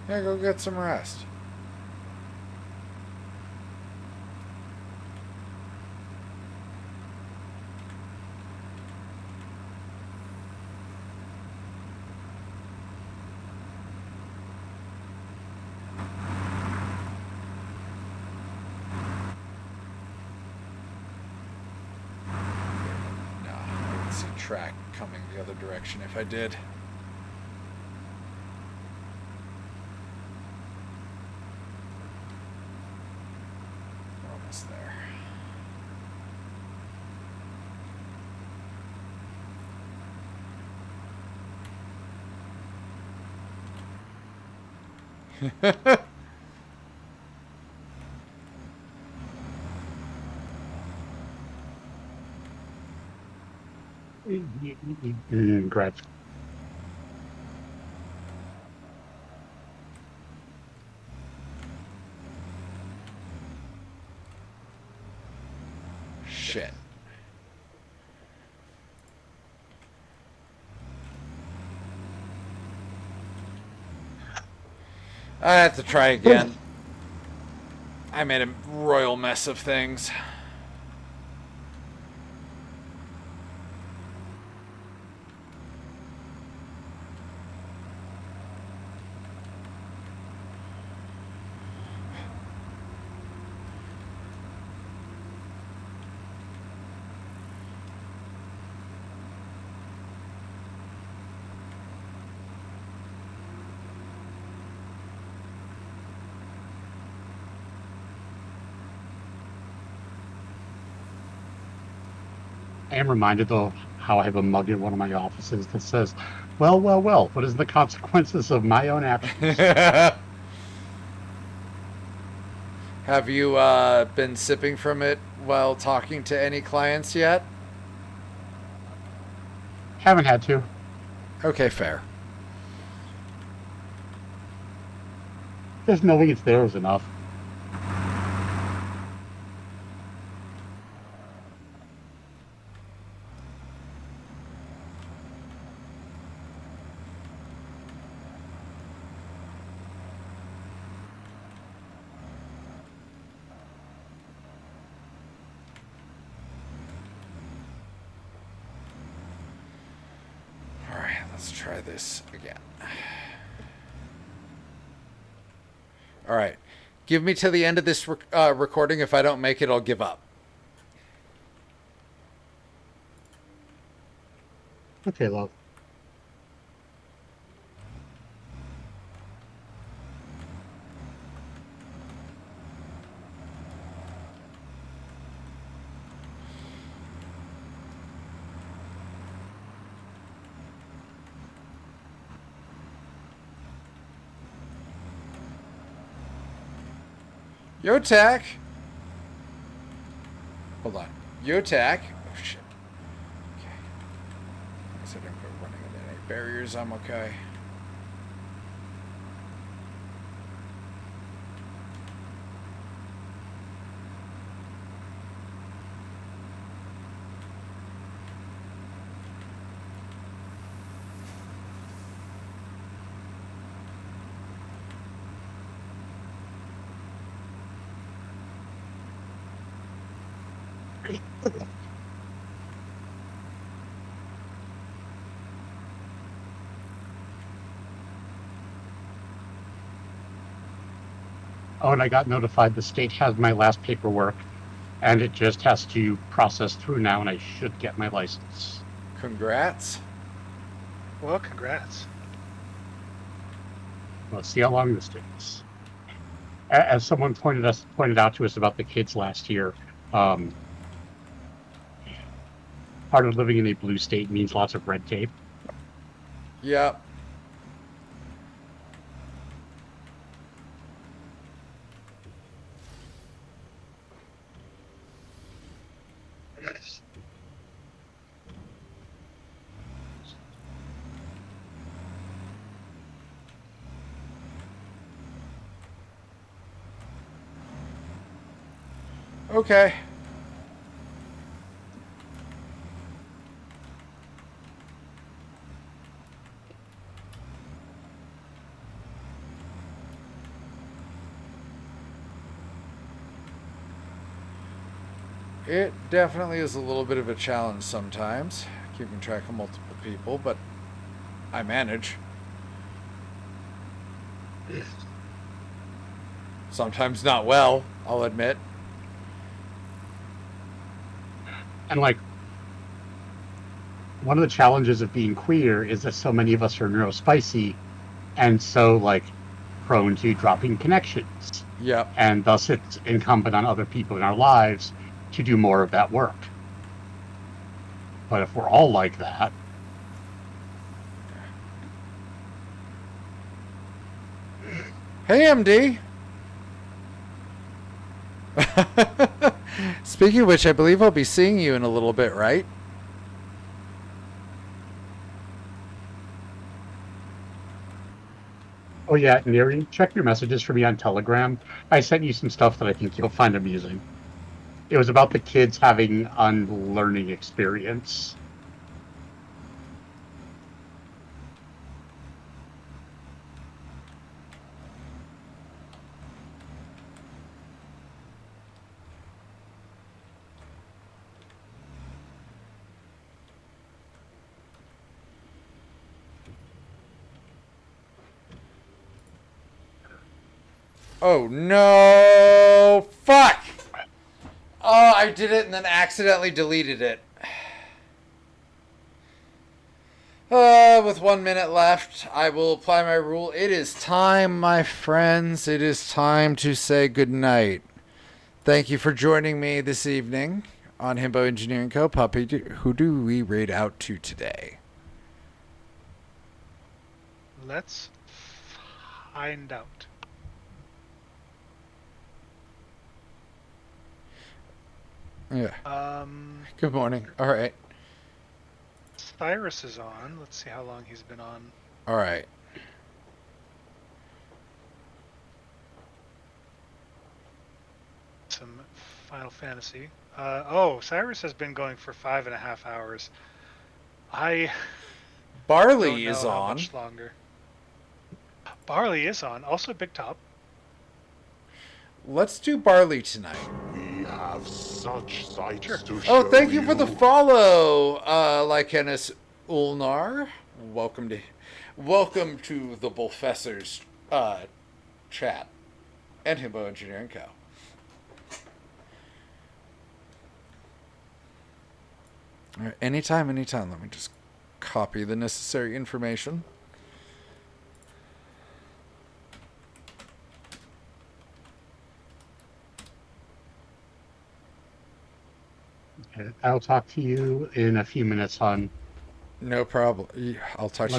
Yeah, go get some rest. No, I would see track coming the other direction if I did. We're almost there.
Congrats.
Shit. I have to try again. I made a royal mess of things.
I am reminded, though, how I have a mug in one of my offices that says, well, well, well, what is the consequences of my own actions?
Have you been sipping from it while talking to any clients yet?
Haven't had to.
Okay, fair.
Just knowing it's there is enough.
Alright, let's try this again. Alright. Give me to the end of this recording. If I don't make it, I'll give up.
Okay, love.
Yo, attack. Hold on. Yo, attack. Oh, shit. Okay. I said I didn't put running into any barriers. I'm okay.
Oh, and I got notified the state has my last paperwork, and it just has to process through now, and I should get my license.
Congrats.
Well, congrats.
Let's see how long this takes. As someone pointed out to us about the kids last year, part of living in a blue state means lots of red tape.
Yep. Okay. It definitely is a little bit of a challenge sometimes, keeping track of multiple people, but I manage. Sometimes not well, I'll admit.
And like, one of the challenges of being queer is that so many of us are neurospicy and so like prone to dropping connections.
Yep.
And thus it's incumbent on other people in our lives to do more of that work. But if we're all like that,
Hey, MD. Speaking of which, I believe I'll be seeing you in a little bit, right?
oh yeah, Neri, check your messages for me on Telegram. I sent you some stuff that I think you'll find amusing. It was about the kids having unlearning experience.
Oh no! Fuck! Oh, I did it and then accidentally deleted it. With 1 minute left, I will apply my rule. It is time, my friends. It is time to say goodnight. Thank you for joining me this evening on Himbo Engineering Co. Puppy, who do we raid out to today?
Let's find out.
Yeah. Good morning. All right.
Cyrus is on. Let's see how long he's been on.
All right.
Some Final Fantasy. Oh, Cyrus has been going for 5.5 hours. I
Barley
don't know
is
how
on.
much longer. Barley is on. Also Big Top.
Let's do Barley tonight.
We have such sights to show
Oh, thank you for the follow, Lycanus Ulnar. Welcome to the Bullfessor's chat and Himbo Engineering Co. All right, anytime. Let me just copy the necessary information.
I'll talk to you in a few minutes, hon.
No problem. I'll talk to you.